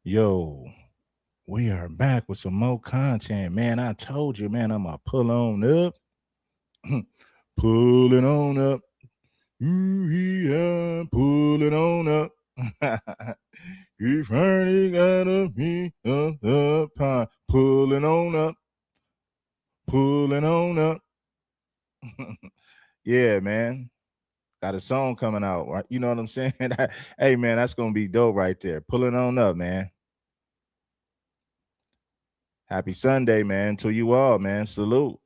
Yo, we are back with some more content, man. I told you, man, I'm gonna pull on up, pulling on up. Ooh, yeah, pulling on up. You finally got a me up the pine, pulling on up, pulling on up. Yeah, man. Got a song coming out, right? You know what I'm saying? Hey, man, that's gonna be dope right there. Pulling on up, man. Happy Sunday, man, to you all, man. Salute.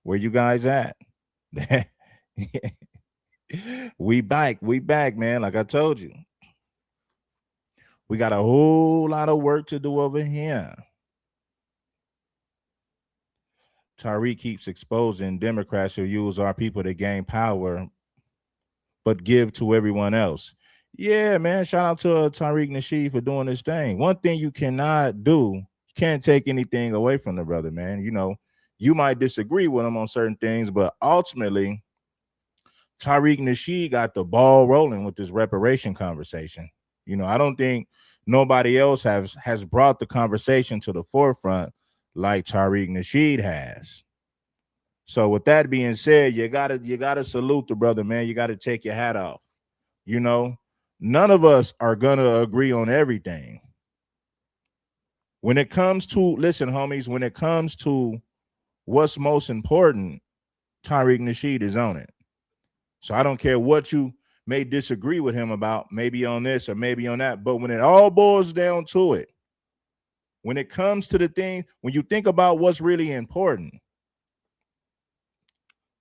Where you guys at? we back, man. Like I told you, we got a whole lot of work to do over here. Tariq keeps exposing Democrats who use our people to gain power, but give to everyone else. Yeah, man. Shout out to Tariq Nasheed for doing this thing. One thing you cannot do, you can't take anything away from the brother, man. You might disagree with him on certain things, but ultimately, Tariq Nasheed got the ball rolling with this reparation conversation. I don't think nobody else has brought the conversation to the forefront like Tariq Nasheed has. So with that being said, you gotta salute the brother, man. You gotta take your hat off. You know, None of us are gonna agree on everything. When it comes to listen, homies, when it comes to what's most important, Tariq Nasheed is on it. So I don't care what you may disagree with him about, maybe on this or maybe on that. But when it all boils down to it, when it comes to the thing, when you think about what's really important,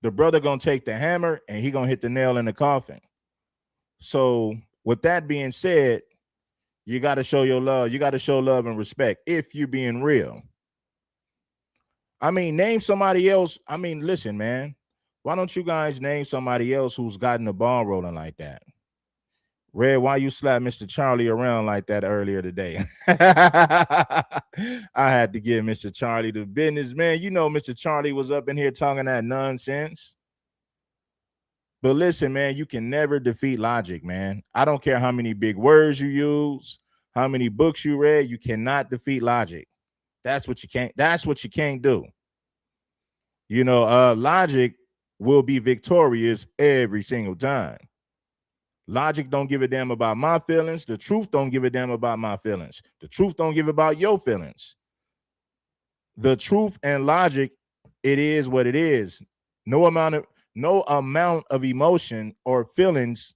the brother gonna take the hammer and he gonna hit the nail in the coffin. So with that being said, you got to show your love. You got to show love and respect if you're being real. I mean, name somebody else. I mean, listen, man. Why don't you guys name somebody else who's gotten the ball rolling like that? Red, why you slap Mr. Charlie around like that earlier today? I had to give Mr. Charlie the business, man. Mr. Charlie was up in here talking that nonsense. But listen, man, you can never defeat logic, man. I don't care how many big words you use, how many books you read, you cannot defeat logic. That's what you can't do. Logic will be victorious every single time. Logic don't give a damn about my feelings. The truth don't give a damn about my feelings. The truth don't give about your feelings. The truth and logic, it is what it is. No amount of emotion or feelings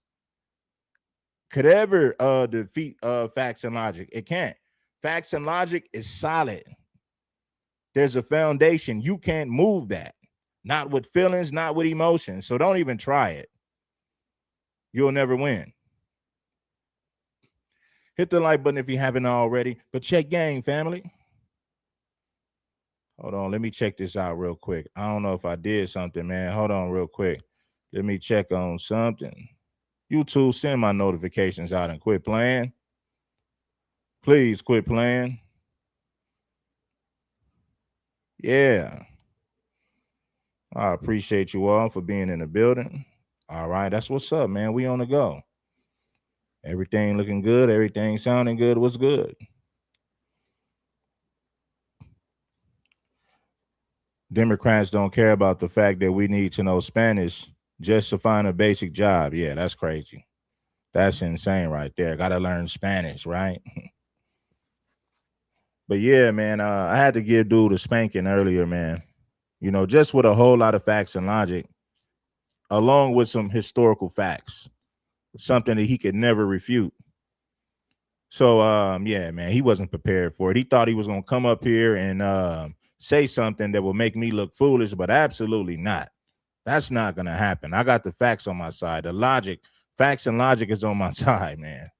could ever defeat facts and logic. It can't. Facts and logic is solid. There's a foundation. You can't move that. Not with feelings, not with emotions. So don't even try it. You'll never win. Hit the like button if you haven't already. But check game, family. Hold on. Let me check this out real quick. I don't know if I did something, man. Hold on real quick. Let me check on something. YouTube, send my notifications out and quit playing. Please quit playing. Yeah. I appreciate you all for being in the building. All right. That's what's up, man. We on the go. Everything looking good. Everything sounding good. What's good? Democrats don't care about the fact that we need to know Spanish just to find a basic job. Yeah, that's crazy. That's insane right there. Got to learn Spanish, right? But yeah, man, I had to give dude a spanking earlier, man. Just with a whole lot of facts and logic, along with some historical facts, something that he could never refute. So, yeah, man, he wasn't prepared for it. He thought he was gonna come up here and say something that will make me look foolish, but absolutely not. That's not gonna happen. I got the facts on my side. The logic, facts and logic is on my side, man.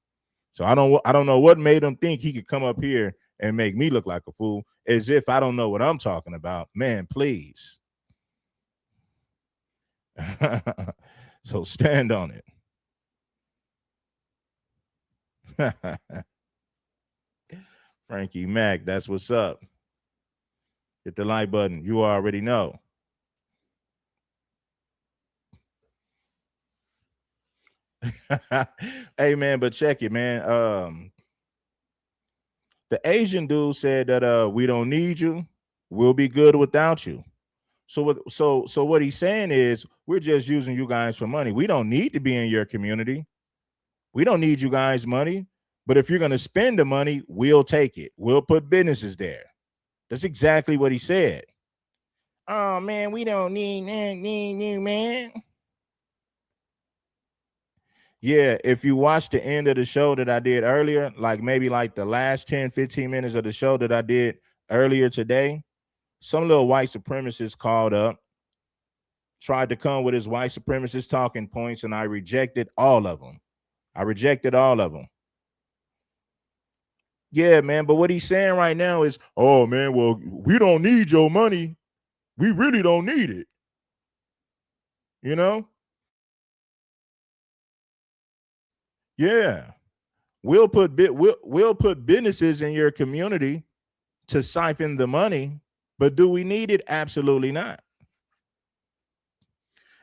So I don't know what made him think he could come up here and make me look like a fool, as if I don't know what I'm talking about. Man, please. So stand on it. Frankie Mac, that's what's up. Hit the like button. You already know. Hey man, but check it, man. The Asian dude said that we don't need you. We'll be good without you. So what he's saying is we're just using you guys for money. We don't need to be in your community. We don't need you guys' money. But if you're going to spend the money, we'll take it. We'll put businesses there. That's exactly what he said. Oh man, we don't need you, man. Yeah, if you watch the end of the show that I did earlier, like maybe like the last 10, 15 minutes of the show that I did earlier today, some little white supremacist called up, tried to come with his white supremacist talking points, and I rejected all of them. Yeah, man, but what he's saying right now is, oh, man, well, we don't need your money. We really don't need it. You know? Yeah. We'll put businesses in your community to siphon the money, but do we need it? Absolutely not.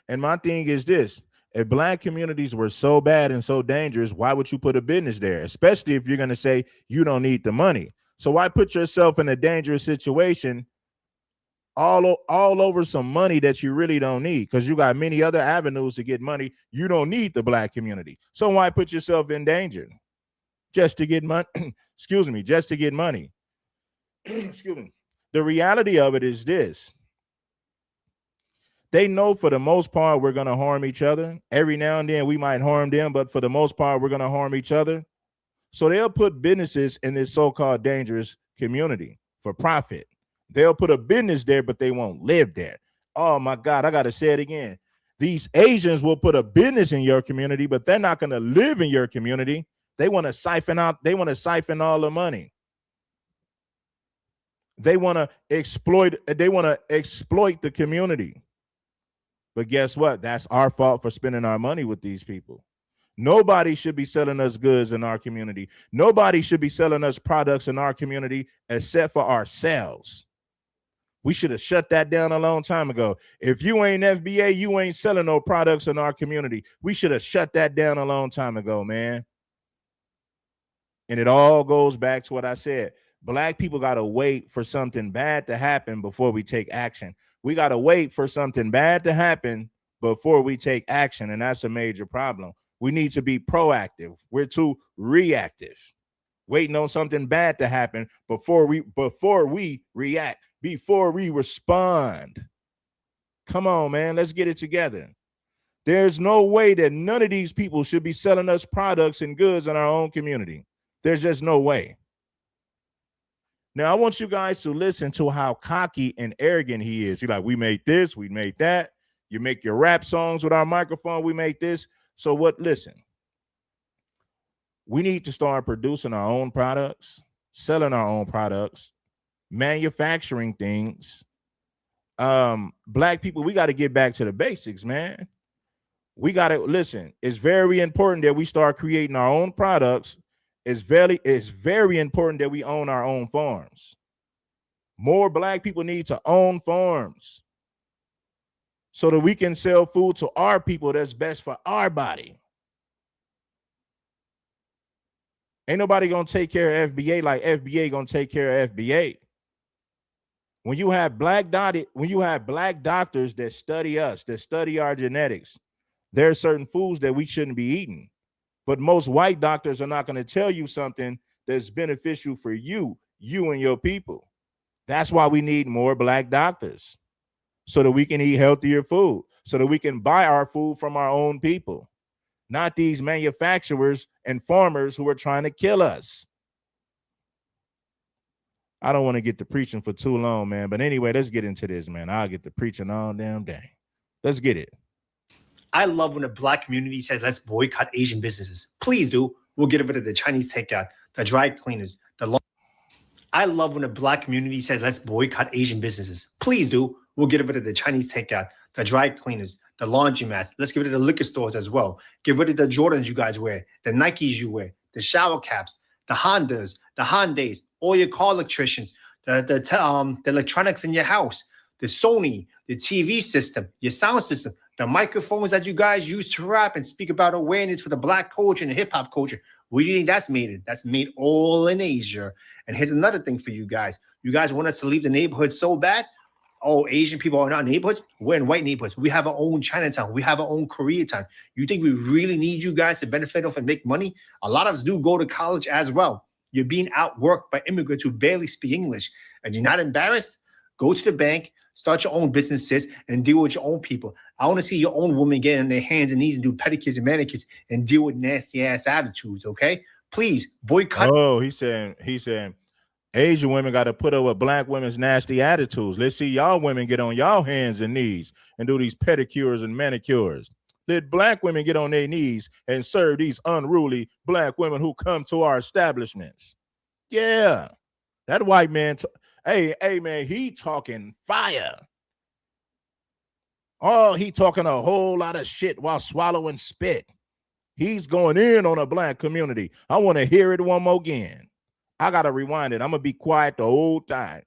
And my thing is this: if black communities were so bad and so dangerous, why would you put a business there? Especially if you're going to say you don't need the money. So why put yourself in a dangerous situation all over some money that you really don't need? Because you got many other avenues to get money. You don't need the black community. So why put yourself in danger just to get money? Excuse me, just to get money. Excuse me. The reality of it is this: they know for the most part we're going to harm each other. Every now and then we might harm them, but for the most part we're going to harm each other. So they'll put businesses in this so-called dangerous community for profit. They'll put a business there, but they won't live there. Oh my God, I got to say it again. These Asians will put a business in your community, but they're not going to live in your community. They want to siphon all the money. They want to exploit the community. But guess what? That's our fault for spending our money with these people. Nobody should be selling us goods in our community. Nobody should be selling us products in our community except for ourselves. We should have shut that down a long time ago. If you ain't FBA, you ain't selling no products in our community. We should have shut that down a long time ago, man. And it all goes back to what I said. Black people got to wait for something bad to happen before we take action. We got to wait for something bad to happen before we take action. And that's a major problem. We need to be proactive. We're too reactive, waiting on something bad to happen before we react, before we respond. Come on, man, let's get it together. There's no way that none of these people should be selling us products and goods in our own community. There's just no way. Now, I want you guys to listen to how cocky and arrogant he is. He's like, we made this, we made that. You make your rap songs with our microphone, we make this. So listen, we need to start producing our own products, selling our own products, manufacturing things. Black people, we got to get back to the basics, man. We got to listen. It's very important that we start creating our own products. It's very important that we own our own farms. More black people need to own farms so that we can sell food to our people that's best for our body. Ain't nobody gonna take care of FBA like FBA gonna take care of FBA. When you have black doctors that study us, that study our genetics, there are certain foods that we shouldn't be eating. But most white doctors are not going to tell you something that's beneficial for you and your people. That's why we need more black doctors, so that we can eat healthier food, so that we can buy our food from our own people, not these manufacturers and farmers who are trying to kill us. I don't want to get to preaching for too long, man. But anyway, let's get into this, man. I'll get to preaching all damn day. Let's get it. I love when the black community says, let's boycott Asian businesses. Please do. We'll get rid of the Chinese takeout, the dry cleaners, I love when the black community says, let's boycott Asian businesses. Please do. We'll get rid of the Chinese takeout, the dry cleaners, the laundromats. Let's get rid of the liquor stores as well. Get rid of the Jordans you guys wear, the Nikes you wear, the shower caps, the Hondas, the Hyundais, all your car electricians, the electronics in your house, the Sony, the TV system, your sound system, the microphones that you guys use to rap and speak about awareness for the black culture and the hip hop culture. Where do you think that's made in? That's made all in Asia. And here's another thing for you guys. You guys want us to leave the neighborhood so bad? Oh, Asian people are not neighborhoods. We're in white neighborhoods. We have our own Chinatown. We have our own Koreatown. You think we really need you guys to benefit off and make money? A lot of us do go to college as well. You're being outworked by immigrants who barely speak English. And you're not embarrassed? Go to the bank, start your own businesses, and deal with your own people. I want to see your own women get on their hands and knees and do pedicures and manicures and deal with nasty ass attitudes, okay? Please boycott. Oh, he's saying Asian women got to put up with black women's nasty attitudes. Let's see y'all women get on y'all hands and knees and do these pedicures and manicures. Let black women get on their knees and serve these unruly black women who come to our establishments. Yeah, that white man. Hey, man, he talking fire. Oh, he talking a whole lot of shit while swallowing spit. He's going in on a black community. I want to hear it one more again. I got to rewind it. I'm going to be quiet the whole time.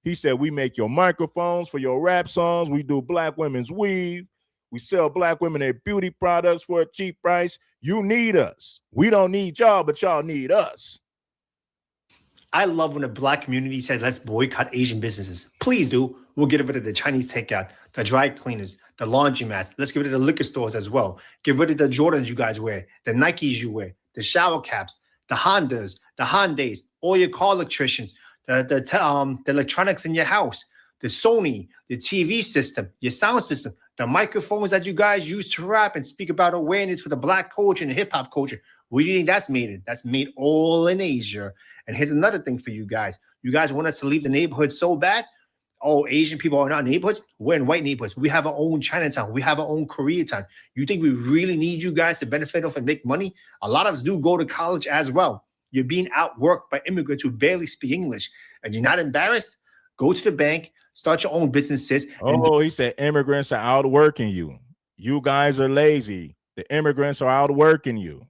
He said, we make your microphones for your rap songs. We do black women's weave. We sell black women their beauty products for a cheap price. You need us. We don't need y'all, but y'all need us. I love when the black community says, let's boycott Asian businesses. Please do. We'll get rid of the Chinese takeout, the dry cleaners, the laundromats. Let's get rid of the liquor stores as well. Get rid of the Jordans you guys wear, the Nikes you wear, the shower caps, the Hondas, the Hyundais, all your car electricians, the electronics in your house, the Sony, the TV system, your sound system, the microphones that you guys use to rap and speak about awareness for the black culture and the hip hop culture. Where do you think that's made in? That's made all in Asia. And here's another thing for you guys. You guys want us to leave the neighborhood so bad? Oh, Asian people are not neighborhoods. We're in white neighborhoods. We have our own Chinatown. We have our own Koreatown. You think we really need you guys to benefit off and make money? A lot of us do go to college as well. You're being outworked by immigrants who barely speak English. And you're not embarrassed? Go to the bank, start your own businesses. Oh, he said immigrants are outworking you. You guys are lazy. The immigrants are outworking you.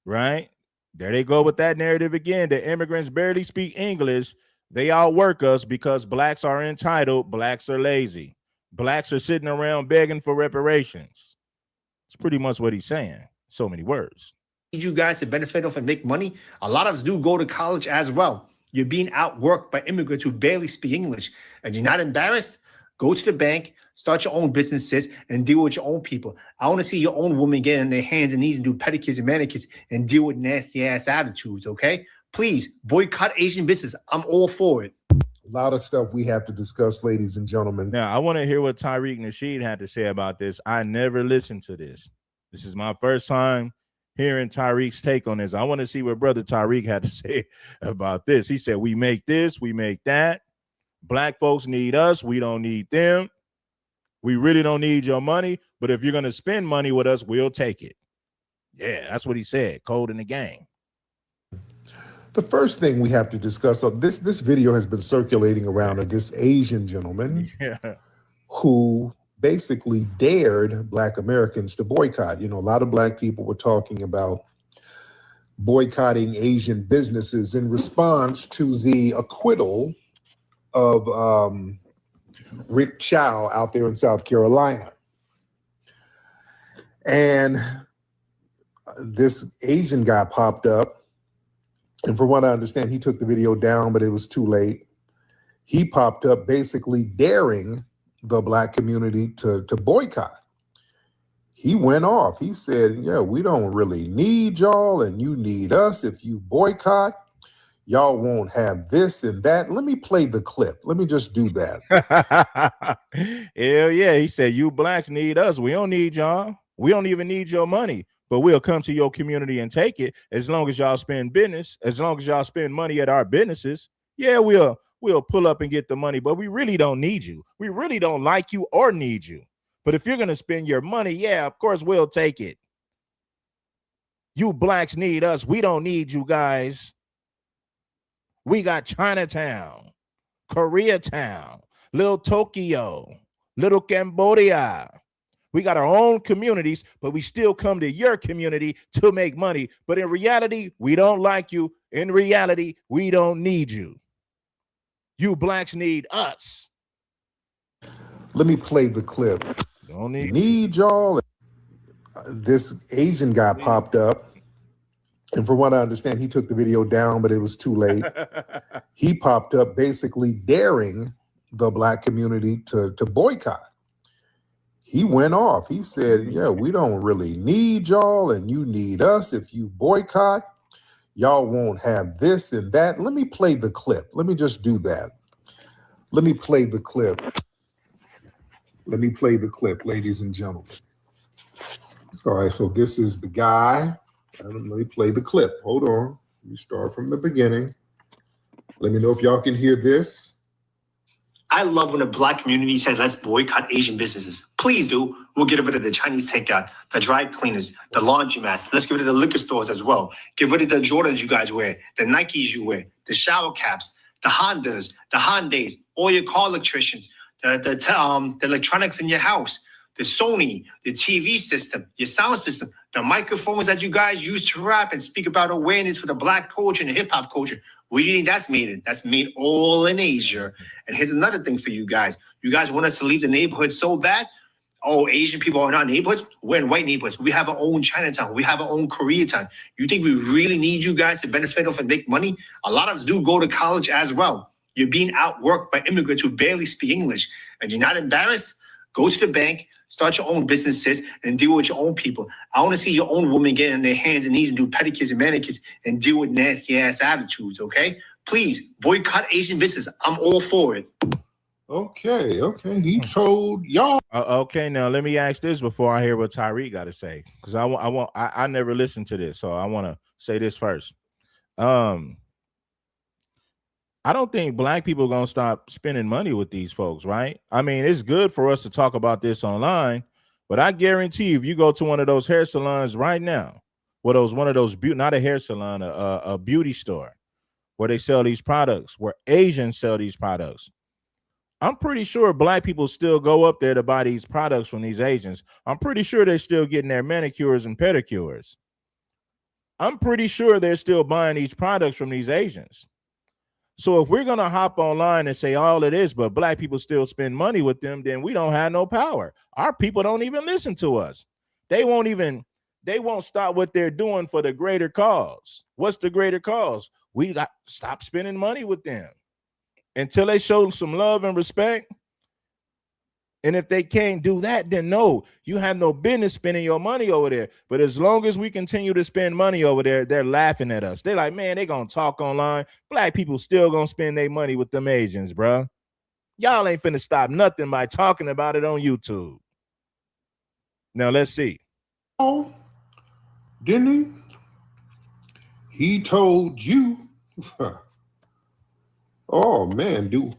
Right? There they go with that narrative again. The immigrants barely speak English. They outwork us because blacks are entitled. Blacks are lazy. Blacks are sitting around begging for reparations. It's pretty much what he's saying. So many words. Need you guys to benefit off and make money. A lot of us do go to college as well. You're being outworked by immigrants who barely speak English. And you're not embarrassed? Go to the bank, start your own businesses, and deal with your own people. I want to see your own women get on their hands and knees and do pedicures and manicures and deal with nasty ass attitudes, okay? Please boycott Asian business. I'm all for it. A lot of stuff we have to discuss, ladies and gentlemen. Now, I want to hear what Tariq Nasheed had to say about this. I never listened to this. This is my first time hearing Tariq's take on this. I want to see what Brother Tariq had to say about this. He said, we make this, we make that. Black folks need us. We don't need them. We really don't need your money. But if you're going to spend money with us, we'll take it. Yeah, that's what he said. Cold in the game. The first thing we have to discuss, so this video has been circulating around of this Asian gentleman who basically dared Black Americans to boycott. You know, a lot of Black people were talking about boycotting Asian businesses in response to the acquittal of Rick Chow out there in South Carolina. And this Asian guy popped up. And from what I understand, he took the video down, but it was too late. He popped up basically daring the Black community to boycott. He went off. He said, yeah, we don't really need y'all and you need us. If you boycott, y'all won't have this and that. Let me play the clip. Let me just do that. Hell yeah. He said, you blacks need us. We don't need y'all. We don't even need your money. But we'll come to your community and take it as long as y'all spend business, as long as y'all spend money at our businesses. Yeah, we'll pull up and get the money, but we really don't need you. We really don't like you or need you. But if you're going to spend your money, yeah, of course we'll take it. You blacks need us. We don't need you guys. We got Chinatown, Koreatown, Little Tokyo, Little Cambodia. We got our own communities, but we still come to your community to make money. But in reality, we don't like you. In reality, we don't need you. You blacks need us. Let me play the clip. Don't Need y'all. This Asian guy popped up, and from what I understand, he took the video down, but it was too late. He popped up basically daring the black community to boycott. He went off. He said, yeah, we don't really need y'all, and you need us. If you boycott, y'all won't have this and that. Let me play the clip. Let me just do that. Let me play the clip. Let me play the clip, ladies and gentlemen. All right, so this is the guy. Let me play the clip. Hold on. Let me start from the beginning. Let me know if y'all can hear this. I love when the black community says, let's boycott Asian businesses. Please do. We'll get rid of the Chinese takeout, the dry cleaners, the laundromats. Let's get rid of the liquor stores as well. Get rid of the Jordans you guys wear, the Nikes you wear, the shower caps, the Hondas, the Hyundais, all your car electricians, the electronics in your house, the Sony, the TV system, your sound system, the microphones that you guys use to rap and speak about awareness for the black culture and the hip hop culture. Where do you think that's made in? That's made all in Asia. And here's another thing for you guys. You guys want us to leave the neighborhood so bad? Oh, Asian people are in our neighborhoods? We're in white neighborhoods. We have our own Chinatown. We have our own Koreatown. You think we really need you guys to benefit off and make money? A lot of us do go to college as well. You're being outworked by immigrants who barely speak English. And you're not embarrassed? Go to the bank, start your own businesses, and deal with your own people. I want to see your own women get on their hands and knees and do pedicures and manicures and deal with nasty ass attitudes, okay? Please, boycott Asian business. I'm all for it. Okay. He told y'all. Okay, now let me ask this before I hear what Tyreek got to say, because I never listened to this, so I want to say this first. I don't think black people are going to stop spending money with these folks, right? I mean, it's good for us to talk about this online, but I guarantee you, if you go to one of those hair salons right now, one of those not a hair salon, a beauty store where they sell these products, where Asians sell these products, I'm pretty sure black people still go up there to buy these products from these Asians. I'm pretty sure they're still getting their manicures and pedicures. I'm pretty sure they're still buying these products from these Asians. So if we're going to hop online and say all it is, but black people still spend money with them, then we don't have no power. Our people don't even listen to us. They won't stop what they're doing for the greater cause. What's the greater cause? We got to stop spending money with them until they show some love and respect. And if they can't do that, then no, you have no business spending your money over there. But as long as we continue to spend money over there, they're laughing at us. They're like, man, they're going to talk online. Black people still going to spend their money with them Asians, bro. Y'all ain't finna stop nothing by talking about it on YouTube. Now, let's see. Oh, didn't he? He told you. Oh, man, dude.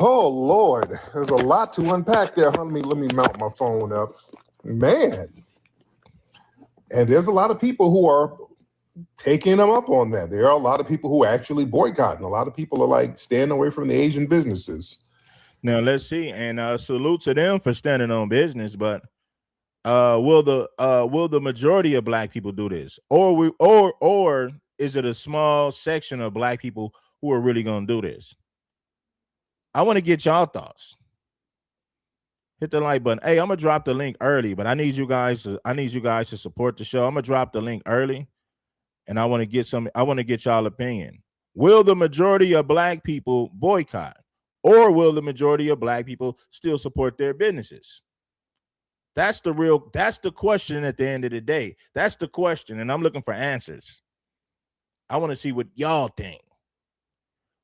Oh, Lord, there's a lot to unpack there. Let me mount my phone up. Man. And there's a lot of people who are taking them up on that. There are a lot of people who actually boycotting. A lot of people are like staying away from the Asian businesses. Now, let's see. And salute to them for standing on business. But will the majority of black people do this? Or is it a small section of black people who are really going to do this? I want to get y'all thoughts. Hit the like button. Hey, I'm gonna drop the link early, but I need you guys to support the show. I'm gonna drop the link early, and I want to get y'all opinion. Will the majority of black people boycott, or will the majority of black people still support their businesses? That's the question at the end of the day. That's the question, and I'm looking for answers. I want to see what y'all think.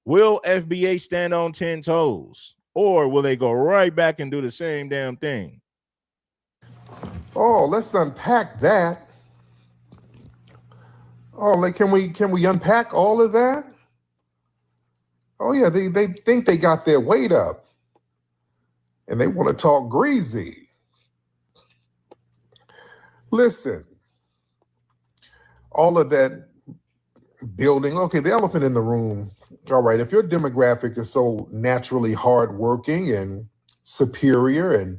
Will FBA stand on 10 toes, or will they go right back and do the same damn thing? Oh, let's unpack that. Oh, like can we unpack all of that? Oh yeah, they think they got their weight up, and they want to talk greasy. Listen, all of that building. Okay, the elephant in the room. All right, if your demographic is so naturally hardworking and superior and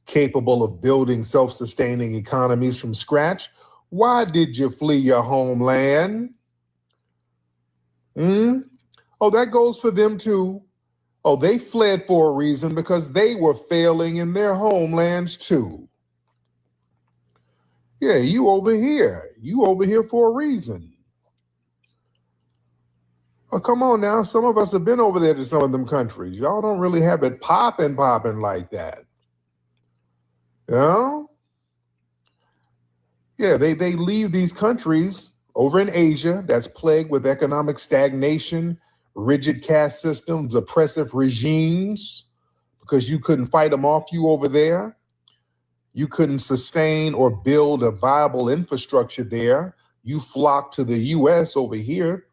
capable of building self-sustaining economies from scratch, why did you flee your homeland? Oh, that goes for them too. Oh, they fled for a reason because they were failing in their homelands too. Yeah, you over here. You over here for a reason. Oh, come on now. Some of us have been over there to some of them countries. Y'all don't really have it popping like that. You know? Yeah, they leave these countries over in Asia that's plagued with economic stagnation, rigid caste systems, oppressive regimes, because you couldn't fight them off you over there. You couldn't sustain or build a viable infrastructure there. You flocked to the US over here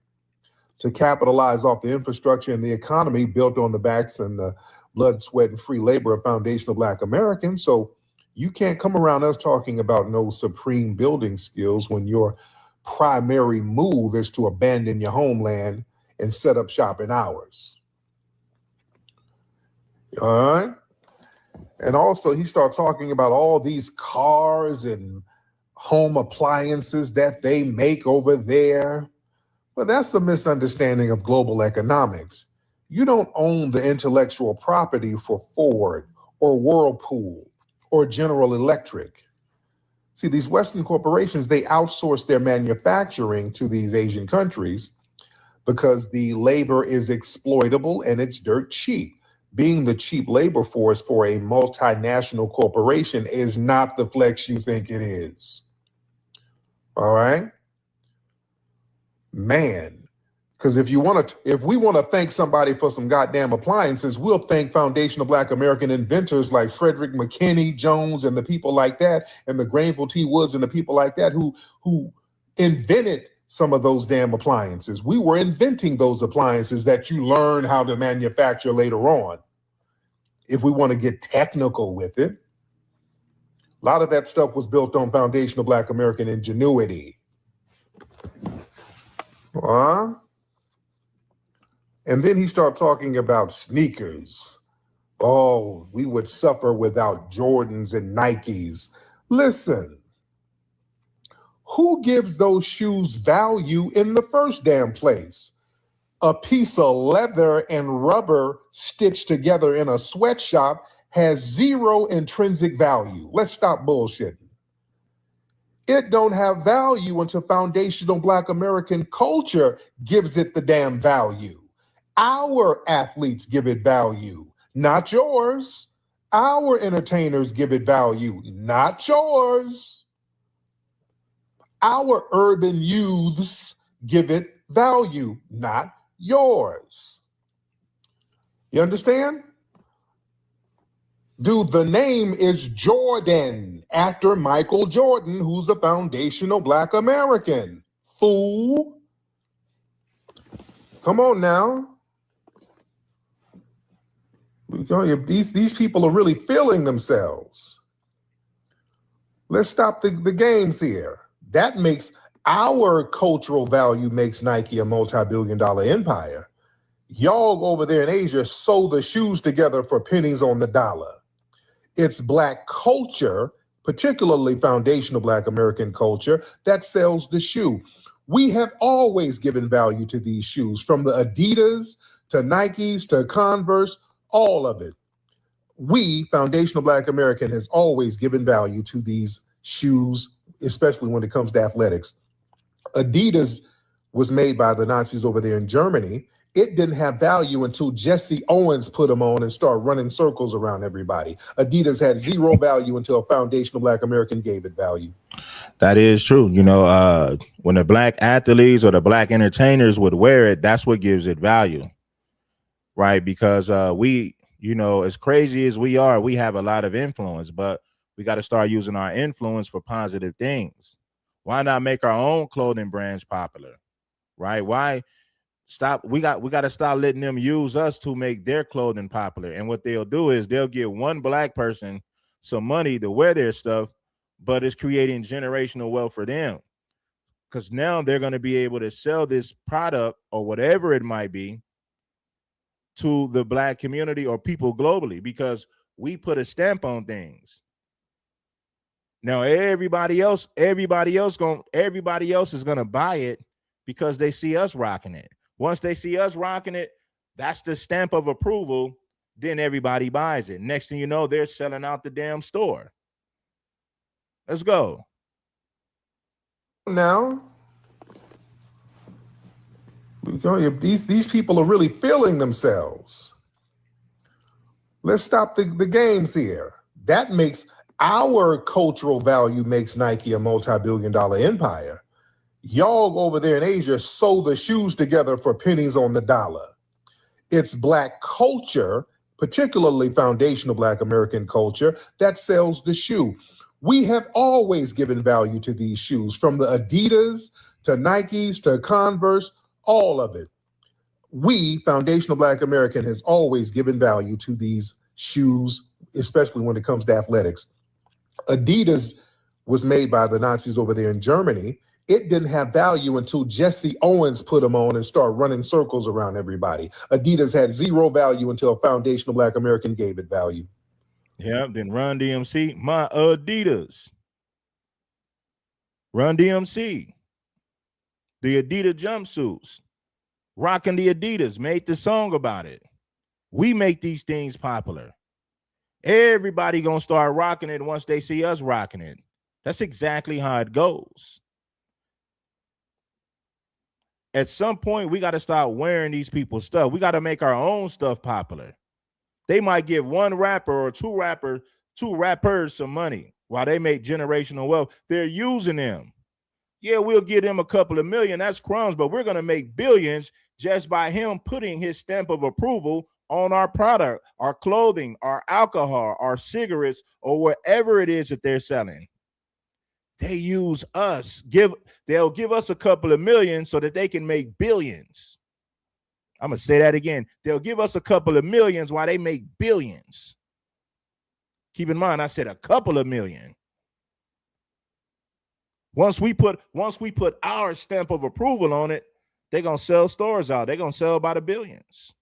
to capitalize off the infrastructure and the economy built on the backs and the blood, sweat, and free labor of foundational Black Americans. So you can't come around us talking about no supreme building skills when your primary move is to abandon your homeland and set up shop in ours. All right? And also, he started talking about all these cars and home appliances that they make over there. Well, that's the misunderstanding of global economics. You don't own the intellectual property for Ford or Whirlpool or General Electric. See, these Western corporations, they outsource their manufacturing to these Asian countries because the labor is exploitable and it's dirt cheap. Being the cheap labor force for a multinational corporation is not the flex you think it is. All right? Man, because if we want to thank somebody for some goddamn appliances, we'll thank foundational Black American inventors like Frederick McKinney Jones and the people like that, and the Granville T. Woods and the people like that who invented some of those damn appliances. We were inventing those appliances that you learn how to manufacture later on. If we want to get technical with it, a lot of that stuff was built on foundational Black American ingenuity. And then he started talking about sneakers. Oh, we would suffer without Jordans and Nikes. Listen, who gives those shoes value in the first damn place? A piece of leather and rubber stitched together in a sweatshop has zero intrinsic value. Let's stop bullshitting. It don't have value until foundational Black American culture gives it the damn value. Our athletes give it value, not yours. Our entertainers give it value, not yours. Our urban youths give it value, not yours. You understand? Dude, the name is Jordan, after Michael Jordan, who's a foundational Black American. Fool. Come on now. These people are really feeling themselves. Let's stop the games here. That makes our cultural value makes Nike a multi-billion-dollar empire. Y'all over there in Asia sew the shoes together for pennies on the dollar. It's Black culture, particularly foundational Black American culture, that sells the shoe. We have always given value to these shoes, from the Adidas to Nikes to Converse, all of it. We, foundational Black American, has always given value to these shoes, especially when it comes to athletics. Adidas was made by the Nazis over there in Germany. It didn't have value until Jesse Owens put them on and started running circles around everybody. Adidas had zero value until a foundational Black American gave it value. That is true. You know, when the Black athletes or the Black entertainers would wear it, that's what gives it value, right? Because we, you know, as crazy as we are, we have a lot of influence, but we got to start using our influence for positive things. Why not make our own clothing brands popular, right? Why stop? We got to stop letting them use us to make their clothing popular. And what they'll do is they'll give one Black person some money to wear their stuff, but it's creating generational wealth for them, because now they're going to be able to sell this product or whatever it might be to the Black community or people globally, because we put a stamp on things. Now everybody else is gonna buy it because they see us rocking it. Once they see us rocking it, That's the stamp of approval. Then everybody buys it. Next thing you know, they're selling out the damn store. Let's go. Now, these people are really feeling themselves. Let's stop the games here. That makes our cultural value makes Nike a multi-billion-dollar empire. Y'all over there in Asia sew the shoes together for pennies on the dollar. It's Black culture, particularly foundational Black American culture, that sells the shoe. We have always given value to these shoes, from the Adidas to Nikes to Converse, all of it. We, foundational Black American, has always given value to these shoes, especially when it comes to athletics. Adidas was made by the Nazis over there in Germany. It didn't have value until Jesse Owens put them on and started running circles around everybody. Adidas had zero value until a foundational Black American gave it value. Yeah, then Run DMC, my Adidas. Run DMC, the Adidas jumpsuits, rocking the Adidas, made the song about it. We make these things popular. Everybody gonna start rocking it once they see us rocking it. That's exactly how it goes. At some point, we got to stop wearing these people's stuff. We got to make our own stuff popular. They might give one rapper or two rappers some money while they make generational wealth. They're using them. Yeah, we'll give them a couple of million. That's crumbs, but we're going to make billions just by him putting his stamp of approval on our product, our clothing, our alcohol, our cigarettes, or whatever it is that they're selling. They use us. They'll give us a couple of million so that they can make billions. I'm going to say that again. They'll give us a couple of millions while they make billions. Keep in mind, I said a couple of million. Once we put our stamp of approval on it, they're going to sell stores out. They're going to sell by the billions.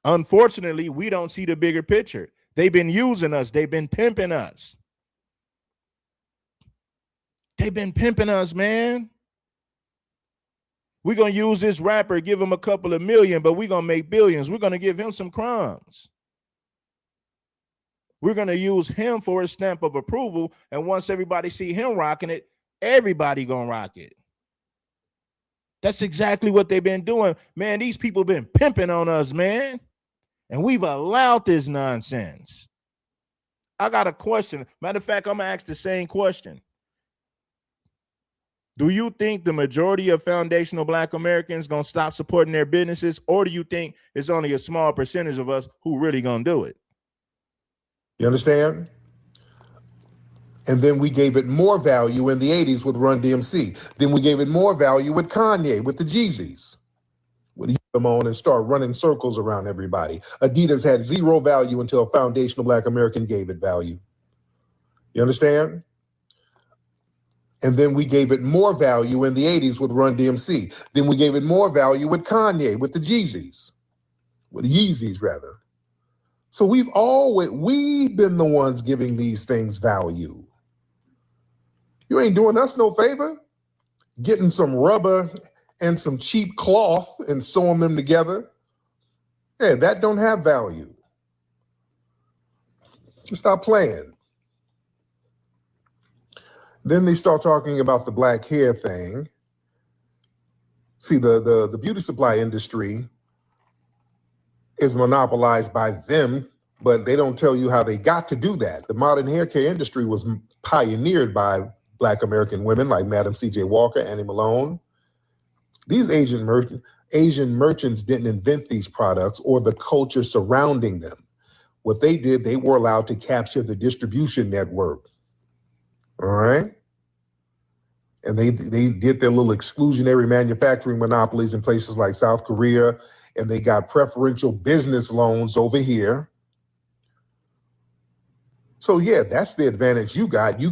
Unfortunately, we don't see the bigger picture. They've been using us. They've been pimping us. They've been pimping us, man. We're going to use this rapper, give him a couple of million, but we're going to make billions. We're going to give him some crumbs. We're going to use him for his stamp of approval, and once everybody see him rocking it, everybody going to rock it. That's exactly what they've been doing. Man, these people been pimping on us, man, and we've allowed this nonsense. I got a question. Matter of fact, I'm going to ask the same question. Do you think the majority of foundational Black Americans going to stop supporting their businesses, or do you think it's only a small percentage of us who really going to do it? You understand? And then we gave it more value in the 80s with Run DMC. Then we gave it more value with Kanye, with the Jeezys. When he put them on and start running circles around everybody. Adidas had zero value until a foundational Black American gave it value. You understand? And then we gave it more value in the 80s with Run DMC. Then we gave it more value with Kanye, with the Jeezys. With the Yeezys, rather. So we've been the ones giving these things value. You ain't doing us no favor. Getting some rubber and some cheap cloth and sewing them together. Yeah, that don't have value. Stop playing. Then they start talking about the black hair thing. See, the beauty supply industry is monopolized by them, but they don't tell you how they got to do that. The modern hair care industry was pioneered by Black American women like Madam C.J. Walker, Annie Malone. These Asian merchants didn't invent these products or the culture surrounding them. What they did, they were allowed to capture the distribution network. All right? And they did their little exclusionary manufacturing monopolies in places like South Korea, and they got preferential business loans over here. So yeah, that's the advantage you got. You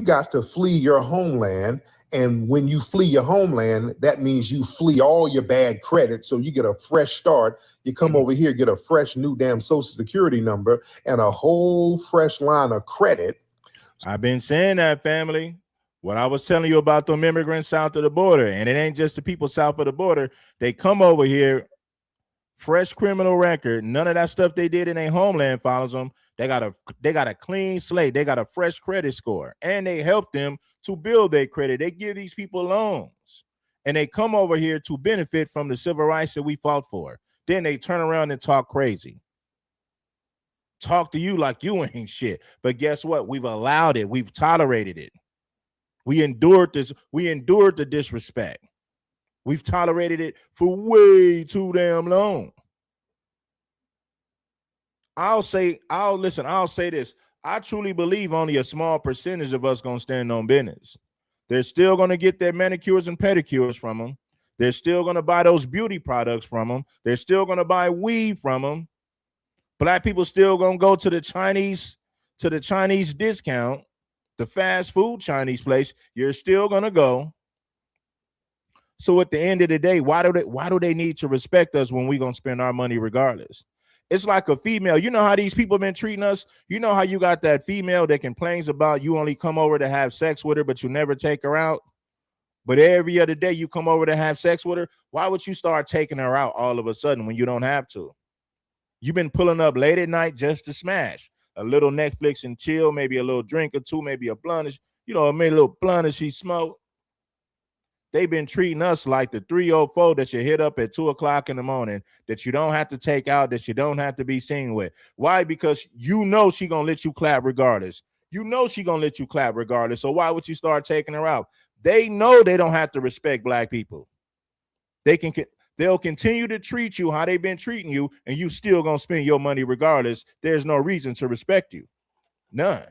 got to flee your homeland. And when you flee your homeland, that means you flee all your bad credit. So you get a fresh start. You come over here, get a fresh new damn social security number and a whole fresh line of credit. I've been saying that, family. What I was telling you about them immigrants south of the border, and it ain't just the people south of the border. They come over here, fresh criminal record. None of that stuff they did in their homeland follows them. They got a clean slate. They got a fresh credit score, and they help them to build their credit. They give these people loans, and they come over here to benefit from the civil rights that we fought for. Then they turn around and talk crazy. Talk to you like you ain't shit. But guess what? We've allowed it. We've tolerated it. We endured this. We endured the disrespect. We've tolerated it for way too damn long. I'll say this. I truly believe only a small percentage of us gonna stand on business. They're still gonna get their manicures and pedicures from them. They're still gonna buy those beauty products from them. They're still gonna buy weed from them. Black people still gonna go to the Chinese discount, the fast food Chinese place. You're still gonna go. So at the end of the day, why do they need to respect us when we gonna spend our money regardless? It's like a female. You know how these people been treating us? You know how you got that female that complains about you only come over to have sex with her, but you never take her out? But every other day you come over to have sex with her. Why would you start taking her out all of a sudden when you don't have to? You've been pulling up late at night just to smash. A little Netflix and chill, maybe a little drink or two, maybe a blunt. Maybe a little blunt as she smoked. They've been treating us like the 304 that you hit up at 2 o'clock in the morning, that you don't have to take out, that you don't have to be seen with. Why? Because you know she gonna let you clap regardless. You know she gonna let you clap regardless. So why would you start taking her out? They know they don't have to respect black people. They'll continue to treat you how they've been treating you, and you still gonna spend your money regardless. There's no reason to respect you. None.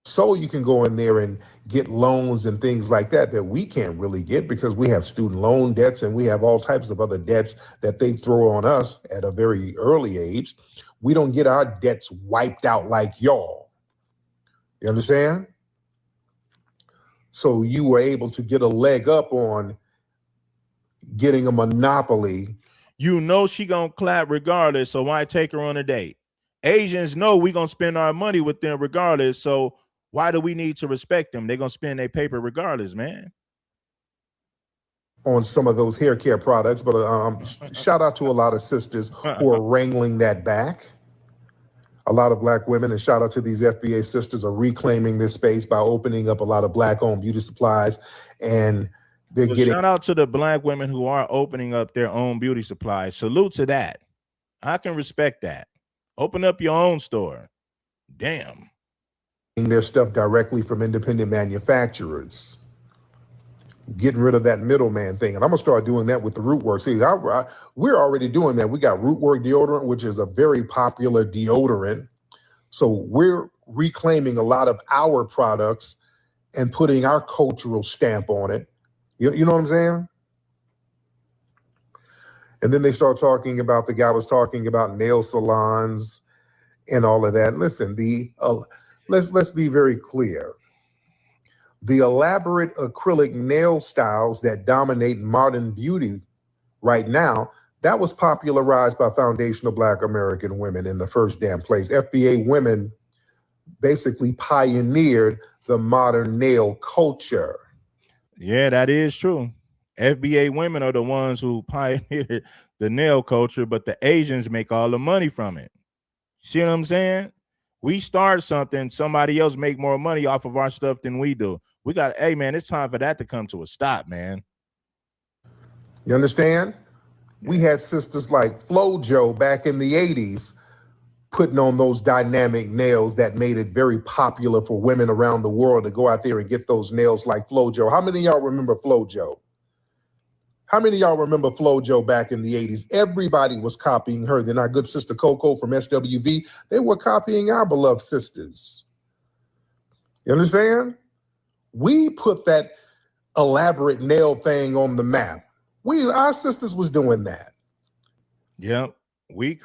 So you can go in there and get loans and things like that we can't really get because we have student loan debts and we have all types of other debts that they throw on us at a very early age. We don't get our debts wiped out like y'all. You understand? So you were able to get a leg up on getting a monopoly. You know she gonna clap regardless, so why take her on a date? Asians know we gonna spend our money with them regardless, so why do we need to respect them? They're gonna spend their paper regardless, man. On some of those hair care products, but shout out to a lot of sisters who are wrangling that back. A lot of black women, and shout out to these FBA sisters, are reclaiming this space by opening up a lot of black-owned beauty supplies, and they're getting. Shout out to the black women who are opening up their own beauty supplies. Salute to that. I can respect that. Open up your own store. Damn. Their stuff directly from independent manufacturers, getting rid of that middleman thing. And I'm gonna start doing that with the Rootwork. See, we're already doing that. We got Rootwork deodorant, which is a very popular deodorant. So we're reclaiming a lot of our products and putting our cultural stamp on it. You know what I'm saying? And then they start talking about, the guy was talking about nail salons and all of that. Listen, let's be very clear. The elaborate acrylic nail styles that dominate modern beauty right now, that was popularized by foundational Black American women in the first damn place. FBA women basically pioneered the modern nail culture. Yeah, that is true. FBA women are the ones who pioneered the nail culture, but the Asians make all the money from it. See what I'm saying? We start something, somebody else make more money off of our stuff than we do. Hey man, it's time for that to come to a stop, man. You understand? Yeah. We had sisters like FloJo back in the 80s putting on those dynamic nails that made it very popular for women around the world to go out there and get those nails like FloJo. How many of y'all remember FloJo? How many of y'all remember FloJo back in the 80s? Everybody was copying her. Then our good sister Coco from SWV, they were copying our beloved sisters. You understand? We put that elaborate nail thing on the map. Our sisters was doing that. Yep. We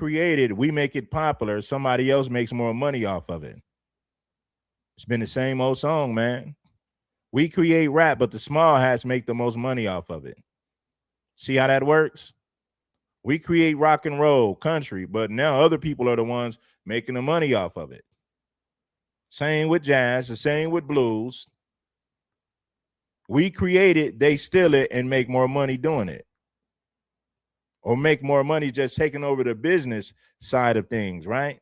make it popular. Somebody else makes more money off of it. It's been the same old song, man. We create rap, but the small hats make the most money off of it. See how that works? We create rock and roll, country, but now other people are the ones making the money off of it. Same with jazz, the same with blues. We create it, they steal it, and make more money doing it. Or make more money just taking over the business side of things, right?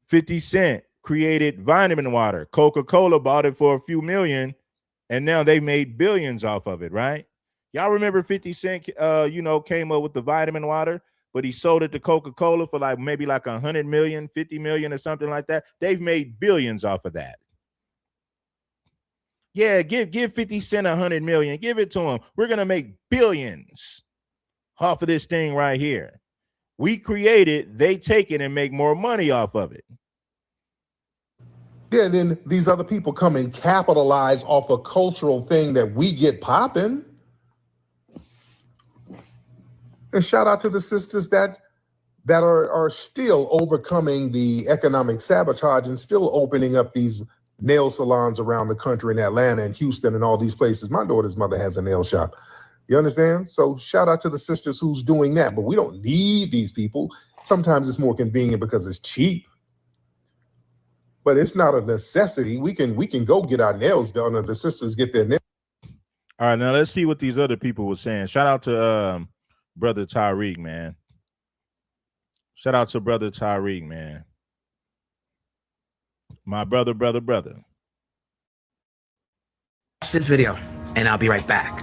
50 Cent created vitamin water. Coca-Cola bought it for a few million, and now they made billions off of it, right? Y'all remember 50 Cent, came up with the vitamin water, but he sold it to Coca-Cola for maybe 100 million, 50 million or something like that. They've made billions off of that. Yeah, give 50 Cent 100 million. Give it to him. We're going to make billions off of this thing right here. We create it, they take it and make more money off of it. Yeah, and then these other people come and capitalize off a cultural thing that we get popping. And shout out to the sisters that are still overcoming the economic sabotage and still opening up these nail salons around the country in Atlanta and Houston and all these places. My daughter's mother has a nail shop. You understand? So shout out to the sisters who's doing that. But we don't need these people. Sometimes it's more convenient because it's cheap. But it's not a necessity. We can go get our nails done, or the sisters get their nails. All right, now let's see what these other people were saying. Shout out to brother Tyreek, man. Shout out to brother Tyreek, man. My brother. This video, and I'll be right back.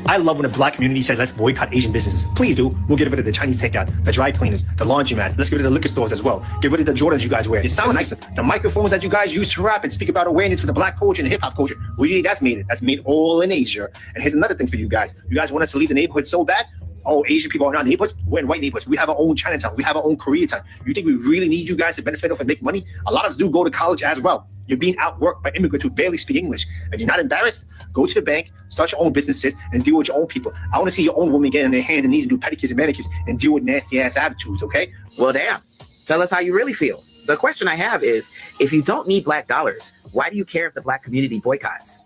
I love when the black community says, let's boycott Asian businesses. Please do. We'll get rid of the Chinese takeout, the dry cleaners, the laundromats. Let's get rid of the liquor stores as well. Get rid of the Jordans you guys wear. The sound system, the microphones that you guys use to rap and speak about awareness for the black culture and hip hop culture. That's made all in Asia. And here's another thing for you guys. You guys want us to leave the neighborhood so bad? Oh, Asian people are not neighborhoods. We're in white neighborhoods. We have our own Chinatown. We have our own Koreatown. You think we really need you guys to benefit off and make money? A lot of us do go to college as well. You're being outworked by immigrants who barely speak English. If you're not embarrassed, go to the bank, start your own businesses, and deal with your own people. I want to see your own women get on their hands and knees and do pedicures and manicures and deal with nasty ass attitudes, okay? Well, damn. Tell us how you really feel. The question I have is, if you don't need black dollars, why do you care if the black community boycotts?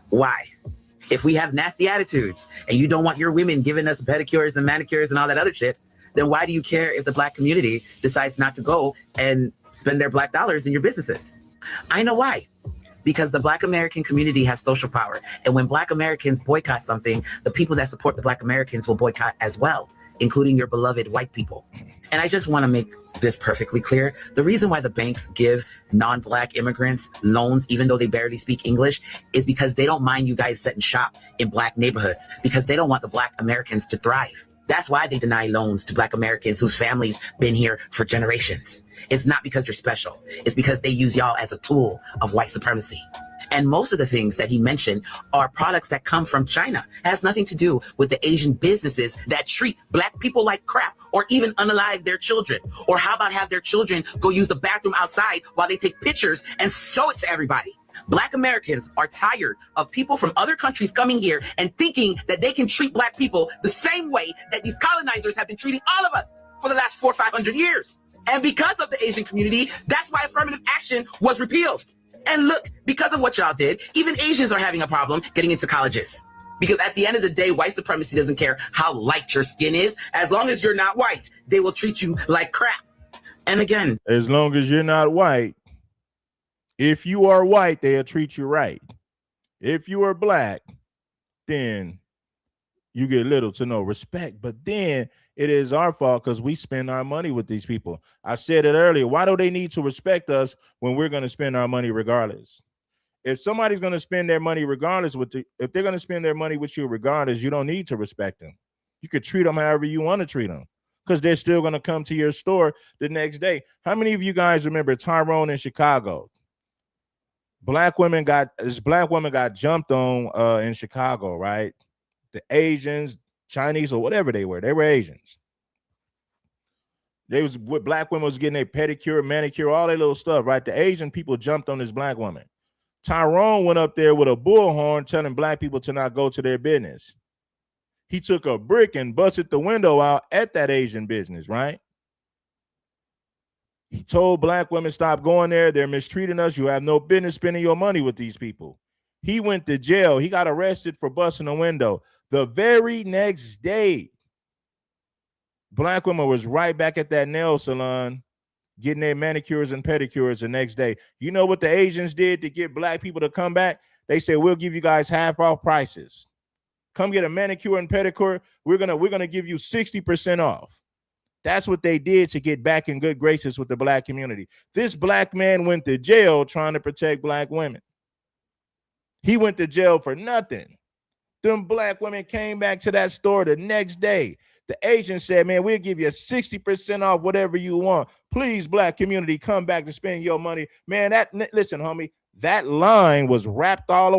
Why? If we have nasty attitudes and you don't want your women giving us pedicures and manicures and all that other shit, then why do you care if the black community decides not to go and spend their black dollars in your businesses? I know why. Because the black American community has social power. And when black Americans boycott something, the people that support the black Americans will boycott as well, including your beloved white people. And I just want to make this perfectly clear. The reason why the banks give non-black immigrants loans, even though they barely speak English, is because they don't mind you guys setting shop in black neighborhoods, because they don't want the black Americans to thrive. That's why they deny loans to black Americans whose families been here for generations. It's not because you're special. It's because they use y'all as a tool of white supremacy. And most of the things that he mentioned are products that come from China. It has nothing to do with the Asian businesses that treat black people like crap or even unalive their children. Or how about have their children go use the bathroom outside while they take pictures and show it to everybody? Black Americans are tired of people from other countries coming here and thinking that they can treat black people the same way that these colonizers have been treating all of us for the last 400 or 500 years. And because of the Asian community, that's why affirmative action was repealed. And look, because of what y'all did, even Asians are having a problem getting into colleges. Because at the end of the day, white supremacy doesn't care how light your skin is. As long as you're not white, they will treat you like crap. And again, as long as you're not white, if you are white, they'll treat you right. If you are black, then you get little to no respect. But then it is our fault because we spend our money with these people. I said it earlier. Why do they need to respect us when we're going to spend our money regardless? If somebody's going to spend their money regardless, if they're going to spend their money with you regardless, you don't need to respect them. You could treat them however you want to treat them because they're still going to come to your store the next day. How many of you guys remember Tyrone in Chicago? Black women got jumped on in Chicago, right? The Asians, Chinese, or whatever they were Asians. Black women was getting a pedicure, manicure, all that little stuff, right? The Asian people jumped on this black woman. Tyrone went up there with a bullhorn telling black people to not go to their business. He took a brick and busted the window out at that Asian business, right? He told black women, stop going there. They're mistreating us. You have no business spending your money with these people. He went to jail. He got arrested for busting a window. The very next day, black woman was right back at that nail salon getting their manicures and pedicures the next day. You know what the Asians did to get black people to come back? They said, we'll give you guys half off prices. Come get a manicure and pedicure. We're gonna give you 60% off. That's what they did to get back in good graces with the black community. This black man went to jail trying to protect black women. He went to jail for nothing. Them black women came back to that store the next day. The agent said, man, we'll give you 60% off whatever you want. Please, black community, come back to spend your money. Man, listen, homie, that line was wrapped around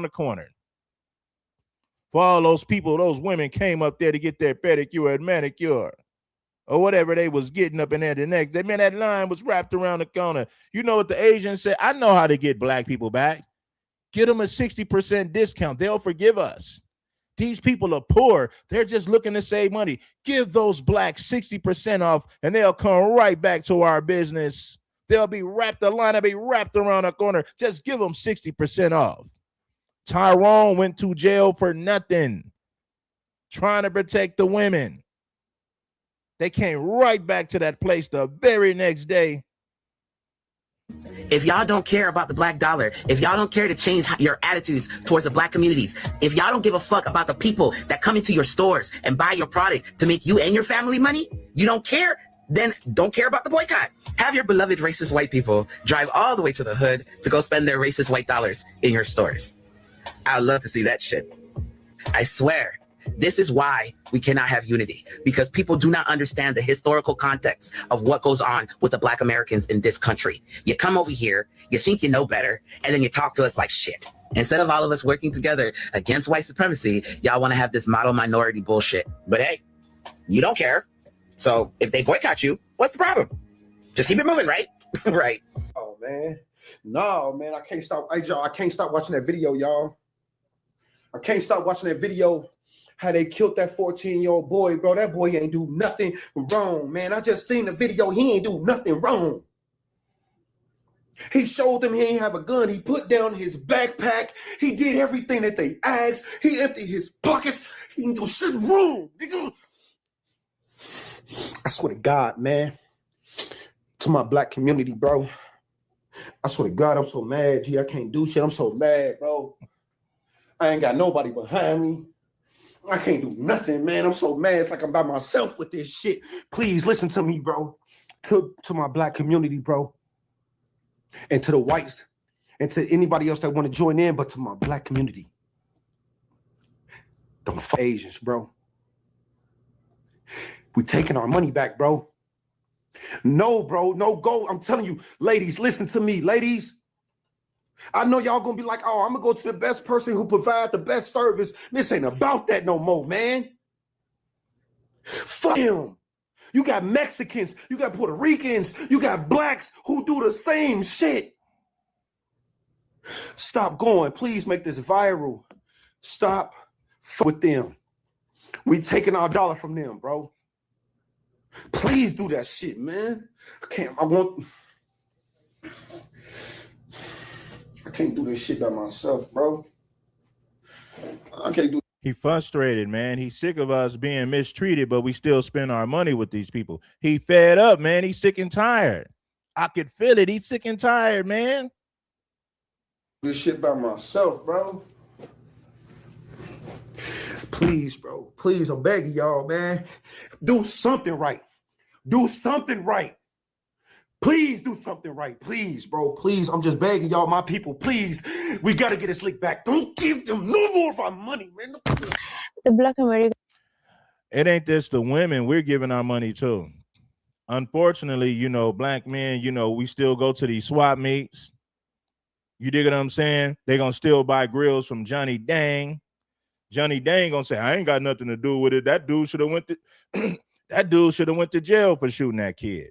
the corner. For all those people, those women came up there to get their pedicure and manicure or whatever they was getting up in there the next day. Man, that line was wrapped around the corner. You know what the agent said? I know how to get black people back. Get them a 60% discount. They'll forgive us. These people are poor. They're just looking to save money. Give those blacks 60% off and they'll come right back to our business. They'll be wrapped, the line will be wrapped around the corner. Just give them 60% off. Tyrone went to jail for nothing, trying to protect the women. They came right back to that place the very next day. If y'all don't care about the black dollar, if y'all don't care to change your attitudes towards the black communities, if y'all don't give a fuck about the people that come into your stores and buy your product to make you and your family money, you don't care, then don't care about the boycott. Have your beloved racist white people drive all the way to the hood to go spend their racist white dollars in your stores. I'd love to see that shit. I swear, this is why we cannot have unity, because people do not understand the historical context of what goes on with the black Americans in this country. You come over here, you think you know better, and then you talk to us like shit. Instead of all of us working together against white supremacy, y'all want to have this model minority bullshit. But hey, you don't care. So if they boycott you, what's the problem? Just keep it moving, right? Right. Oh, man. No, man, I can't stop. Hey, y'all, I can't stop watching that video, y'all. I can't stop watching that video. How they killed that 14-year-old boy, bro. That boy ain't do nothing wrong, man. I just seen the video. He ain't do nothing wrong. He showed them he ain't have a gun. He put down his backpack. He did everything that they asked. He emptied his pockets. He ain't do shit wrong, nigga. I swear to God, man. To my black community, bro. I swear to God, I'm so mad, G. I can't do shit. I'm so mad, bro. I ain't got nobody behind me. I can't do nothing, man. I'm so mad. It's like I'm by myself with this shit. Please listen to me, bro. To my black community, bro. And to the whites. And to anybody else that want to join in, but to my black community. Don't fuck Asians, bro. We taking our money back, bro. No, bro. No go. I'm telling you, ladies, listen to me, ladies. I know y'all gonna be like, oh, I'm gonna go to the best person who provide the best service. This ain't about that no more, man. Fuck him. You got Mexicans, you got Puerto Ricans, you got blacks who do the same shit. Stop going. Please make this viral. Stop with them. We taking our dollar from them, bro. Please do that shit, man. I can't do this shit by myself, bro. I can't do. He frustrated, man. He's sick of us being mistreated, but we still spend our money with these people. He fed up, man. He's sick and tired. I could feel it. He's sick and tired, man. This shit by myself, bro. Please, bro. Please, I'm begging y'all, man. Do something right. Do something right. Please do something right. Please, bro. Please. I'm just begging y'all, my people. Please. We got to get this lick back. Don't give them no more of our money, man. The Black American. It ain't just the women. We're giving our money to. Unfortunately, you know, black men, you know, we still go to these swap meets. You dig what I'm saying? They're going to still buy grills from Johnny Dang. Johnny Dang going to say, I ain't got nothing to do with it. That dude should have went to jail for shooting that kid.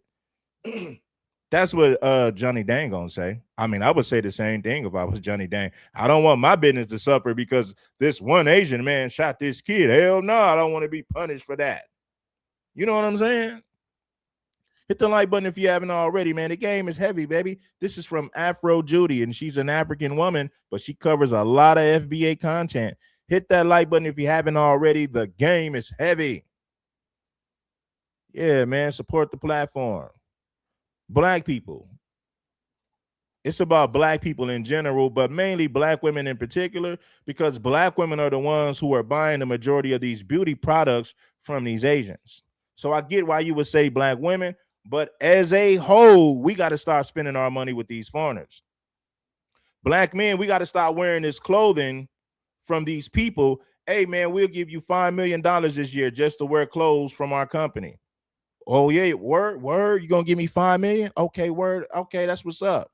That's what Johnny Dang gonna say. I mean, I would say the same thing if I was Johnny Dang. I don't want my business to suffer because this one Asian man shot this kid. Hell no, I don't want to be punished for that. You know what I'm saying? Hit the like button if you haven't already, man. The game is heavy, baby. This is from Afro Judy, and she's an African woman, but she covers a lot of FBA content. Hit that like button if you haven't already. The game is heavy. Yeah, man, support the platform. Black people. It's about black people in general, but mainly black women in particular, because black women are the ones who are buying the majority of these beauty products from these Asians. So I get why you would say black women, but as a whole, we got to start spending our money with these foreigners. Black men, we got to start wearing this clothing from these people. Hey, man, we'll give you $5 million this year just to wear clothes from our company. Oh, yeah, word. You going to give me $5 million? Okay, word. Okay, that's what's up.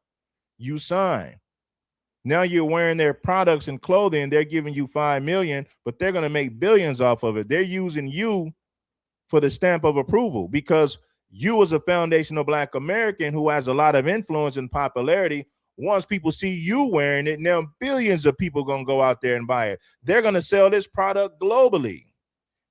You sign. Now you're wearing their products and clothing. They're giving you $5 million, but they're going to make billions off of it. They're using you for the stamp of approval because you, as a foundational black American who has a lot of influence and popularity, once people see you wearing it, now billions of people are going to go out there and buy it. They're going to sell this product globally.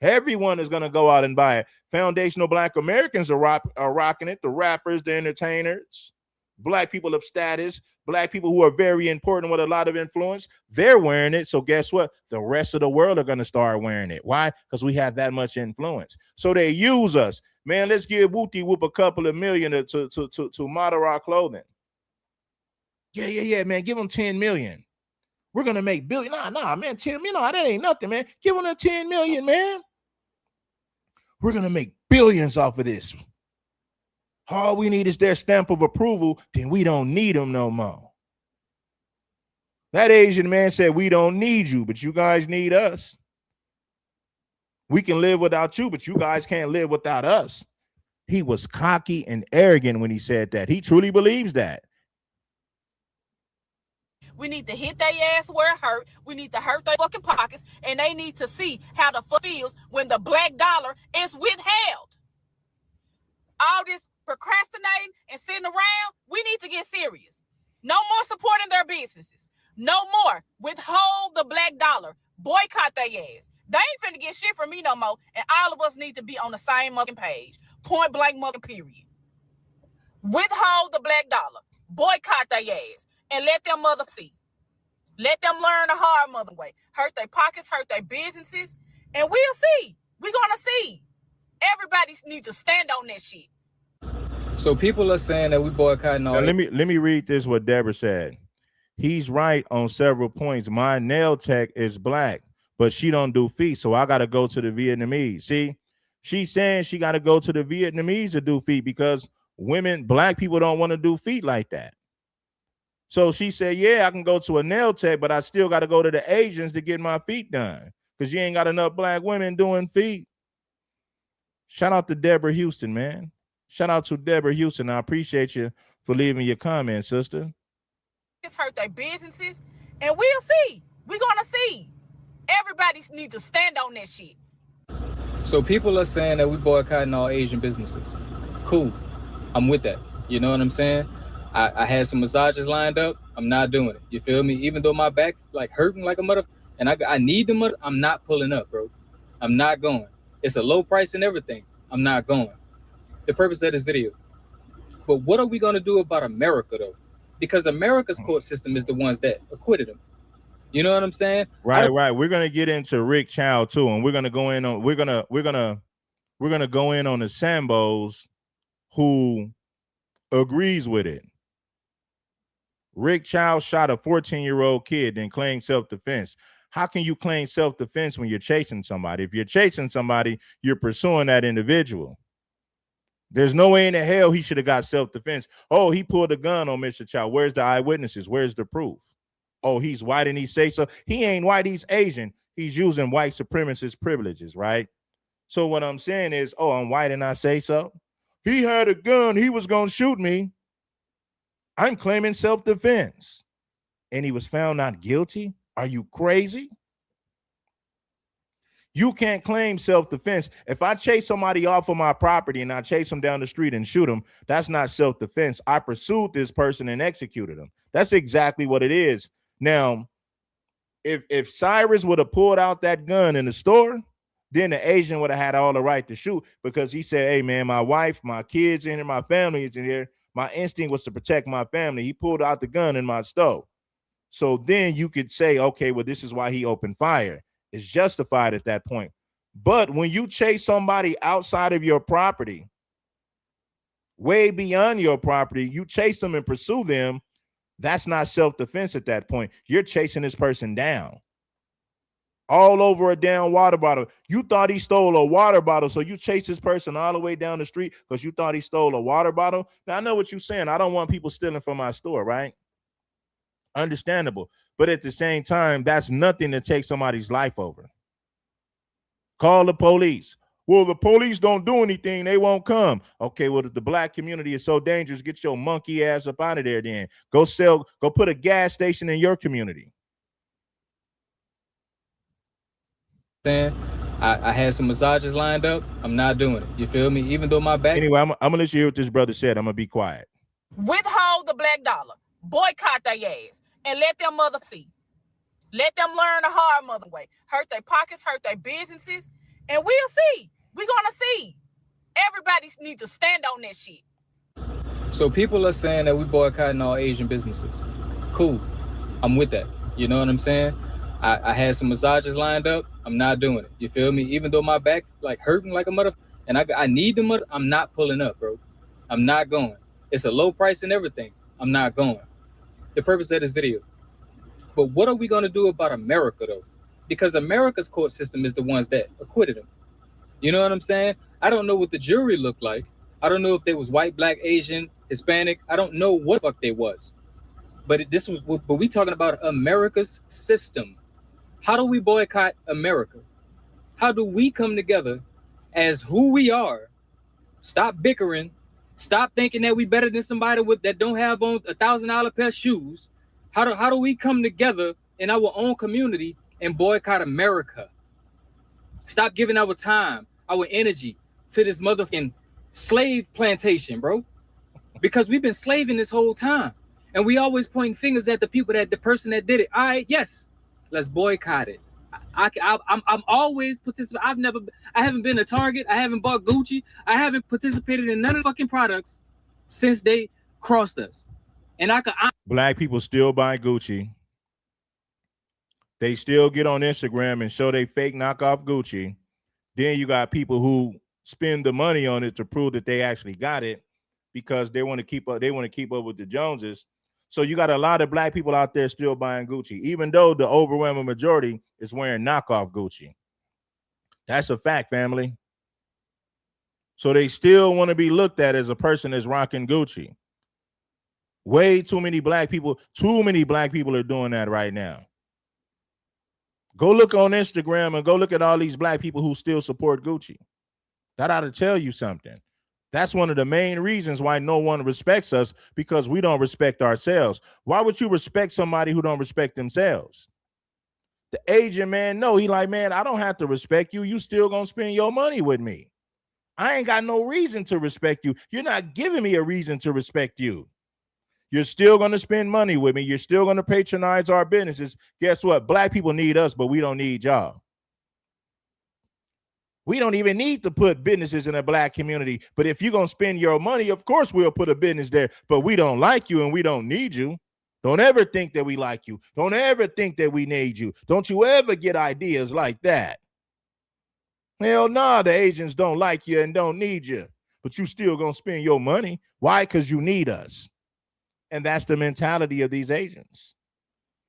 Everyone is going to go out and buy it. Foundational black Americans are rocking it. The rappers, the entertainers, black people of status, black people who are very important with a lot of influence, they're wearing it. So guess what? The rest of the world are going to start wearing it. Why? Because we have that much influence. So they use us. Man, let's give Wooty Whoop a couple of million to model our clothing. Yeah, man. Give them 10 million. We're going to make billion. Nah, man. 10 million. No, that ain't nothing, man. Give them the 10 million, man. We're going to make billions off of this. All we need is their stamp of approval. Then we don't need them no more. That Asian man said, we don't need you, but you guys need us. We can live without you, but you guys can't live without us. He was cocky and arrogant when he said that. He truly believes that. We need to hit their ass where it hurt. We need to hurt their fucking pockets, and they need to see how the fuck feels when the black dollar is withheld. All this procrastinating and sitting around, we need to get serious. No more supporting their businesses. No more withhold the black dollar. Boycott their ass. They ain't finna get shit from me no more, and all of us need to be on the same fucking page. Point blank fucking period. Withhold the black dollar. Boycott their ass. And let them mother see. Let them learn the hard mother way. Hurt their pockets, hurt their businesses, and we'll see. We're gonna see. Everybody needs to stand on that shit. So people are saying that we boycotting all. Let me read this what Deborah said. He's right on several points. My nail tech is black, but she don't do feet, so I gotta go to the Vietnamese. See, she's saying she gotta go to the Vietnamese to do feet because women, black people don't want to do feet like that. So she said, yeah, I can go to a nail tech, but I still got to go to the Asians to get my feet done because you ain't got enough black women doing feet. Shout out to Deborah Houston, man. Shout out to Deborah Houston. I appreciate you for leaving your comment, sister. It's hurt their businesses, and we'll see. We're going to see. Everybody needs to stand on that shit. So people are saying that we boycotting all Asian businesses. Cool. I'm with that. You know what I'm saying? I had some massages lined up. I'm not doing it. You feel me? Even though my back like hurting like a mother, and I need the mother, I'm not pulling up, bro. I'm not going. It's a low price and everything. I'm not going. The purpose of this video. But what are we going to do about America, though? Because America's court system is the ones that acquitted them. You know what I'm saying? Right. We're gonna get into Rick Chow too, and we're gonna go in on we're gonna go in on the Sambos who agrees with it. Rick Chow shot a 14-year-old kid and claimed self-defense. How can you claim self-defense when you're chasing somebody? If you're chasing somebody, you're pursuing that individual. There's no way in the hell he should have got self-defense. Oh, he pulled a gun on Mr. Chow. Where's the eyewitnesses? Where's the proof? Oh, he's white and he say so. He ain't white, he's Asian. He's using white supremacist privileges, right? So what I'm saying is, oh, I'm white and I say so. He had a gun. He was going to shoot me. I'm claiming self-defense. And he was found not guilty? Are you crazy? You can't claim self-defense. If I chase somebody off of my property and I chase them down the street and shoot them, that's not self-defense. I pursued this person and executed them. That's exactly what it is. Now, if Cyrus would have pulled out that gun in the store, then the Asian would have had all the right to shoot because he said, hey, man, my wife, my kids in here, my family is in here. My instinct was to protect my family. He pulled out the gun in my stove. So then you could say, okay, well, this is why he opened fire. It's justified at that point. But when you chase somebody outside of your property, way beyond your property, you chase them and pursue them, that's not self-defense at that point. You're chasing this person down. All over a damn water bottle. You thought he stole a water bottle, so you chase this person all the way down the street because you thought he stole a water bottle. Now, I know what you're saying. I don't want people stealing from my store, right? Understandable. But at the same time, that's nothing to take somebody's life over. Call the police. Well, the police don't do anything. They won't come. Okay, well, if the black community is so dangerous, get your monkey ass up out of there then. Go put a gas station in your community. I had some massages lined up. I'm not doing it. You feel me? Even though my back. Anyway, I'm gonna let you hear what this brother said. I'm gonna be quiet. Withhold the black dollar. Boycott their ass. And let them mother see. Let them learn the hard mother way. Hurt their pockets, hurt their businesses. And we'll see. We're gonna see. Everybody needs to stand on that shit. So people are saying that we boycotting all Asian businesses. Cool. I'm with that. You know what I'm saying? I had some massages lined up. I'm not doing it. You feel me? Even though my back like hurting like a mother, and I need the mother, I'm not pulling up, bro. I'm not going. It's a low price and everything. I'm not going. The purpose of this video. But what are we gonna do about America though? Because America's court system is the ones that acquitted him. You know what I'm saying? I don't know what the jury looked like. I don't know if they was white, black, Asian, Hispanic. I don't know what the fuck they was. But we talking about America's system. How do we boycott America? How do we come together as who we are? Stop bickering. Stop thinking that we better than somebody that don't have on $1,000 pair of shoes. How do we come together in our own community and boycott America? Stop giving our time, our energy to this motherfucking slave plantation, bro. Because we've been slaving this whole time. And we always pointing fingers at the person that did it. All right, yes. Let's boycott it. I'm always participating. I haven't been to Target. I haven't bought Gucci. I haven't participated in none of the fucking products since they crossed us. And Black people still buy Gucci. They still get on Instagram and show they fake knockoff Gucci. Then you got people who spend the money on it to prove that they actually got it because they want to keep up. They want to keep up with the Joneses. So you got a lot of black people out there still buying Gucci, even though the overwhelming majority is wearing knockoff Gucci. That's a fact, family. So they still want to be looked at as a person that's rocking Gucci. Way too many black people are doing that right now. Go look on Instagram and go look at all these black people who still support Gucci. That ought to tell you something. That's one of the main reasons why no one respects us, because we don't respect ourselves. Why would you respect somebody who don't respect themselves? The Asian man, no, he like, man, I don't have to respect you. You still gonna spend your money with me. I ain't got no reason to respect you. You're not giving me a reason to respect you. You're still gonna spend money with me. You're still gonna patronize our businesses. Guess what? Black people need us, but we don't need y'all. We don't even need to put businesses in a black community. But if you're going to spend your money, of course, we'll put a business there. But we don't like you and we don't need you. Don't ever think that we like you. Don't ever think that we need you. Don't you ever get ideas like that. Hell nah, the Asians don't like you and don't need you. But you still going to spend your money. Why? Because you need us. And that's the mentality of these Asians.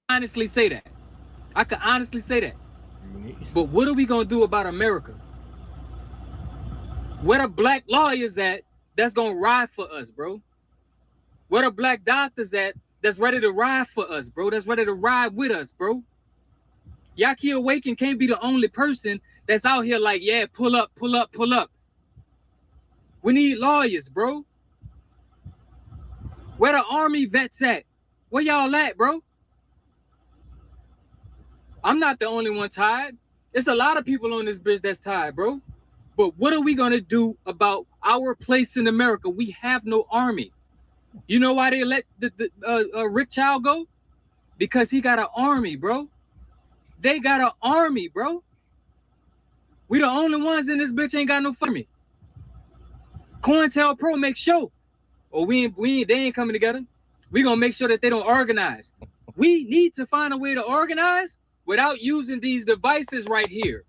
Honestly say that. I can honestly say that. But what are we going to do about America? Where the black lawyers at that's gonna ride for us, bro? Where the black doctors at that's ready to ride for us, bro? That's ready to ride with us, bro. Yaki Awaken can't be the only person that's out here like, yeah, pull up, pull up, pull up. We need lawyers, bro. Where the army vets at? Where y'all at, bro? I'm not the only one tired. It's a lot of people on this bitch that's tired, bro. But what are we gonna do about our place in America? We have no army. You know why they let the Rick Child go? Because he got an army, bro. They got an army, bro. We the only ones in this bitch ain't got no army. COINTELPRO make sure. Or they ain't coming together. We gonna make sure that they don't organize. We need to find a way to organize without using these devices right here.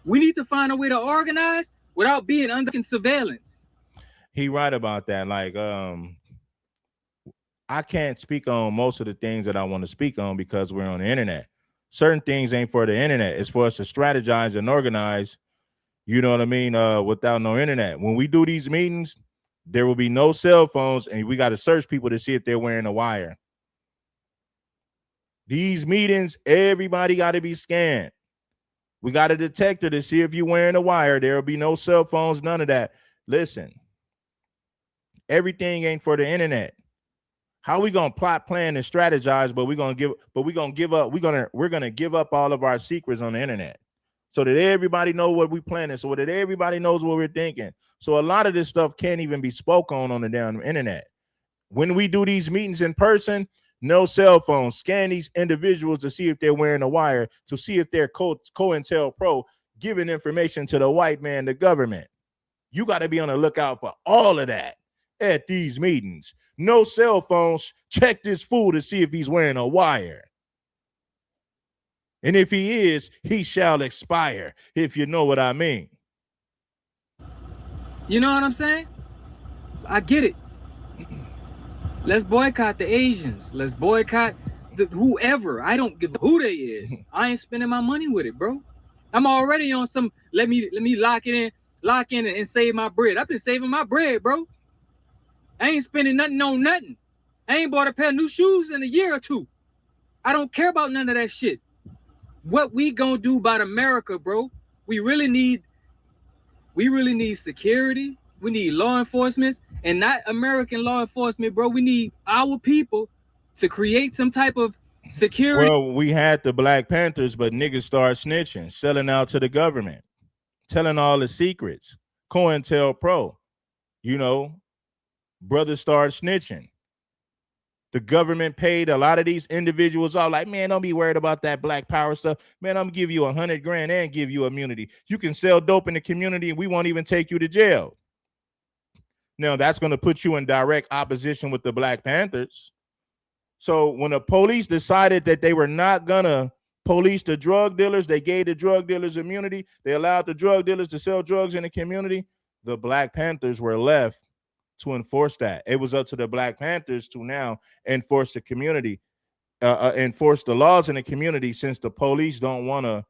We need to find a way to organize without being under surveillance. He right about that. Like, I can't speak on most of the things that I want to speak on because we're on the internet. Certain things ain't for the internet. It's for us to strategize and organize, you know what I mean, without no internet. When we do these meetings, there will be no cell phones, and we got to search people to see if they're wearing a wire. These meetings, everybody got to be scanned. We got a detector to see if you're wearing a wire. There will be no cell phones, none of that. Listen, everything ain't for the internet. How we gonna plot, plan, and strategize? But we're gonna give up. We're gonna give up all of our secrets on the internet, so that everybody know what we planning, so that everybody knows what we're thinking. So a lot of this stuff can't even be spoke on the damn internet. When we do these meetings in person, no cell phones. Scan these individuals to see if they're wearing a wire, to see if they're COINTELPRO giving information to the white man, the government. You got to be on the lookout for all of that at these meetings. No cell phones. Check this fool to see if he's wearing a wire. And if he is, he shall expire, if you know what I mean. You know what I'm saying? I get it. Let's boycott the Asians. Let's boycott whoever. I don't give a who they is. I ain't spending my money with it, bro. I'm already on some let me lock in and save my bread. I've been saving my bread, bro. I ain't spending nothing on nothing. I ain't bought a pair of new shoes in a year or two. I don't care about none of that shit. What we gonna do about America, bro? We really need security. We need law enforcement, and not American law enforcement, bro. We need our people to create some type of security. Well, we had the Black Panthers, but niggas started snitching, selling out to the government, telling all the secrets. COINTELPRO, you know, brothers started snitching. The government paid a lot of these individuals off. Like, man, don't be worried about that black power stuff. Man, I'm gonna give you $100 grand and give you immunity. You can sell dope in the community and we won't even take you to jail. Now, that's going to put you in direct opposition with the Black Panthers. So when the police decided that they were not going to police the drug dealers, they gave the drug dealers immunity. They allowed the drug dealers to sell drugs in the community. The Black Panthers were left to enforce that. It was up to the Black Panthers to now enforce the community, enforce the laws in the community, since the police don't want to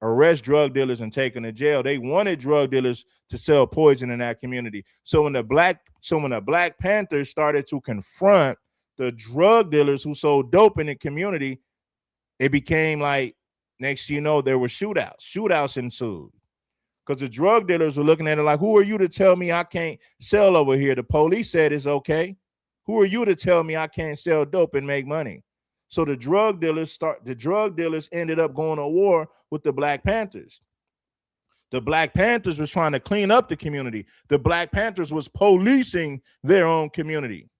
arrest drug dealers and take them to jail. They wanted drug dealers to sell poison in that community. So when the Black Panthers started to confront the drug dealers who sold dope in the community, it became like, next you know, there were shootouts ensued, because the drug dealers were looking at it like, who are you to tell me I can't sell over here? The police said it's okay. Who are you to tell me I can't sell dope and make money? So the drug dealers ended up going to war with the Black Panthers. The Black Panthers was trying to clean up the community. The Black Panthers was policing their own community.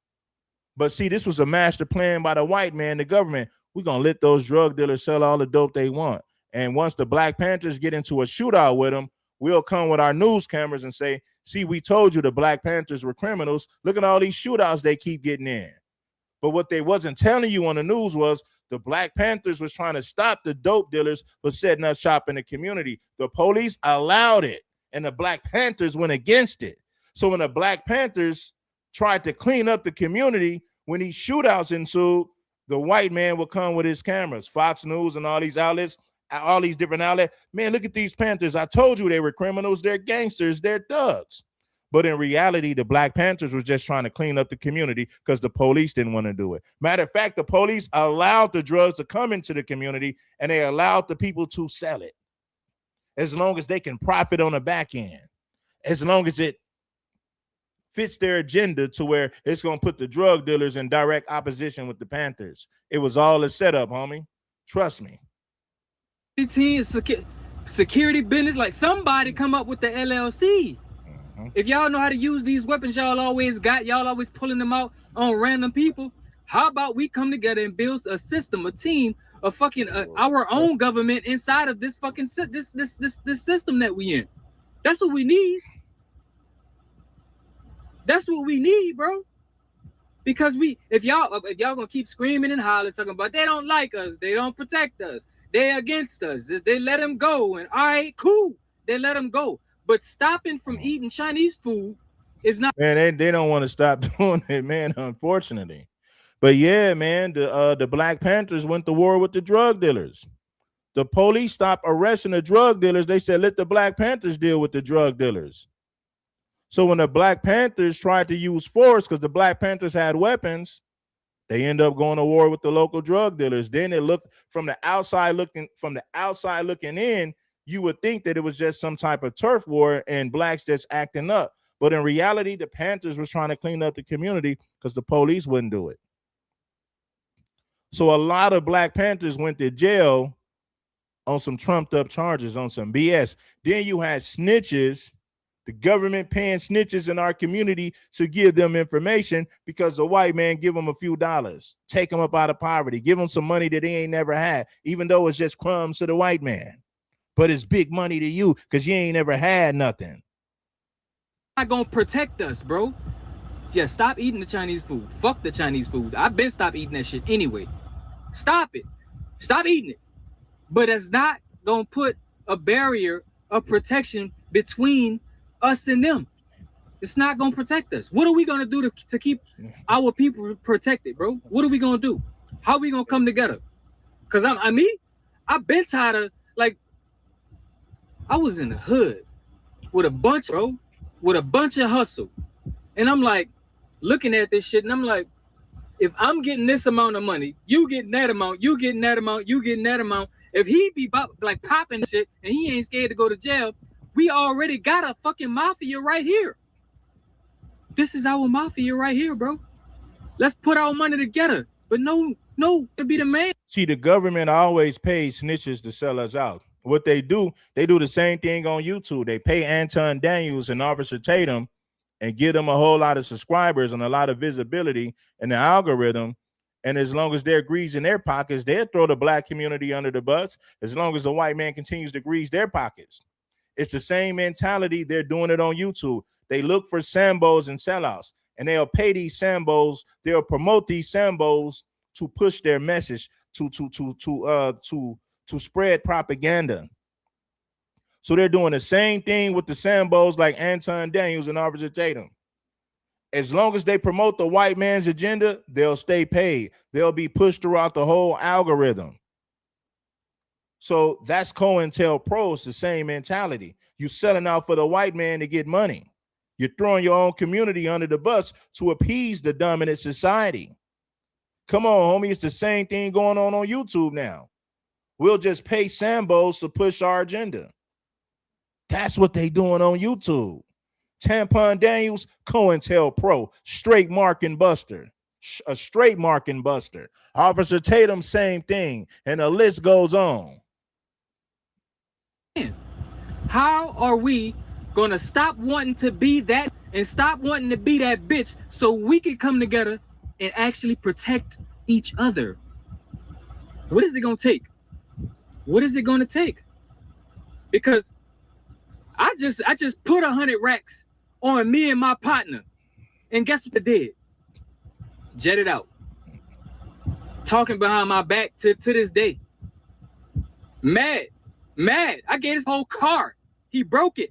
But see, this was a master plan by the white man, the government. We're going to let those drug dealers sell all the dope they want. And once the Black Panthers get into a shootout with them, we'll come with our news cameras and say, see, we told you the Black Panthers were criminals. Look at all these shootouts they keep getting in. But what they wasn't telling you on the news was the Black Panthers was trying to stop the dope dealers for setting up shop in the community. The police allowed it, and the Black Panthers went against it. So when the Black Panthers tried to clean up the community, when these shootouts ensued, the white man would come with his cameras, Fox News and all these outlets, all these different outlets. Man, look at these Panthers. I told you they were criminals. They're gangsters. They're thugs. But in reality, the Black Panthers was just trying to clean up the community because the police didn't want to do it. Matter of fact, the police allowed the drugs to come into the community, and they allowed the people to sell it, as long as they can profit on the back end, as long as it fits their agenda to where it's going to put the drug dealers in direct opposition with the Panthers. It was all a setup, homie. Trust me. Security business, like somebody come up with the LLC. If y'all know how to use these weapons y'all always pulling them out on random people, how about we come together and build a system, a team of fucking our own government inside of this fucking this system that we in? That's what we need. That's what we need, bro. Because if y'all gonna keep screaming and hollering, talking about they don't like us, they don't protect us, they against us, they let them go, and all right, cool. they let them go. But stopping from eating Chinese food is not. Man, they don't want to stop doing it, man, unfortunately. But yeah, man, the Black Panthers went to war with the drug dealers. The police stopped arresting the drug dealers. They said, let the Black Panthers deal with the drug dealers. So when the Black Panthers tried to use force, because the Black Panthers had weapons, they end up going to war with the local drug dealers. Then it looked from the outside looking in, you would think that it was just some type of turf war and blacks just acting up. But in reality, the Panthers was trying to clean up the community because the police wouldn't do it. So a lot of Black Panthers went to jail on some trumped up charges, on some BS. Then you had snitches, the government paying snitches in our community to give them information because the white man give them a few dollars, take them up out of poverty, give them some money that they ain't never had, even though it's just crumbs to the white man. But it's big money to you because you ain't never had nothing. Not gonna protect us, bro. Yeah, stop eating the Chinese food. Fuck the Chinese food. I've been stopped eating that shit anyway. Stop it. Stop eating it. But it's not gonna put a barrier of protection between us and them. It's not gonna protect us. What are we gonna do to keep our people protected, bro? What are we gonna do? How are we gonna come together? Cause I've been tired of, like, I was in the hood with a bunch of hustle. And I'm like, looking at this shit, and I'm like, if I'm getting this amount of money, you getting that amount, you getting that amount, you getting that amount. If he be like popping shit and he ain't scared to go to jail, we already got a fucking mafia right here. This is our mafia right here, bro. Let's put our money together. But no, to be the man. See, the government always pays snitches to sell us out. What they do the same thing on YouTube. They pay Anton Daniels and Officer Tatum and give them a whole lot of subscribers and a lot of visibility in the algorithm. And as long as they're greasing their pockets, they'll throw the black community under the bus as long as the white man continues to grease their pockets. It's the same mentality. They're doing it on YouTube. They look for Sambos and sellouts, and they'll pay these Sambos. They'll promote these Sambos to push their message, to spread propaganda. So they're doing the same thing with the Sambos like Anton Daniels and Officer Tatum. As long as they promote the white man's agenda, they'll stay paid. They'll be pushed throughout the whole algorithm. So that's COINTELPRO. It's the same mentality. You're selling out for the white man to get money. You're throwing your own community under the bus to appease the dominant society. Come on, homie. It's the same thing going on YouTube now. We'll just pay Sambos to push our agenda. That's what they doing on YouTube. Tampon Daniels, COINTELPRO, straight marking buster. A straight marking buster. Officer Tatum, same thing. And the list goes on. How are we gonna stop wanting to be that and stop wanting to be that bitch so we can come together and actually protect each other? What is it gonna take? What is it gonna take? Because I just put 100 racks on me and my partner, and guess what they did? Jetted out, talking behind my back to this day. Mad. I gave his whole car. He broke it.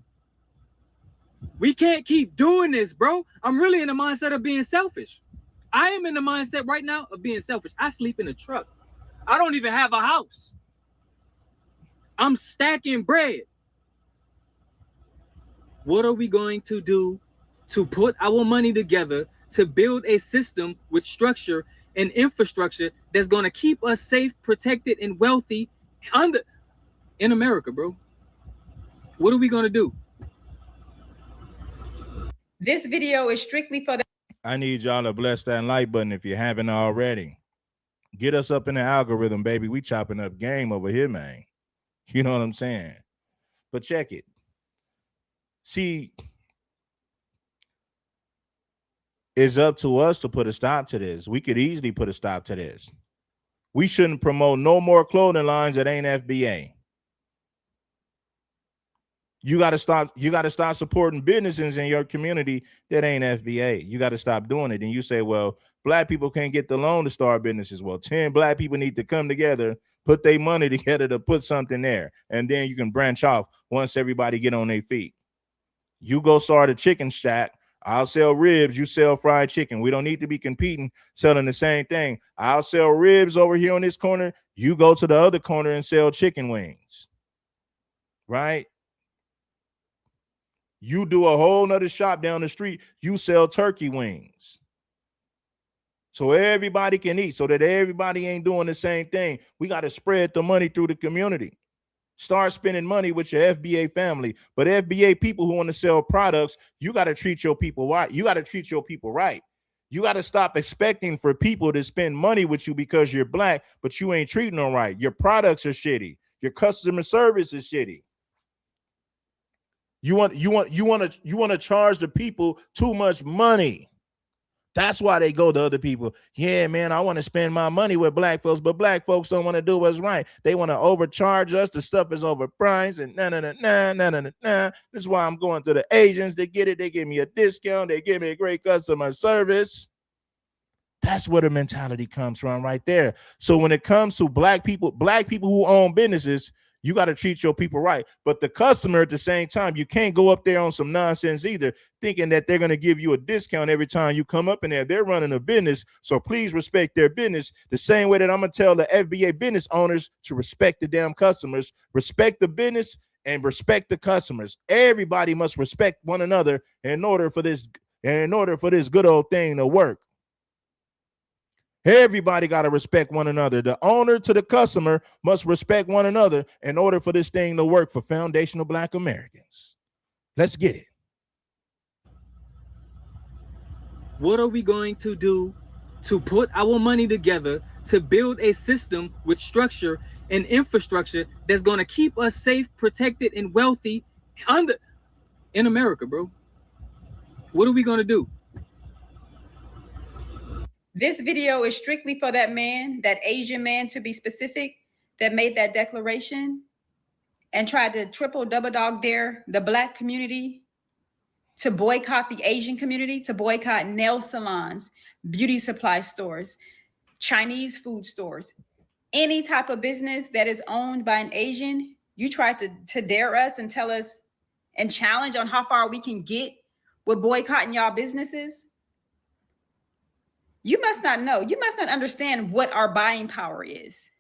We can't keep doing this, bro. I'm really in the mindset of being selfish. I am in the mindset right now of being selfish. I sleep in a truck. I don't even have a house. I'm stacking bread. What are we going to do to put our money together to build a system with structure and infrastructure that's going to keep us safe, protected, and wealthy in America, bro? What are we going to do? This video is strictly for the... I need y'all to bless that like button if you haven't already. Get us up in the algorithm, baby. We chopping up game over here, man. You know what I'm saying? But check it. See, it's up to us to put a stop to this. We could easily put a stop to this. We shouldn't promote no more clothing lines that ain't FBA. You got to stop supporting businesses in your community that ain't FBA. You got to stop doing it. And you say, well, black people can't get the loan to start businesses. Well, 10 black people need to come together, put their money together to put something there. And then you can branch off once everybody get on their feet. You go start a chicken shack. I'll sell ribs. You sell fried chicken. We don't need to be competing, selling the same thing. I'll sell ribs over here on this corner. You go to the other corner and sell chicken wings. Right? You do a whole nother shop down the street. You sell turkey wings. So everybody can eat, so that everybody ain't doing the same thing. We got to spread the money through the community. Start spending money with your FBA family. But FBA people who want to sell products, you got to treat your people right. You got to treat your people right. You got to stop expecting for people to spend money with you because you're black, but you ain't treating them right. Your products are shitty. Your customer service is shitty. You want to charge the people too much money. That's why they go to other people. Yeah, man, I want to spend my money with black folks, but black folks don't want to do what's right. They want to overcharge us. The stuff is overpriced and nah. This is why I'm going to the Asians. They get it. They give me a discount. They give me a great customer service. That's where the mentality comes from right there. So when it comes to black people who own businesses, you got to treat your people right. But the customer at the same time, you can't go up there on some nonsense either, thinking that they're going to give you a discount every time you come up in there. They're running a business, so please respect their business the same way that I'm going to tell the FBA business owners to respect the damn customers, respect the business, and respect the customers. Everybody must respect one another in order for this good old thing to work. Everybody got to respect one another. The owner to the customer must respect one another in order for this thing to work for foundational Black Americans. Let's get it. What are we going to do to put our money together to build a system with structure and infrastructure that's going to keep us safe, protected, and wealthy in America, bro? What are we going to do? This video is strictly for that man, that Asian man to be specific, that made that declaration and tried to triple double dog dare the Black community to boycott the Asian community, to boycott nail salons, beauty supply stores, Chinese food stores, any type of business that is owned by an Asian. You tried to dare us and tell us and challenge on how far we can get with boycotting y'all businesses. You must not know. You must not understand what our buying power is.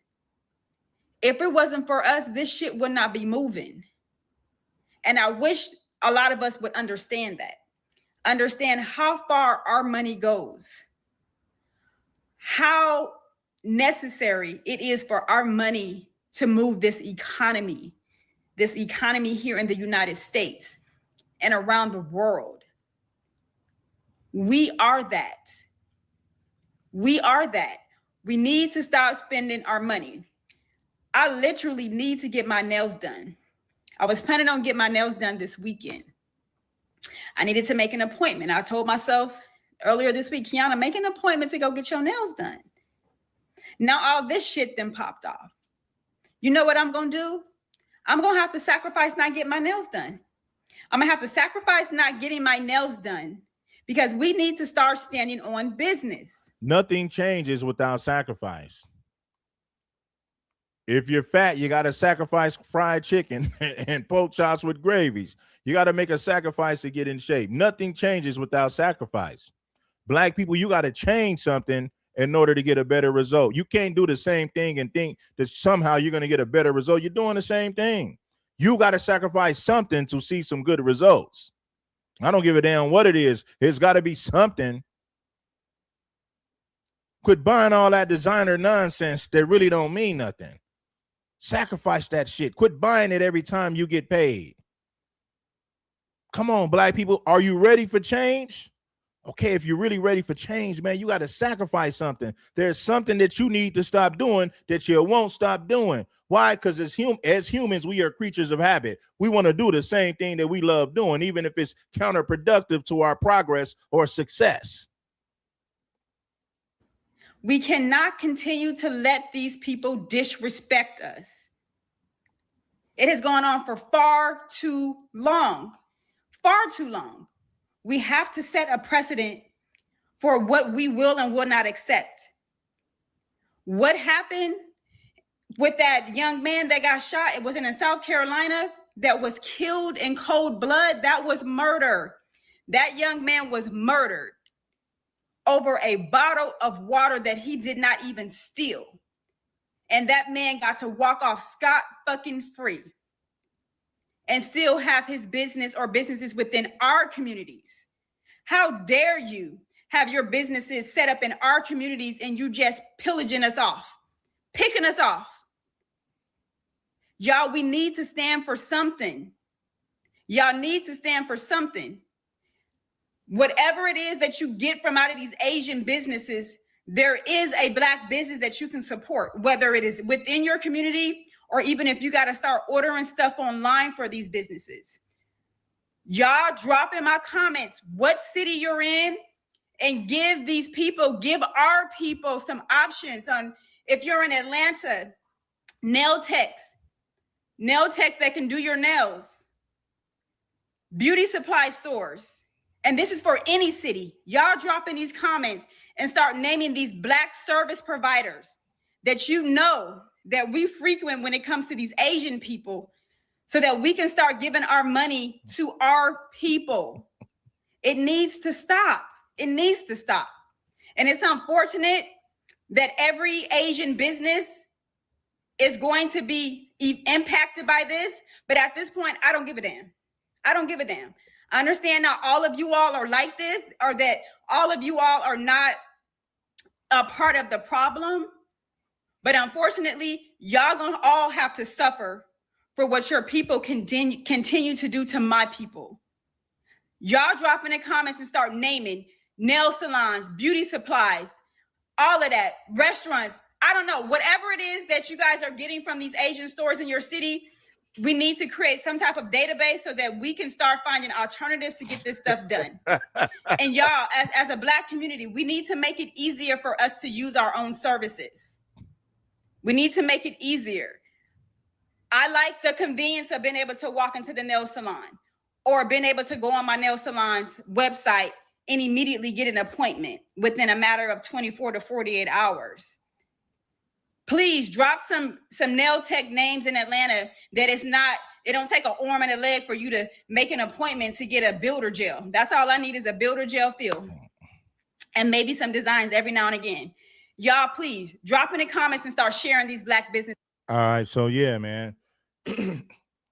If it wasn't for us, this shit would not be moving. And I wish a lot of us would understand that. Understand how far our money goes. How necessary it is for our money to move this economy here in the United States and around the world. We are that. We are that. We need to stop spending our money. I literally need to get my nails done. I was planning on getting my nails done this weekend. I needed to make an appointment. I told myself earlier this week, Kiana, make an appointment to go get your nails done. Now all this shit then popped off. You know what I'm going to do? I'm going to have to sacrifice not getting my nails done. I'm going to have to sacrifice not getting my nails done because we need to start standing on business. Nothing changes without sacrifice. If you're fat, you got to sacrifice fried chicken and pork chops with gravies. You got to make a sacrifice to get in shape. Nothing changes without sacrifice. Black people, you got to change something in order to get a better result. You can't do the same thing and think that somehow you're going to get a better result. You're doing the same thing. You got to sacrifice something to see some good results. I don't give a damn what it is. It's got to be something. Quit buying all that designer nonsense that really don't mean nothing. Sacrifice that shit. Quit buying it every time you get paid. Come on, Black people. Are you ready for change? Okay, if you're really ready for change, man, you got to sacrifice something. There's something that you need to stop doing that you won't stop doing. Why? Because as humans, we are creatures of habit. We want to do the same thing that we love doing, even if it's counterproductive to our progress or success. We cannot continue to let these people disrespect us. It has gone on for far too long. Far too long. We have to set a precedent for what we will and will not accept. What happened with that young man that got shot? It was in South Carolina, that was killed in cold blood. That was murder. That young man was murdered over a bottle of water that he did not even steal. And that man got to walk off scot fucking free and still have his business or businesses within our communities. How dare you have your businesses set up in our communities and you just pillaging us off, picking us off. Y'all, we need to stand for something. Y'all need to stand for something. Whatever it is that you get from out of these Asian businesses, there is a Black business that you can support, whether it is within your community or even if you got to start ordering stuff online for these businesses. Y'all drop in my comments what city you're in and give these people, give our people some options on, if you're in Atlanta, nail techs that can do your nails, beauty supply stores. And this is for any city. Y'all drop in these comments and start naming these Black service providers that you know that we frequent when it comes to these Asian people, so that we can start giving our money to our people. It needs to stop. It needs to stop. And it's unfortunate that every Asian business is going to be impacted by this. But at this point, I don't give a damn. I don't give a damn. I understand not all of you all are like this, or that all of you all are not a part of the problem. But unfortunately, y'all gonna all have to suffer for what your people continue to do to my people. Y'all drop in the comments and start naming nail salons, beauty supplies, all of that, restaurants. I don't know, whatever it is that you guys are getting from these Asian stores in your city, we need to create some type of database so that we can start finding alternatives to get this stuff done. And y'all, as a Black community, we need to make it easier for us to use our own services. We need to make it easier. I like the convenience of being able to walk into the nail salon or being able to go on my nail salon's website and immediately get an appointment within a matter of 24 to 48 hours. Please drop some nail tech names in Atlanta that is not, it don't take an arm and a leg for you to make an appointment to get a builder gel. That's all I need is a builder gel fill and maybe some designs every now and again. Y'all, please drop in the comments and start sharing these Black businesses. All right, so yeah, man.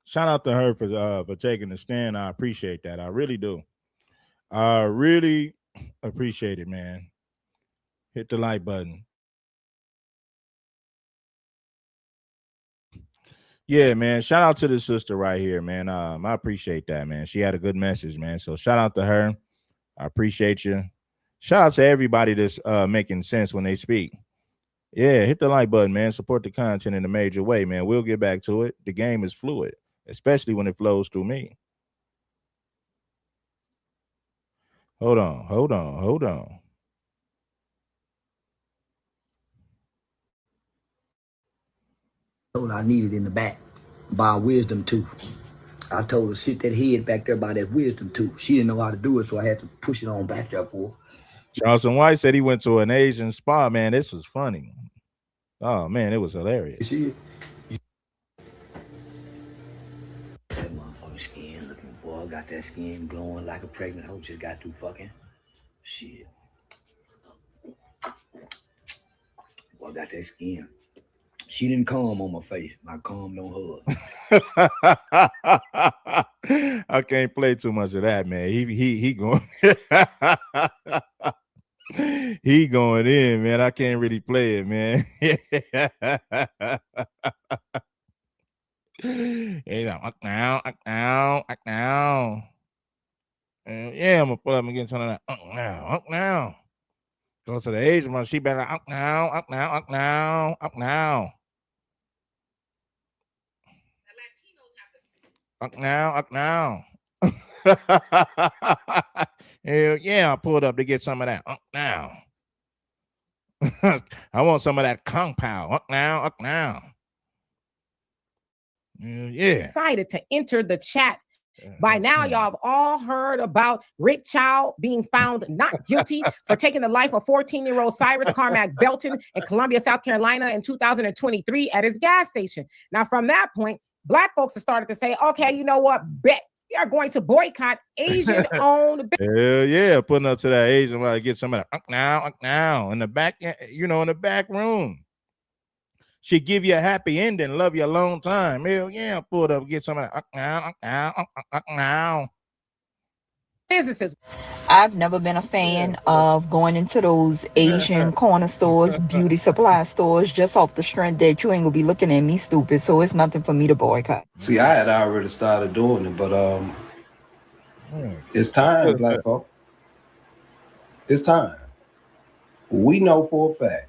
Shout out to her for taking the stand. I appreciate that. I really do. I really appreciate it, man. Hit the like button. Yeah, man. Shout out to the sister right here, man. I appreciate that, man. She had a good message, man. So shout out to her. I appreciate you. Shout out to everybody that's making sense when they speak. Yeah, hit the like button, man. Support the content in a major way, man. We'll get back to it. The game is fluid, especially when it flows through me. Hold on. Told her I needed in the back by a wisdom tooth. I told her sit that head back there by that wisdom tooth. She didn't know how to do it, so I had to push it on back there for her. Charleston White said he went to an Asian spa, man. This was funny. Oh, man, it was hilarious. You see that motherfucking skin looking, boy, got that skin glowing like a pregnant hoe just got through fucking. Shit. Boy, got that skin. She didn't calm on my face. I calmed on her. I can't play too much of that, man. He going he going in, man. I can't really play it, man. He's like, now. Yeah, I'm gonna pull up and get some of that. Now. Go to the Asian one. She better up now. Up now. Hell yeah, I pulled up to get some of that. Up now. I want some of that kung pao. Up now. Yeah. Excited to enter the chat By now, y'all have all heard about Rick Chow being found not guilty for taking the life of 14-year-old Cyrus Carmack Belton in Columbia, South Carolina in 2023 at his gas station. Now, from that point, Black folks have started to say, okay, you know what, bet we are going to boycott Asian-owned. Hell yeah, putting up to that Asian while I get somebody now in the back, in the back room. She give you a happy ending, love you a long time. Hell yeah, pull it up, get somebody now. Businesses. I've never been a fan of going into those Asian corner stores, beauty supply stores, just off the strength that you ain't gonna be looking at me stupid. So it's nothing for me to boycott. See, I had already started doing it, but it's time, Black folk. It's time. We know for a fact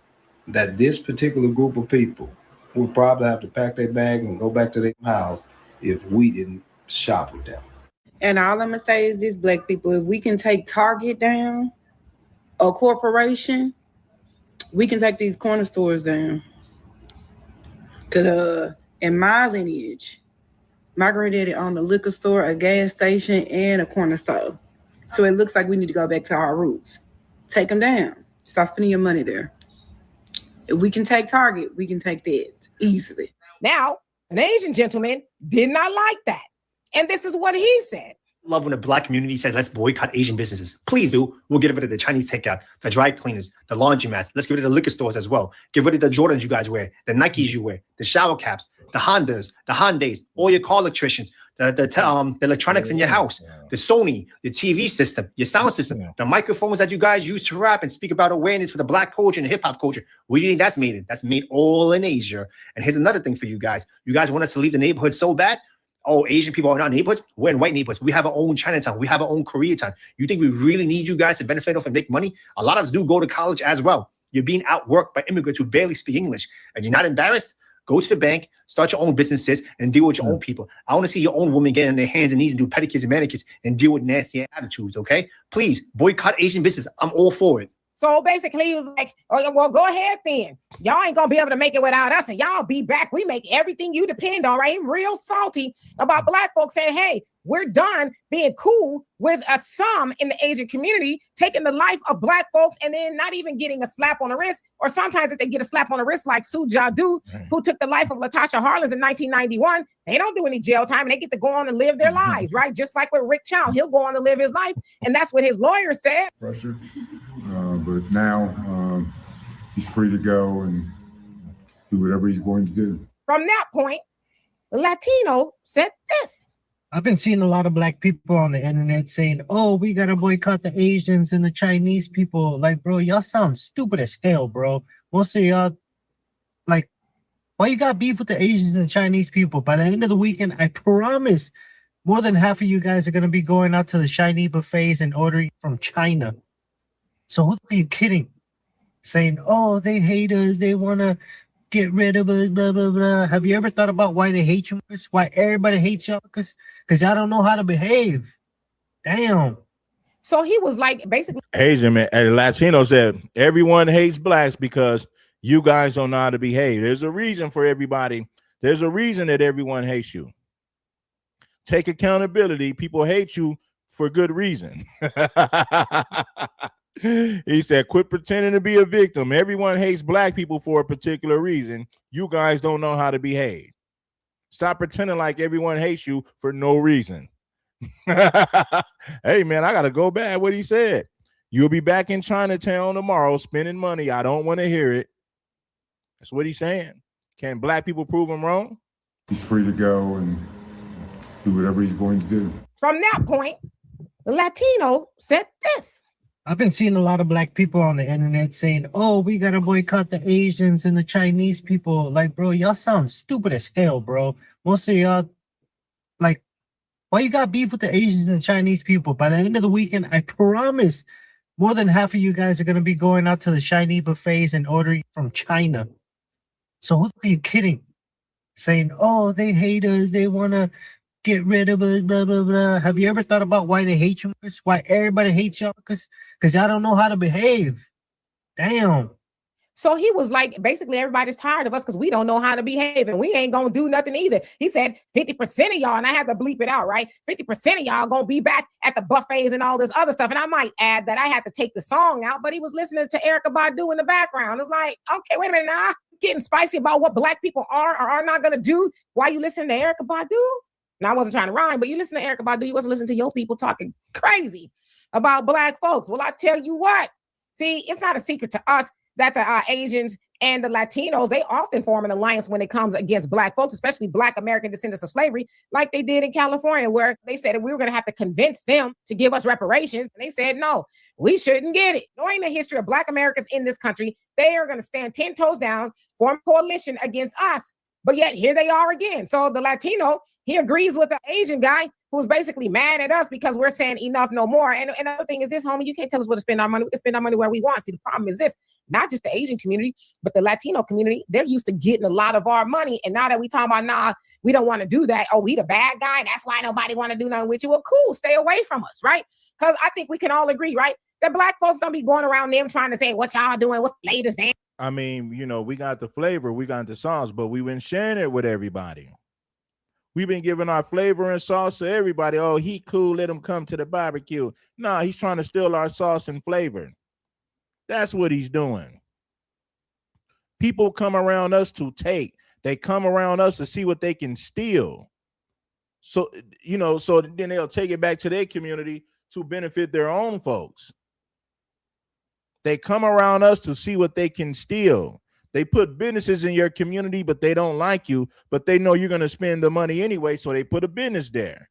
that this particular group of people would probably have to pack their bags and go back to their house if we didn't shop with them. And all I'm gonna say is this, Black people, if we can take Target down, a corporation, we can take these corner stores down. Cause in my lineage, my granddaddy owned a liquor store, a gas station, and a corner store. So it looks like we need to go back to our roots. Take them down. Stop spending your money there. If we can take Target, we can take that easily. Now, an Asian gentleman did not like that. And this is what he said. Love when the Black community says, let's boycott Asian businesses. Please do. We'll get rid of the Chinese takeout, the dry cleaners, the laundromats. Let's get rid of the liquor stores as well. Get rid of the Jordans you guys wear, the Nikes you wear, the shower caps, the Hondas, the Hyundais, all your car electricians, the electronics in your house, the Sony, the TV system, your sound system, the microphones that you guys use to rap and speak about awareness for the Black culture and hip hop culture. What do you think that's made in? That's made all in Asia. And here's another thing for you guys. You guys want us to leave the neighborhood so bad? Oh, Asian people are not neighborhoods. We're in white neighborhoods. We have our own Chinatown. We have our own Koreatown. You think we really need you guys to benefit off and make money? A lot of us do go to college as well. You're being outworked by immigrants who barely speak English. And you're not embarrassed? Go to the bank, start your own businesses, and deal with your own people. I want to see your own women get on their hands and knees and do pedicures and manicures and deal with nasty attitudes, okay? Please, boycott Asian business. I'm all for it. So basically, he was like, oh, well, go ahead then. Y'all ain't going to be able to make it without us, and y'all be back. We make everything you depend on, right? Real salty about Black folks saying, hey, we're done being cool with some in the Asian community, taking the life of Black folks and then not even getting a slap on the wrist. Or sometimes if they get a slap on the wrist, like Sue Jadu, who took the life of Latasha Harlins in 1991, they don't do any jail time and they get to go on and live their lives, right? Just like with Rick Chow, he'll go on to live his life. And that's what his lawyer said. Pressure. But now he's free to go and do whatever he's going to do. From that point, Latino said this. I've been seeing a lot of Black people on the internet saying, oh, we got to boycott the Asians and the Chinese people. Like, bro, y'all sound stupid as hell, bro. Most of y'all, like, why you got beef with the Asians and Chinese people? By the end of the weekend, I promise more than half of you guys are going to be going out to the Chinese buffets and ordering from China. So who are you kidding? Saying, oh, they hate us. They want to get rid of us, blah, blah, blah. Have you ever thought about why they hate you? Why everybody hates y'all? Because y'all don't know how to behave. Damn. So he was like, basically. Asian man, and Latino said, everyone hates Blacks because you guys don't know how to behave. There's a reason for everybody. There's a reason that everyone hates you. Take accountability. People hate you for good reason. He said, quit pretending to be a victim. Everyone hates Black people for a particular reason. You guys don't know how to behave. Stop pretending like everyone hates you for no reason. Hey, man, I got to go back what he said. You'll be back in Chinatown tomorrow spending money. I don't want to hear it. That's what he's saying. Can Black people prove him wrong? He's free to go and do whatever he's going to do. From that point, Latino said this. I've been seeing a lot of Black people on the internet saying, oh, we got to boycott the Asians and the Chinese people. Like, bro, y'all sound stupid as hell, bro. Most of y'all, like, why you got beef with the Asians and Chinese people? By the end of the weekend, I promise more than half of you guys are going to be going out to the Chinese buffets and ordering from China. So who are you kidding? Saying, oh, they hate us. They want to get rid of us, blah, blah, blah. Have you ever thought about why they hate you? Why everybody hates y'all? Because y'all don't know how to behave. Damn. So he was like, basically, everybody's tired of us because we don't know how to behave and we ain't gonna do nothing either. He said 50% of y'all, and I had to bleep it out, right? 50% of y'all gonna be back at the buffets and all this other stuff. And I might add that I had to take the song out, but he was listening to Erykah Badu in the background. It's like, okay, wait a minute now. Getting spicy about what black people are or are not gonna do while you listen to Erykah Badu. Now, I wasn't trying to rhyme, but you listen to Erykah Badu, you wasn't listening to your people talking crazy about black folks. Well, I tell you what, see, it's not a secret to us that the Asians and the Latinos, they often form an alliance when it comes against black folks, especially black American descendants of slavery, like they did in California, where they said that we were going to have to convince them to give us reparations. And they said, no, we shouldn't get it. Knowing the history of black Americans in this country, they are going to stand 10 toes down, form a coalition against us. But yet here they are again. So the Latino, he agrees with the Asian guy who's basically mad at us because we're saying enough, no more. And another thing is this, homie, you can't tell us where to spend our money. We can spend our money where we want. See, the problem is this, not just the Asian community, but the Latino community, they're used to getting a lot of our money. And now that we talking about, nah, we don't want to do that. Oh, we the bad guy. That's why nobody want to do nothing with you. Well, cool, stay away from us, right? Because I think we can all agree, right? That black folks don't be going around them trying to say, what y'all doing? What's the latest dance? I mean, you know, we got the flavor, we got the sauce, but we've been sharing it with everybody. We've been giving our flavor and sauce to everybody. Oh, he cool, let him come to the barbecue. No, he's trying to steal our sauce and flavor. That's what he's doing. People come around us to take. They come around us to see what they can steal. So, you know, so then they'll take it back to their community to benefit their own folks. They come around us to see what they can steal. They put businesses in your community, but they don't like you, but they know you're going to spend the money anyway, so they put a business there.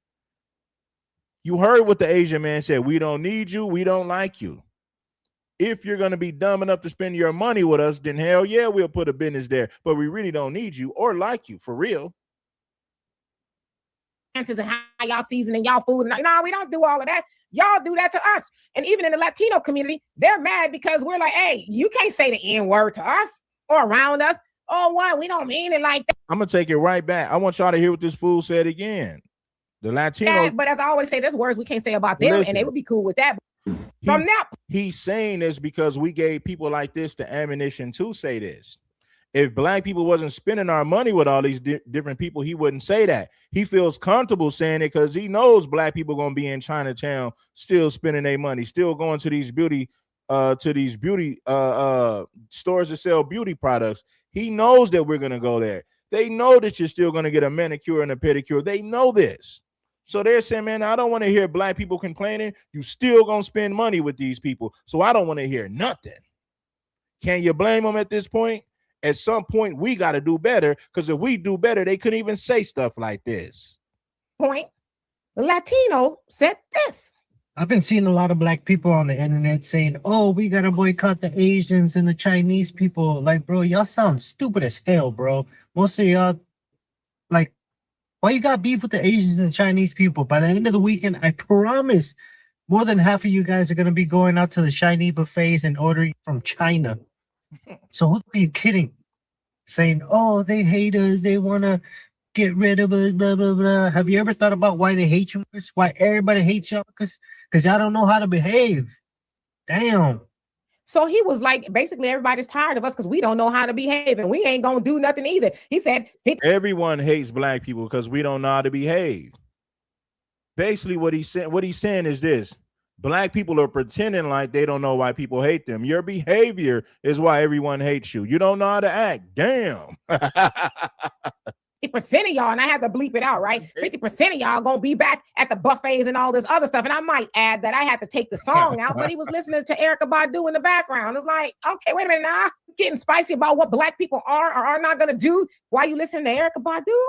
You heard what the Asian man said. We don't need you. We don't like you. If you're going to be dumb enough to spend your money with us, then hell yeah, we'll put a business there, but we really don't need you or like you, for real. And how y'all seasoning y'all food. And no, we don't do all of that. Y'all do that to us. And even in the Latino community, they're mad because we're like, hey, you can't say the N-word to us or around us. Oh, what? We don't mean it like that. I'm going to take it right back. I want y'all to hear what this fool said again. The Latino. Yeah, but as I always say, there's words we can't say about them, and they would be cool with that. From now, he's saying this because we gave people like this the ammunition to say this. If black people wasn't spending our money with all these different people, he wouldn't say that. He feels comfortable saying it because he knows black people going to be in Chinatown still spending their money, still going to these beauty stores that sell beauty products. He knows that we're going to go there. They know that you're still going to get a manicure and a pedicure. They know this. So they're saying, man, I don't want to hear black people complaining. You still going to spend money with these people. So I don't want to hear nothing. Can you blame them at this point? At some point, we got to do better, because if we do better, they couldn't even say stuff like this. Point. The Latino said this. I've been seeing a lot of black people on the internet saying, oh, we got to boycott the Asians and the Chinese people. Like, bro, y'all sound stupid as hell, bro. Most of y'all, like, why you got beef with the Asians and Chinese people? By the end of the weekend, I promise more than half of you guys are going to be going out to the Chinese buffets and ordering from China. So who are you kidding? Saying, oh, they hate us, they want to get rid of us, blah, blah, blah. Have you ever thought about why they hate you? Why everybody hates y'all? Because y'all don't know how to behave. Damn. So he was like, basically, everybody's tired of us because we don't know how to behave, and we ain't going to do nothing either. He said, everyone hates black people because we don't know how to behave. Basically, what he's saying is this. Black people are pretending like they don't know why people hate them. Your behavior is why everyone hates you. You don't know how to act. Damn. 50% of y'all, and I had to bleep it out, right? 50% of y'all gonna be back at the buffets and all this other stuff. And I might add that I had to take the song out, but he was listening to Erykah Badu in the background. It's like, okay, wait a minute now. Getting spicy about what black people are or are not gonna do while you listen to Erykah Badu.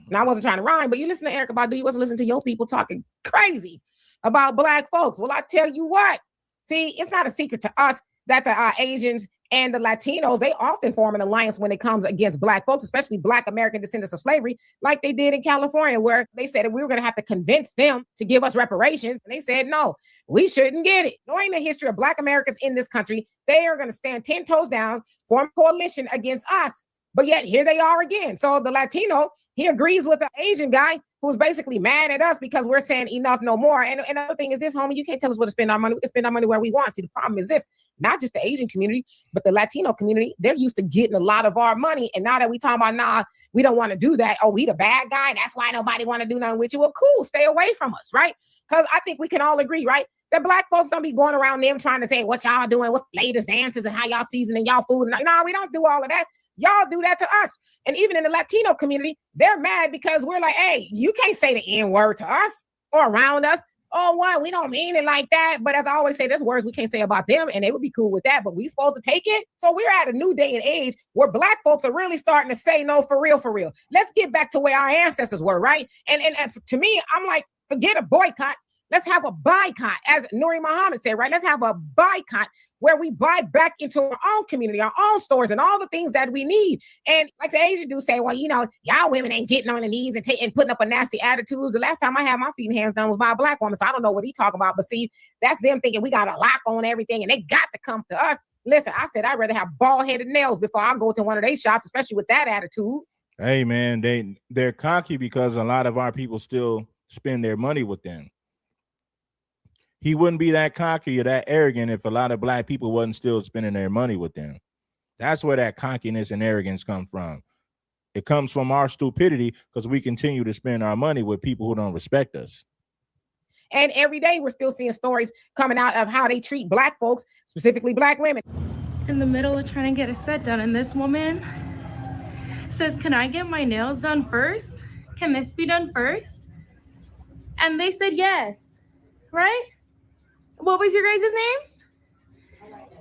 Now, I wasn't trying to rhyme, but you listen to Erykah Badu, you wasn't listening to your people talking crazy about black folks. Well, I tell you what, see, it's not a secret to us that the Asians and the Latinos, they often form an alliance when it comes against black folks, especially black American descendants of slavery, like they did in California, where they said that we were going to have to convince them to give us reparations. And they said, no, we shouldn't get it. Knowing the history of black Americans in this country, they are going to stand 10 toes down, form a coalition against us. But yet here they are again. So the Latino, he agrees with the Asian guy who's basically mad at us because we're saying enough, no more. And another thing is this, homie, you can't tell us where to spend our money. We can spend our money where we want. See, the problem is this, not just the Asian community, but the Latino community, they're used to getting a lot of our money. And now that we talking about, nah, we don't want to do that. Oh, we the bad guy. That's why nobody want to do nothing with you. Well, cool. Stay away from us, right? Because I think we can all agree, right? That Black folks don't be going around them trying to say what y'all doing, what's the latest dances and how y'all seasoning y'all food. No, we don't do all of that. Y'all do that to us. And even in the Latino community, they're mad because we're like, hey, you can't say the N-word to us or around us. Oh, what? We don't mean it like that. But as I always say, there's words we can't say about them, and they would be cool with that. But we supposed to take it. So we're at a new day and age where Black folks are really starting to say no, for real, for real. Let's get back to where our ancestors were, right? And to me, I'm like, forget a boycott. Let's have a boycott, as Nuri Muhammad said, right? Let's have a boycott where we buy back into our own community, our own stores, and all the things that we need. And like the Asian do say, well, you know, y'all women ain't getting on the knees and putting up a nasty attitude. The last time I had my feet and hands done was by a Black woman, so I don't know what he talking about. But see, that's them thinking we got a lock on everything, and they got to come to us. Listen, I said I'd rather have bald-headed nails before I go to one of their shops, especially with that attitude. Hey, man, they're cocky because a lot of our people still spend their money with them. He wouldn't be that cocky or that arrogant if a lot of Black people wasn't still spending their money with them. That's where that cockiness and arrogance come from. It comes from our stupidity because we continue to spend our money with people who don't respect us. And every day we're still seeing stories coming out of how they treat Black folks, specifically Black women. In the middle of trying to get a set done, and this woman says, can I get my nails done first? Can this be done first? And they said yes, right? What was your guys' names?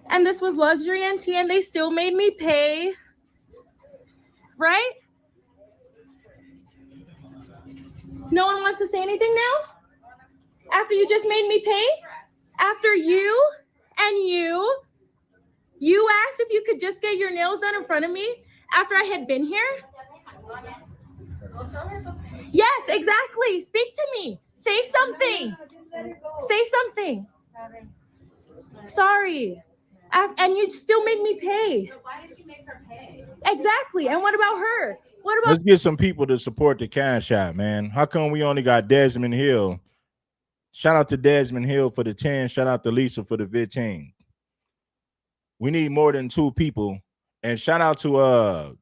And this was Luxury NT, and they still made me pay, right? No one wants to say anything now? After you just made me pay? After you asked if you could just get your nails done in front of me after I had been here? Yes, exactly. Speak to me. Say something. Say something. Sorry. And you still made me pay. So why did you make her pay? Exactly. And what about her? What about? Let's get some people to support the Cash App, man. How come we only got Desmond Hill? Shout out to Desmond Hill for the 10. Shout out to Lisa for the 15. We need more than 2 people. And shout out to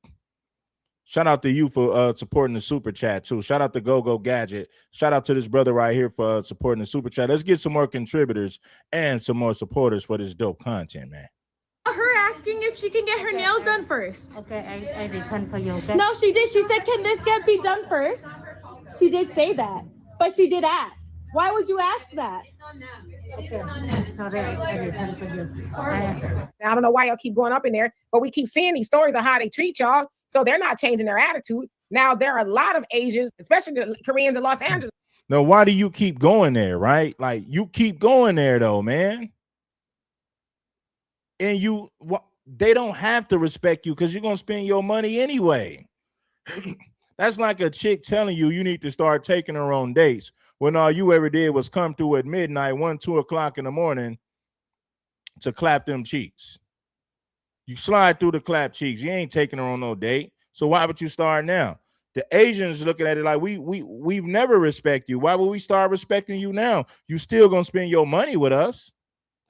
you for supporting the super chat too. Shout out to Go Gadget. Shout out to this brother right here for supporting the super chat. Let's get some more contributors and some more supporters for this dope content, man. Her asking if she can get her nails done first. Okay, I return for you. Okay? No, she did. She said, can this get be done first? She did say that, but she did ask. Why would you ask that? Okay. I don't know why y'all keep going up in there, but we keep seeing these stories of how they treat y'all. So they're not changing their attitude. Now, there are a lot of Asians, especially the Koreans in Los Angeles. No, why do you keep going there, right? Like, you keep going there, though, man. And they don't have to respect you because you're going to spend your money anyway. That's like a chick telling you need to start taking her on dates when all you ever did was come through at midnight, 1, 2 o'clock in the morning to clap them cheeks. You slide through the clap cheeks. You ain't taking her on no date. So why would you start now? The Asians looking at it like we've never respect you. Why would we start respecting you now? You still gonna spend your money with us?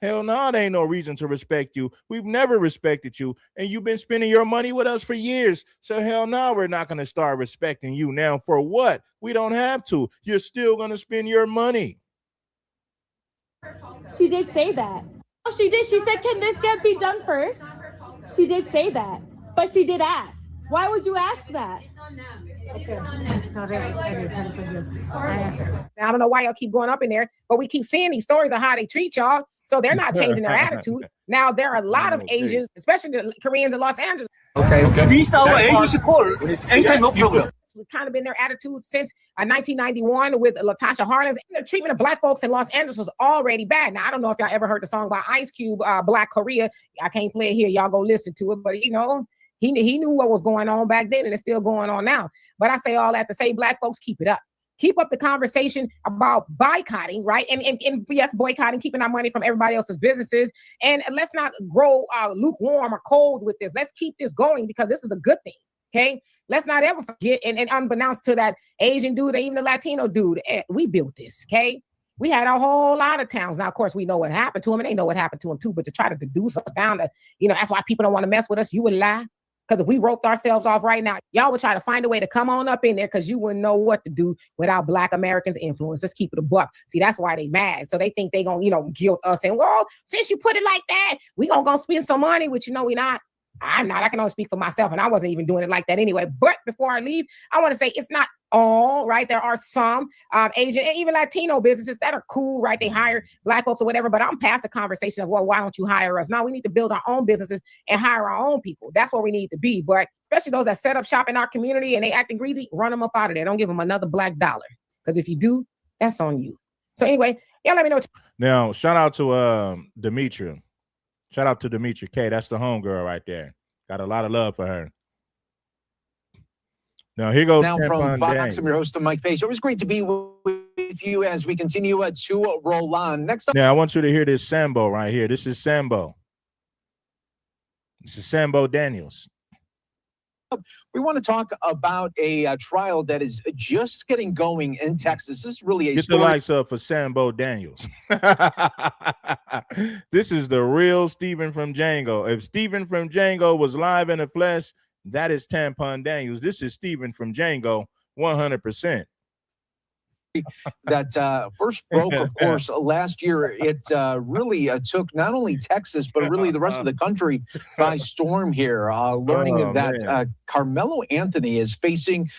Hell no, there ain't no reason to respect you. We've never respected you, and you've been spending your money with us for years. So hell no, we're not gonna start respecting you now. For what? We don't have to. You're still gonna spend your money. She did say that. Oh, she did. She said, can this get be done first? She did say that, but she did ask. Why would you ask that? Okay. Now, I don't know why y'all keep going up in there, but we keep seeing these stories of how they treat y'all. So they're not changing their attitude. Now, there are a lot of Asians, especially the Koreans in Los Angeles. Okay. These are Asian support. And no problem. It's kind of been their attitude since 1991 with Latasha Harlins. The treatment of Black folks in Los Angeles was already bad. Now, I don't know if y'all ever heard the song by Ice Cube, Black Korea. I can't play it here. Y'all go listen to it. But, you know, he knew what was going on back then, and it's still going on now. But I say all that to say, Black folks, keep it up. Keep up the conversation about boycotting, right? And yes, boycotting, keeping our money from everybody else's businesses. And let's not grow lukewarm or cold with this. Let's keep this going because this is a good thing. Okay, let's not ever forget. And unbeknownst to that Asian dude or even the Latino dude, we built this. Okay, we had a whole lot of towns. Now, of course, we know what happened to him, and they know what happened to him too. But to try to deduce us down to, that's why people don't want to mess with us. You would lie. Because if we roped ourselves off right now, y'all would try to find a way to come on up in there because you wouldn't know what to do without Black Americans' influence. Let's keep it a buck. See, that's why they mad. So they think they gonna, guilt us and, well, since you put it like that, we gonna spend some money, which we not. I'm not. I can only speak for myself, and I wasn't even doing it like that anyway. But before I leave, I want to say it's not all right. There are some Asian and even Latino businesses that are cool, right? They hire Black folks or whatever. But I'm past the conversation of, well, why don't you hire us? Now we need to build our own businesses and hire our own people. That's where we need to be. But especially those that set up shop in our community and they acting greasy, run them up out of there. Don't give them another black dollar. Because if you do, that's on you. So anyway, yeah, let me know. Now, shout out to Demetria. Shout out to Demetria K. That's the homegirl right there. Got a lot of love for her. Now, here goes. Now from Fox, I'm your host, Mike Page. It was great to be with you as we continue to roll on. Next up. Now, I want you to hear this Sambo right here. This is Sambo. This is Sambo Daniels. We want to talk about a trial that is just getting going in Texas. This is really a Get story. the likes up for Sambo Daniels. This is the real Stephen from Django. If Stephen from Django was live in the flesh, that is Tampon Daniels. This is Stephen from Django, 100%. That first broke, of course, last year. It really took not only Texas, but really the rest of the country by storm here. Learning that Carmelo Anthony is facing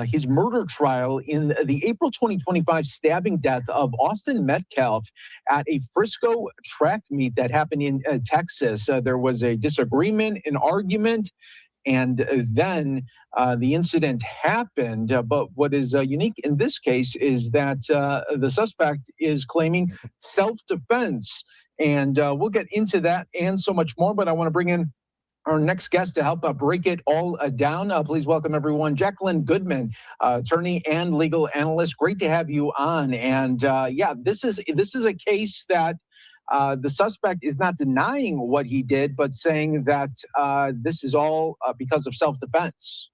his murder trial in the April 2025 stabbing death of Austin Metcalf at a Frisco track meet that happened in Texas. There was a disagreement, an argument, and then the incident happened. But what is unique in this case is that the suspect is claiming self-defense. And we'll get into that and so much more. But I want to bring in our next guest to help break it all down. Please welcome everyone, Jacqueline Goodman, attorney and legal analyst. Great to have you on. And yeah, this is a case that the suspect is not denying what he did, but saying that this is all because of self-defense.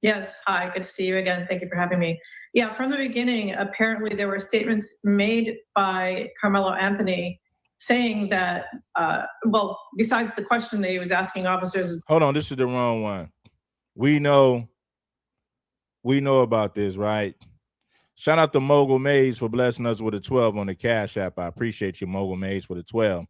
Yes. Hi. Good to see you again. Thank you for having me. Yeah. From the beginning, apparently there were statements made by Carmelo Anthony saying that, well, besides the question that he was asking officers. Hold on. This is the wrong one. We know about this, right? Shout out to Mogul Mays for blessing us with a 12 on the Cash App. I appreciate you, Mogul Mays, for the 12.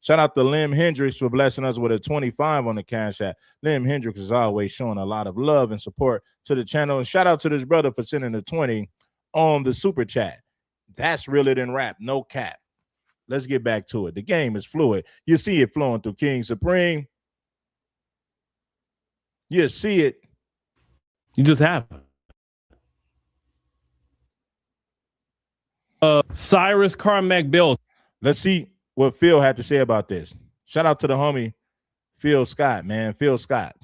Shout out to Lim Hendricks for blessing us with a 25 on the Cash App. Lim Hendricks is always showing a lot of love and support to the channel. And shout out to this brother for sending a 20 on the Super Chat. That's realer than rap, no cap. Let's get back to it. The game is fluid. You see it flowing through King Supreme. You see it. You just have it. Cyrus Carmack Bell. Let's see what Phil had to say about this. Shout out to the homie Phil Scott, man. Phil Scott.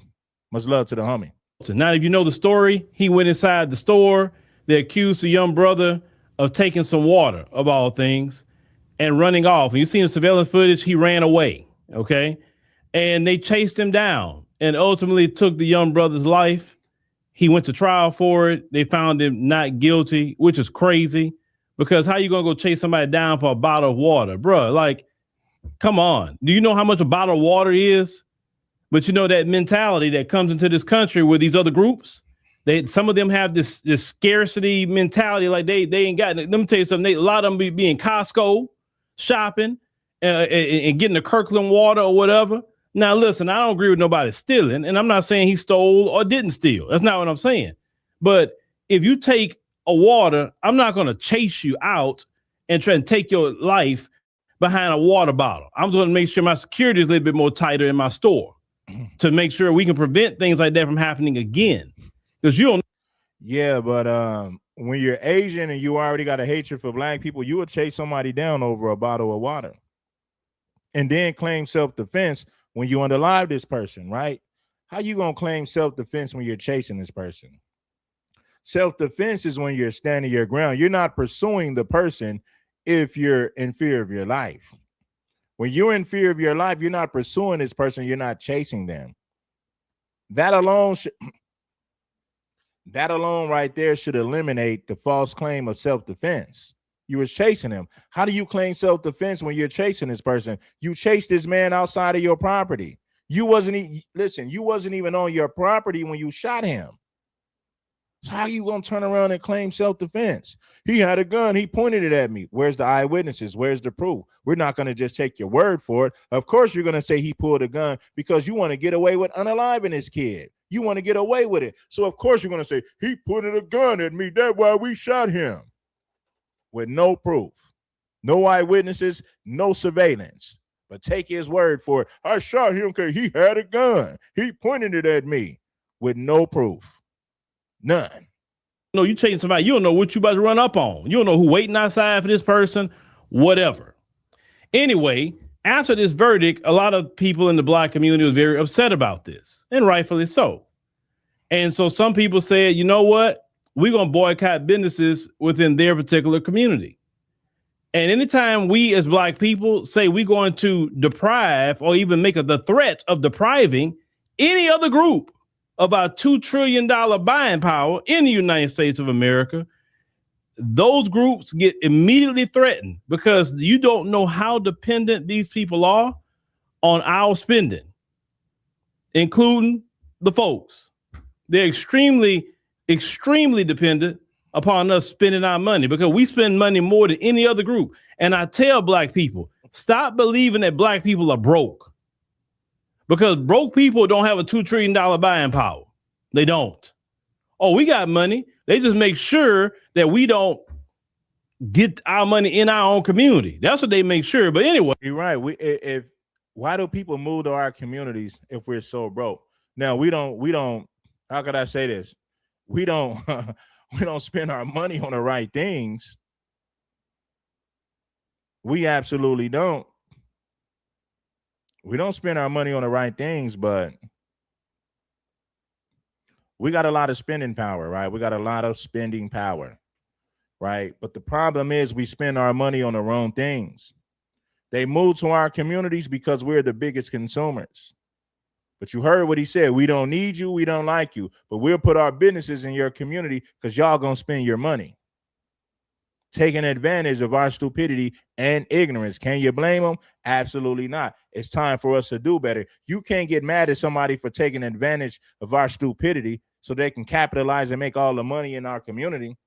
Much love to the homie. So now, if you know the story, he went inside the store. They accused the young brother of taking some water, of all things, and running off. And you see in surveillance footage, he ran away. Okay. And they chased him down and ultimately took the young brother's life. He went to trial for it. They found him not guilty, which is crazy. Because how you going to go chase somebody down for a bottle of water? Bro, like, come on. Do you know how much a bottle of water is? But you know that mentality that comes into this country with these other groups. Some of them have this scarcity mentality, like they ain't got it. Let me tell you something. A lot of them be in Costco shopping and getting the Kirkland water or whatever. Now, listen, I don't agree with nobody stealing, and I'm not saying he stole or didn't steal. That's not what I'm saying. But if you take a water, I'm not going to chase you out and try and take your life behind a water bottle. I'm going to make sure my security is a little bit more tighter in my store to make sure we can prevent things like that from happening again. Because you don't. Yeah, but when you're Asian and you already got a hatred for black people, you would chase somebody down over a bottle of water and then claim self-defense when you unalive this person, right? How you going to claim self-defense when you're chasing this person? Self-defense is when you're standing your ground. You're not pursuing the person if you're in fear of your life. When you're in fear of your life, you're not pursuing this person. You're not chasing them. That alone right there should eliminate the false claim of self-defense. You were chasing him. How do you claim self-defense when you're chasing this person? You chased this man outside of your property. You wasn't even on your property when you shot him. So how are you gonna turn around and claim self-defense? He had a gun, he pointed it at me. Where's the eyewitnesses? Where's the proof? We're not gonna just take your word for it. Of course, you're gonna say he pulled a gun because you want to get away with unaliving his kid. You want to get away with it. So of course you're gonna say he pointed a gun at me. That's why we shot him. With no proof, no eyewitnesses, no surveillance. But take his word for it. I shot him because he had a gun. He pointed it at me with no proof. None. No, you chasing somebody, you don't know what you about to run up on. You don't know who waiting outside for this person, whatever. Anyway, after this verdict, a lot of people in the black community was very upset about this, and rightfully so. And so some people said, you know what? We're going to boycott businesses within their particular community. And anytime we as black people say we're going to deprive or even make the threat of depriving any other group of our $2 trillion buying power in the United States of America, those groups get immediately threatened because you don't know how dependent these people are on our spending, including the folks. They're extremely dependent upon us spending our money because we spend money more than any other group. And I tell black people, stop believing that black people are broke, because broke people don't have a $2 trillion buying power. They don't. Oh, we got money. They just make sure that we don't get our money in our own community. That's what they make sure. But anyway, you're right. Why do people move to our communities if we're so broke? Now we don't. How could I say this? We don't spend our money on the right things. We absolutely don't. We don't spend our money on the right things, but we got a lot of spending power, right? We got a lot of spending power, right? But the problem is we spend our money on the wrong things. They move to our communities because we're the biggest consumers. But you heard what he said. We don't need you. We don't like you. But we'll put our businesses in your community because y'all going to spend your money. Taking advantage of our stupidity and ignorance. Can you blame them? Absolutely not. It's time for us to do better. You can't get mad at somebody for taking advantage of our stupidity so they can capitalize and make all the money in our community.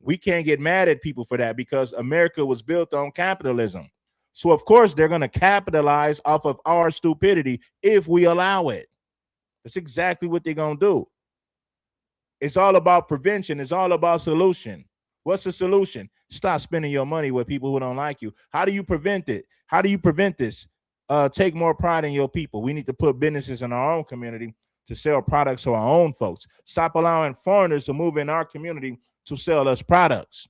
We can't get mad at people for that because America was built on capitalism. So, of course, they're going to capitalize off of our stupidity if we allow it. That's exactly what they're going to do. It's all about prevention. It's all about solution. What's the solution? Stop spending your money with people who don't like you. How do you prevent it? How do you prevent this? Take more pride in your people. We need to put businesses in our own community to sell products to our own folks. Stop allowing foreigners to move in our community to sell us products.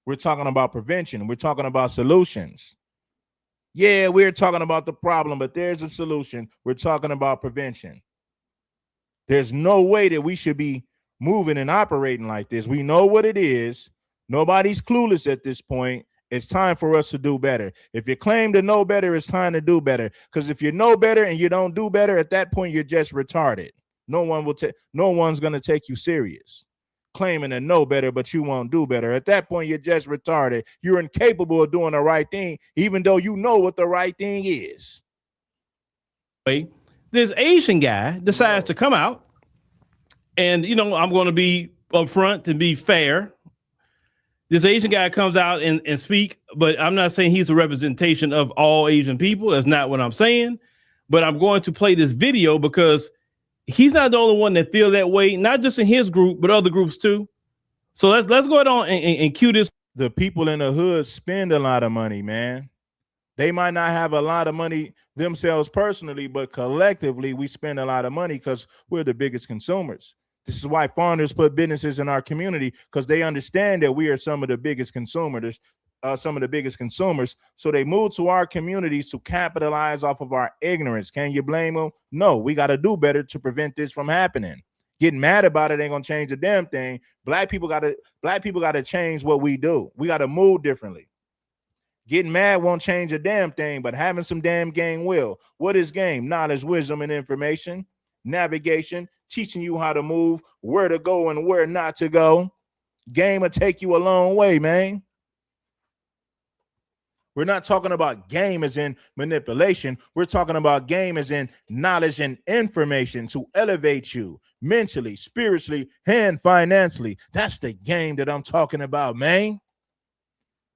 We're talking about prevention. We're talking about solutions. Yeah, we're talking about the problem, but there's a solution. We're talking about prevention. There's no way that we should be moving and operating like this. We know what it is. Nobody's clueless at this point. It's time for us to do better. If you claim to know better, it's time to do better. Because if you know better and you don't do better, at that point, you're just retarded. No one's going to take you serious. Claiming to know better, but you won't do better. At that point, you're just retarded. You're incapable of doing the right thing, even though you know what the right thing is. This Asian guy decides to come out, and, you know, I'm going to be upfront and be fair. This Asian guy comes out and speak, but I'm not saying he's a representation of all Asian people. That's not what I'm saying. But I'm going to play this video because he's not the only one that feel that way, not just in his group, but other groups too. So let's go ahead on and cue this. The people in the hood spend a lot of money, man. They might not have a lot of money themselves personally, but collectively we spend a lot of money because we're the biggest consumers. This is why foreigners put businesses in our community, because they understand that we are some of the biggest consumers, So they move to our communities to capitalize off of our ignorance. Can you blame them? No, we got to do better to prevent this from happening. Getting mad about it ain't gonna change a damn thing. Black people gotta change what we do. We gotta move differently. Getting mad won't change a damn thing, but having some damn game will. What is game? Knowledge, wisdom, and information. navigation, teaching you how to move, where to go and where not to go. Game will take you a long way, man. We're not talking about game as in manipulation. We're talking about game as in knowledge and information to elevate you mentally, spiritually, and financially. That's the game that I'm talking about, man.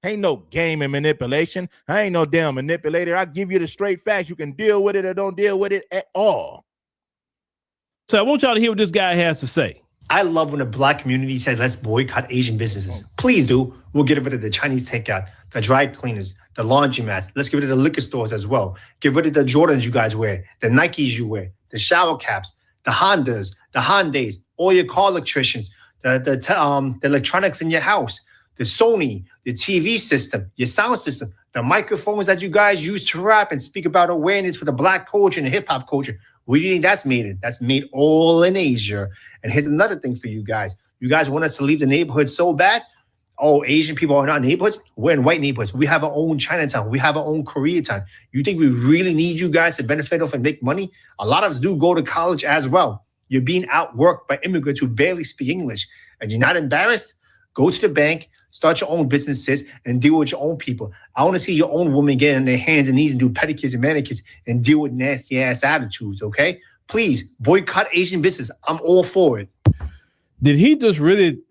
Ain't no game and manipulation. I ain't no damn manipulator. I give you the straight facts. You can deal with it or don't deal with it at all. So I want y'all to hear what this guy has to say. I love when the black community says, let's boycott Asian businesses. Please do. We'll get rid of the Chinese takeout, the dry cleaners, the laundromats. Let's get rid of the liquor stores as well. Get rid of the Jordans you guys wear, the Nikes you wear, the shower caps, the Hondas, the Hyundais, all your car electricians, the electronics in your house, the Sony, the TV system, your sound system, the microphones that you guys use to rap and speak about awareness for the black culture and the hip hop culture. Where do you think that's made? That's made all in Asia. And here's another thing for you guys. You guys want us to leave the neighborhood so bad? Oh, Asian people are not neighborhoods? We're in white neighborhoods. We have our own Chinatown. We have our own Koreatown. You think we really need you guys to benefit off and make money? A lot of us do go to college as well. You're being outworked by immigrants who barely speak English. And you're not embarrassed? Go to the bank, start your own businesses, and deal with your own people. I want to see your own women get on their hands and knees and do pedicures and manicures and deal with nasty ass attitudes, okay? Please, boycott Asian business. I'm all for it. Did he just really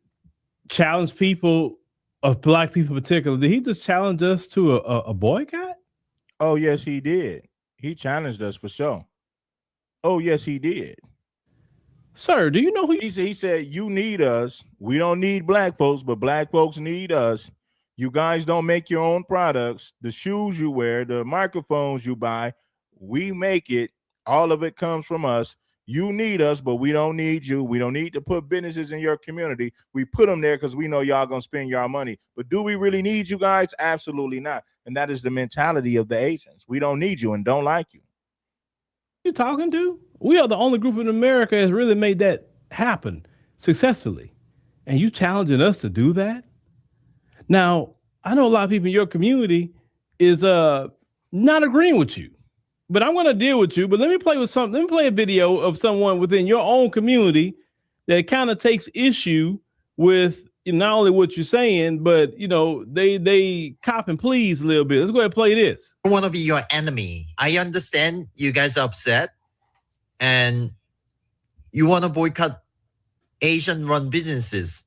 challenge people, of black people in particular? Did he just challenge us to a boycott? Oh, yes, he did. He challenged us for sure. Oh, yes, he did. Sir, do you know who he said, you need us. We don't need black folks, but black folks need us. You guys don't make your own products. The shoes you wear, the microphones you buy, we make it. All of it comes from us. You need us, but we don't need you. We don't need to put businesses in your community. We put them there because we know y'all gonna spend y'all money. But do we really need you guys? Absolutely not. And that is the mentality of the Asians. We don't need you and don't like you. You talking to? We are the only group in America that's really made that happen successfully. And you challenging us to do that? Now, I know a lot of people in your community is not agreeing with you, but I'm going to deal with you. But let me play a video of someone within your own community that kind of takes issue with not only what you're saying, but they cop and please a little bit. Let's go ahead and play this. I want to be your enemy. I understand you guys are upset and you want to boycott Asian run businesses.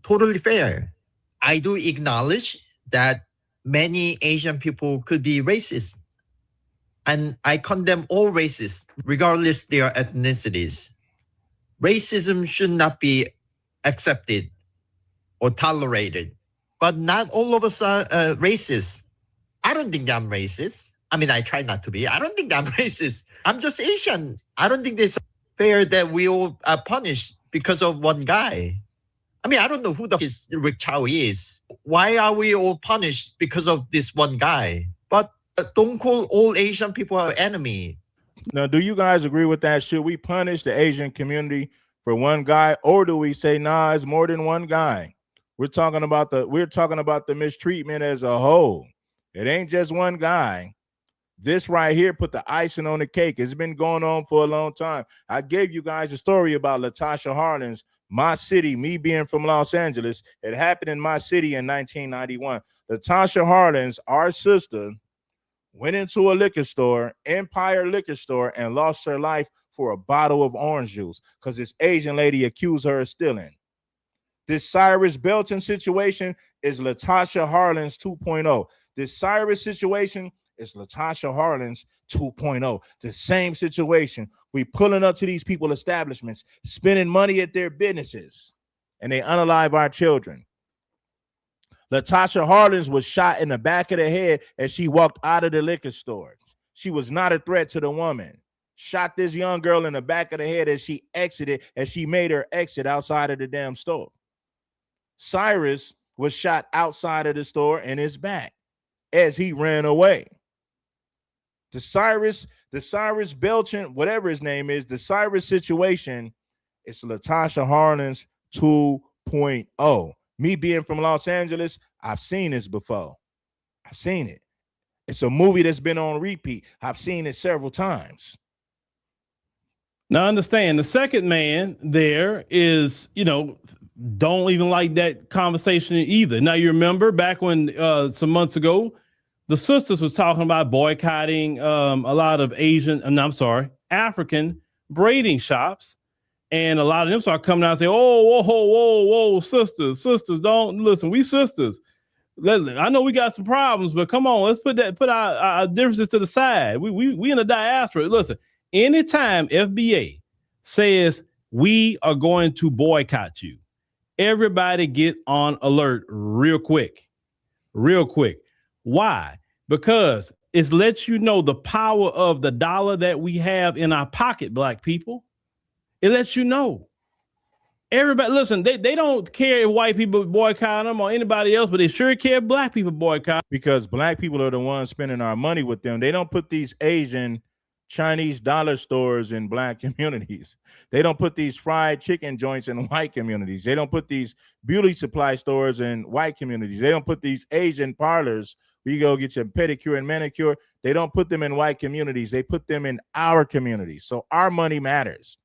Totally fair. I do acknowledge that many Asian people could be racist. And I condemn all races, regardless their ethnicities. Racism should not be accepted or tolerated. But not all of us are racist. I don't think I'm racist. I mean, I try not to be. I don't think I'm racist. I'm just Asian. I don't think it's fair that we all are punished because of one guy. I mean, I don't know who Rick Chow is. Why are we all punished because of this one guy? But don't call all Asian people our enemy. Now, do you guys agree with that? Should we punish the Asian community for one guy, or do we say, nah, it's more than one guy? We're talking about the mistreatment as a whole. It ain't just one guy. This right here put the icing on the cake. It's been going on for a long time. I gave you guys a story about Latasha Harlins, my city, me being from Los Angeles. It happened in my city in 1991. Latasha Harlins, our sister, went into a liquor store, Empire Liquor Store, and lost her life for a bottle of orange juice because this Asian lady accused her of stealing. This Cyrus Belton situation is Latasha Harlins 2.0. This Cyrus situation is Latasha Harlins 2.0. The same situation. We pulling up to these people establishments, spending money at their businesses, and they unalive our children. Latasha Harlins was shot in the back of the head as she walked out of the liquor store. She was not a threat to the woman. Shot this young girl in the back of the head as she made her exit outside of the damn store. Cyrus was shot outside of the store in his back as he ran away. The Cyrus Belton, whatever his name is, the Cyrus situation is Latasha Harlins 2.0. Me being from Los Angeles, I've seen this before. I've seen it. It's a movie that's been on repeat. I've seen it several times. Now understand the second man there is, don't even like that conversation either. Now you remember back when some months ago, the sisters was talking about boycotting a lot of African braiding shops. And a lot of them start coming out and say, oh, whoa, sisters, don't listen. We sisters. I know we got some problems, but come on, let's put our differences to the side. We in the diaspora. Listen, anytime FBA says we are going to boycott you, everybody get on alert real quick. Why? Because it lets you know the power of the dollar that we have in our pocket, black people. It lets you know. Everybody, listen, they don't care if white people boycott them or anybody else, but they sure care if black people boycott. Because black people are the ones spending our money with them. They don't put these Asian Chinese dollar stores in black communities. They don't put these fried chicken joints in white communities. They don't put these beauty supply stores in white communities. They don't put these Asian parlors where you go get your pedicure and manicure. They don't put them in white communities. They put them in our communities. So our money matters.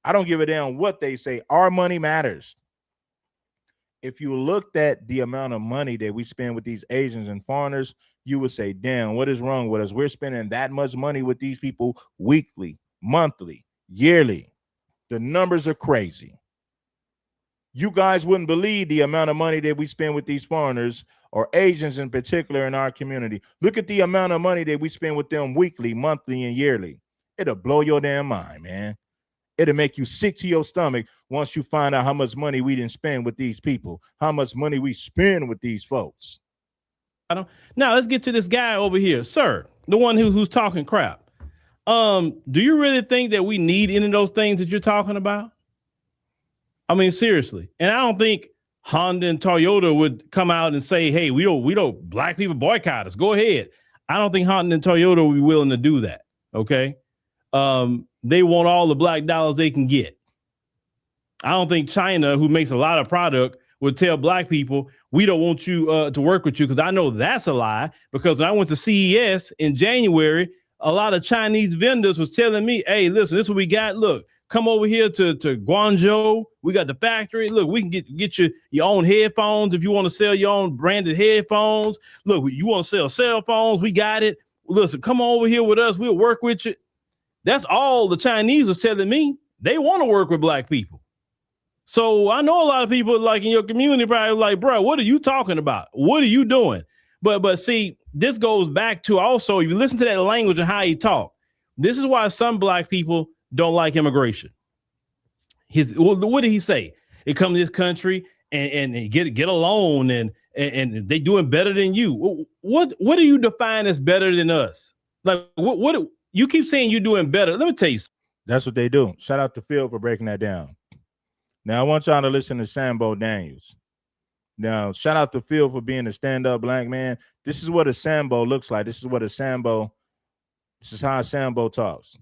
I don't give a damn what they say. Our money matters. If you looked at the amount of money that we spend with these Asians and foreigners, you would say, damn, what is wrong with us? We're spending that much money with these people weekly, monthly, yearly. The numbers are crazy. You guys wouldn't believe the amount of money that we spend with these foreigners or Asians in particular in our community. Look at the amount of money that we spend with them weekly, monthly, and yearly. It'll blow your damn mind, man. It'll make you sick to your stomach once you find out how much money we didn't spend with these people, how much money we spend with these folks. Now let's get to this guy over here, sir, the one who's talking crap. Do you really think that we need any of those things that you're talking about? I mean, seriously. And I don't think Honda and Toyota would come out and say, hey, we don't black people boycott us. Go ahead. I don't think Honda and Toyota will be willing to do that. Okay. They want all the black dollars they can get. I don't think China, who makes a lot of product, would tell black people, we don't want you to work with you, because I know that's a lie. Because when I went to CES in January, a lot of Chinese vendors was telling me, hey, listen, this is what we got. Look, come over here to Guangzhou. We got the factory. Look, we can get you your own headphones if you want to sell your own branded headphones. Look, you want to sell cell phones, we got it. Listen, come over here with us. We'll work with you. That's all the Chinese was telling me. They want to work with black people. So I know a lot of people like in your community probably like, bro, what are you talking about? What are you doing? But see, this goes back to also, if you listen to that language and how he talk, this is why some black people don't like immigration. What did he say? They come to this country and they get a loan and they doing better than you. What do you define as better than us? Like what you keep saying you're doing better. Let me tell you something. That's what they do. Shout out to Phil for breaking that down. Now, I want y'all to listen to Sambo Daniels. Now, shout out to Phil for being a stand-up black man. This is what a Sambo looks like. This is how a Sambo talks.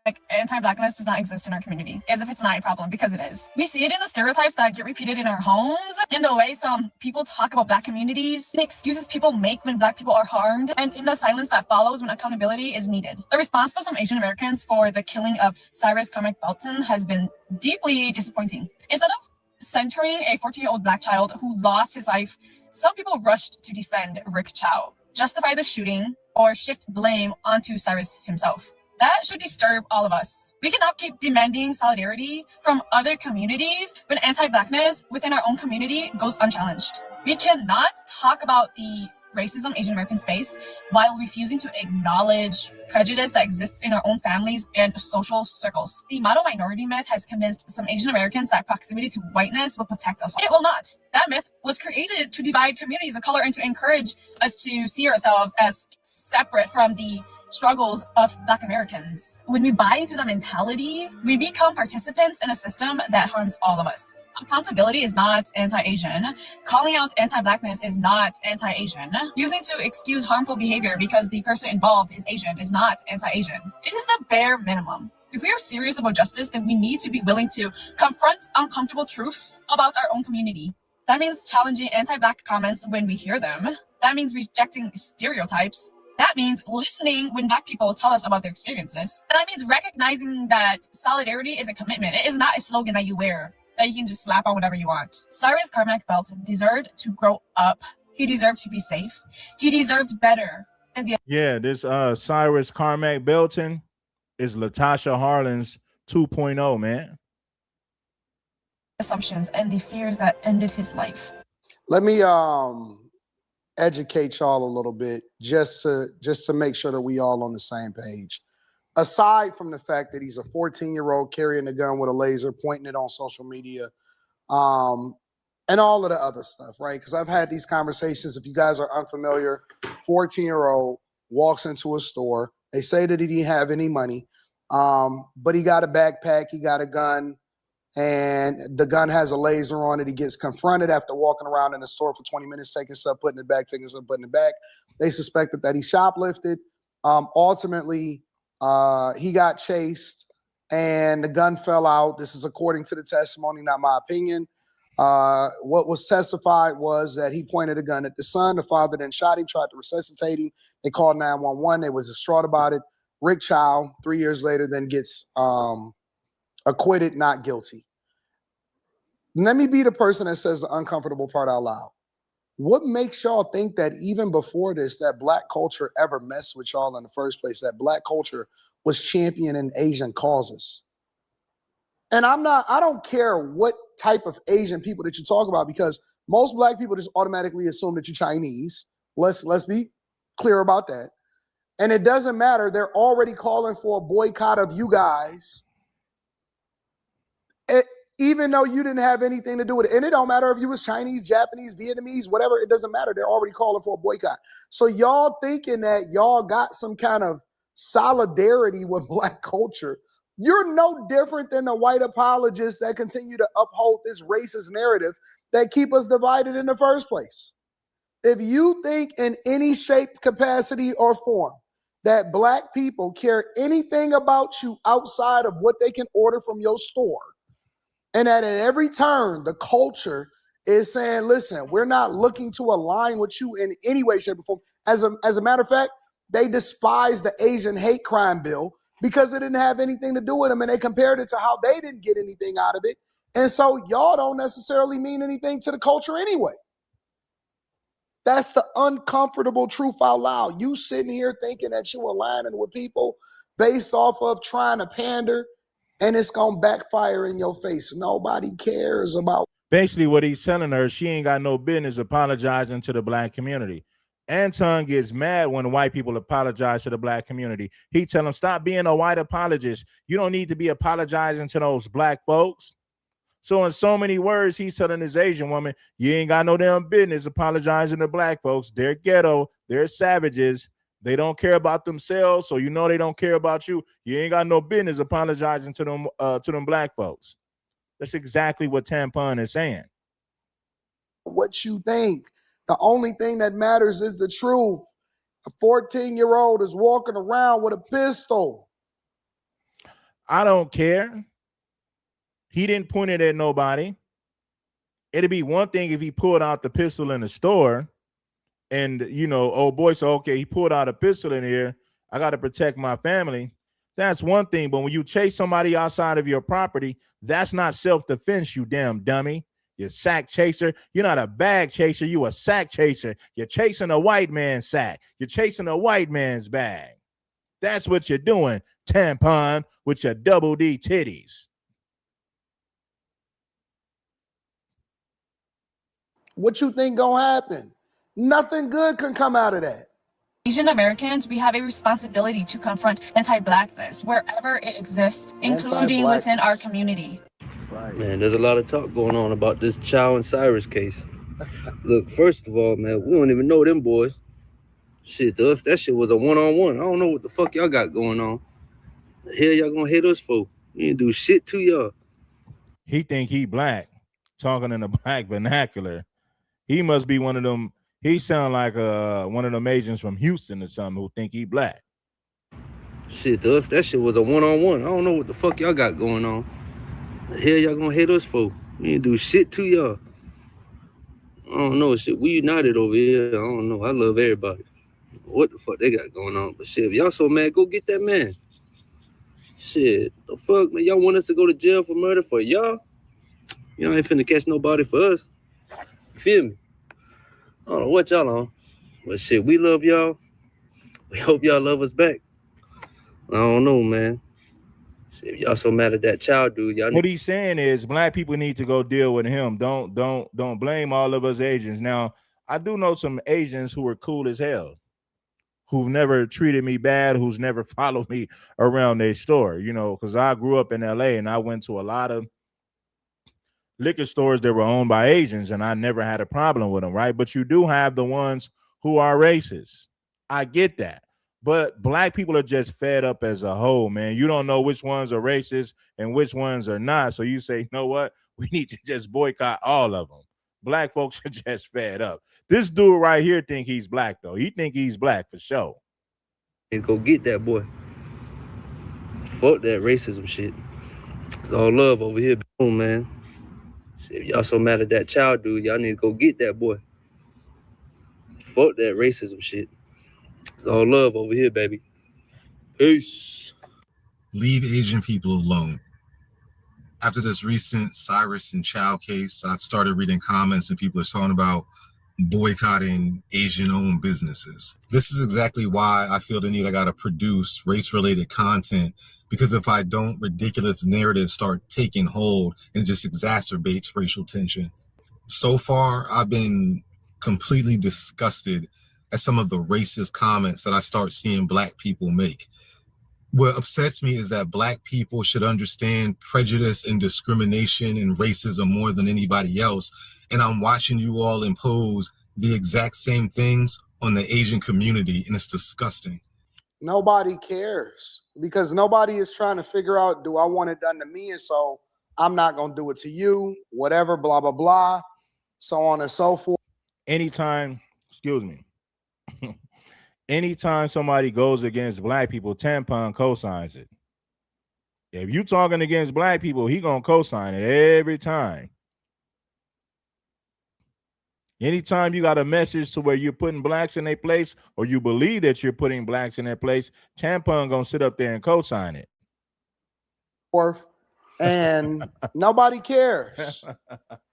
Like anti-blackness does not exist in our community, as if it's not a problem, because it is. We see it in the stereotypes that get repeated in our homes, in the way some people talk about black communities, the excuses people make when black people are harmed, and in the silence that follows when accountability is needed. The response for some Asian Americans for the killing of Cyrus Carmack Belton has been deeply disappointing. Instead of centering a 14-year-old black child who lost his life, some people rushed to defend Rick Chow, justify the shooting, or shift blame onto Cyrus himself. That should disturb all of us. We cannot keep demanding solidarity from other communities when anti-blackness within our own community goes unchallenged. We cannot talk about the racism Asian Americans face while refusing to acknowledge prejudice that exists in our own families and social circles. The model minority myth has convinced some Asian Americans that proximity to whiteness will protect us. It will not. That myth was created to divide communities of color and to encourage us to see ourselves as separate from the struggles of Black Americans. When we buy into that mentality, we become participants in a system that harms all of us. Accountability is not anti-Asian. Calling out anti-Blackness is not anti-Asian. Using to excuse harmful behavior because the person involved is Asian is not anti-Asian. It is the bare minimum. If we are serious about justice, then we need to be willing to confront uncomfortable truths about our own community. That means challenging anti-Black comments when we hear them, That means rejecting stereotypes. That means listening when Black people tell us about their experiences. And that means recognizing that solidarity is a commitment. It is not a slogan that you wear, that you can just slap on whatever you want. Cyrus Carmack Belton deserved to grow up. He deserved to be safe. He deserved better than the This Cyrus Carmack Belton is Latasha Harlan's 2.0, man. assumptions and the fears that ended his life. Let me educate y'all a little bit just to make sure that we all on the same page. Aside from the fact that he's a 14-year-old carrying a gun with a laser, pointing it on social media, and all of the other stuff, right? Because I've had these conversations. If you guys are unfamiliar, 14-year-old walks into a store. They say that he didn't have any money, but he got a backpack, he got a gun, and the gun has a laser on it. He gets confronted after walking around in the store for 20 minutes, taking stuff, putting it back, taking stuff, putting it back. They suspected that he shoplifted. Ultimately, he got chased, and the gun fell out. This is according to the testimony, not my opinion. What was testified was that he pointed a gun at the son. The father then shot him, tried to resuscitate him. They called 911. They was distraught about it. Rick Chow, 3 years later, then gets acquitted, not guilty. Let me be the person that says the uncomfortable part out loud. What makes y'all think that even before this, that Black culture ever messed with y'all in the first place, that Black culture was championing Asian causes? And I don't care what type of Asian people that you talk about, because most Black people just automatically assume that you're Chinese. Let's be clear about that. And it doesn't matter. They're already calling for a boycott of you guys, even though you didn't have anything to do with it. And it don't matter if you was Chinese, Japanese, Vietnamese, whatever. It doesn't matter. They're already calling for a boycott. So y'all thinking that y'all got some kind of solidarity with Black culture. You're no different than the white apologists that continue to uphold this racist narrative that keep us divided in the first place. If you think in any shape, capacity, or form that Black people care anything about you outside of what they can order from your store, and that at every turn, the culture is saying, listen, we're not looking to align with you in any way, shape, or form. As a matter of fact, they despise the Asian hate crime bill because it didn't have anything to do with them, and they compared it to how they didn't get anything out of it. And so y'all don't necessarily mean anything to the culture anyway. That's the uncomfortable truth out loud. You sitting here thinking that you're aligning with people based off of trying to pander, and it's going to backfire in your face. Nobody cares about. Basically, what he's telling her, she ain't got no business apologizing to the Black community. Anton gets mad when white people apologize to the Black community. He tell them, stop being a white apologist. You don't need to be apologizing to those Black folks. So in so many words, he's telling this Asian woman, you ain't got no damn business apologizing to Black folks. They're ghetto. They're savages. They don't care about themselves, so you know they don't care about you. You ain't got no business apologizing to them Black folks. That's exactly what Tampon is saying. What you think. The only thing that matters is the truth. A 14-year-old is walking around with a pistol. I don't care. He didn't point it at nobody. It'd be one thing if he pulled out the pistol in the store and, you know, oh boy, so okay, he pulled out a pistol in here. I got to protect my family. That's one thing. But when you chase somebody outside of your property, that's not self-defense, you damn dummy. You sack chaser. You're not a bag chaser. You a sack chaser. You're chasing a white man's sack. You're chasing a white man's bag. That's what you're doing, Tampon, with your double D titties. What you think gonna happen? Nothing good can come out of that. Asian Americans, we have a responsibility to confront anti-Blackness wherever it exists, including within our community. Right. Man, there's a lot of talk going on about this Chow and Cyrus case. Look, first of all, man, we don't even know them boys. Shit, to us, that shit was a one-on-one. I don't know what the fuck y'all got going on. The hell y'all gonna hit us for? We didn't do shit to y'all. He think he Black, talking in a Black vernacular. He must be one of them. He sound like one of them Asians from Houston or something who think he Black. Shit, to us, that shit was a one-on-one. I don't know what the fuck y'all got going on. The hell y'all gonna hit us for? We didn't do shit to y'all. I don't know, shit. We united over here. I don't know. I love everybody. What the fuck they got going on? But shit, if y'all so mad, go get that man. Shit, the fuck, man? Y'all want us to go to jail for murder for y'all? Y'all ain't finna catch nobody for us. You feel me? I don't know what y'all on. But shit, we love y'all. We hope y'all love us back. I don't know, man. Shit, if y'all so mad at that child dude, y'all What he's saying is black people need to go deal with him. Don't blame all of us Asians. Now, I do know some Asians who are cool as hell, who've never treated me bad, who's never followed me around their store, you know, because I grew up in LA and I went to a lot of liquor stores that were owned by Asians, and I never had a problem with them, right? But you do have the ones who are racist. I get that. But black people are just fed up as a whole, man. You don't know which ones are racist and which ones are not. So you say, you know what? We need to just boycott all of them. Black folks are just fed up. This dude right here think he's black, though. He think he's black for sure. need to go get that boy. Fuck that racism shit. It's all love over here, man. Shit, if y'all so mad at that child dude, y'all need to go get that boy. Fuck that racism shit. It's all love over here, baby. Peace. Leave Asian people alone. After this recent Cyrus and Chow case, I've started reading comments and people are talking about boycotting Asian-owned businesses. This is exactly why I feel the need I gotta produce race-related content, because if I don't, ridiculous narratives start taking hold and it just exacerbates racial tension. So far, I've been completely disgusted at some of the racist comments that I start seeing black people make. What upsets me is that black people should understand prejudice and discrimination and racism more than anybody else. And I'm watching you all impose the exact same things on the Asian community, and it's disgusting. Nobody cares because nobody is trying to figure out, do I want it done to me? And so I'm not going to do it to you, whatever, blah, blah, blah, so on and so forth. Anytime somebody goes against black people, Tampon co-signs it. If you talking against black people, he gonna co-sign it every time. Anytime you got a message to where you're putting blacks in their place, or you believe that you're putting blacks in their place, Tampon gonna sit up there and co-sign it. And nobody cares.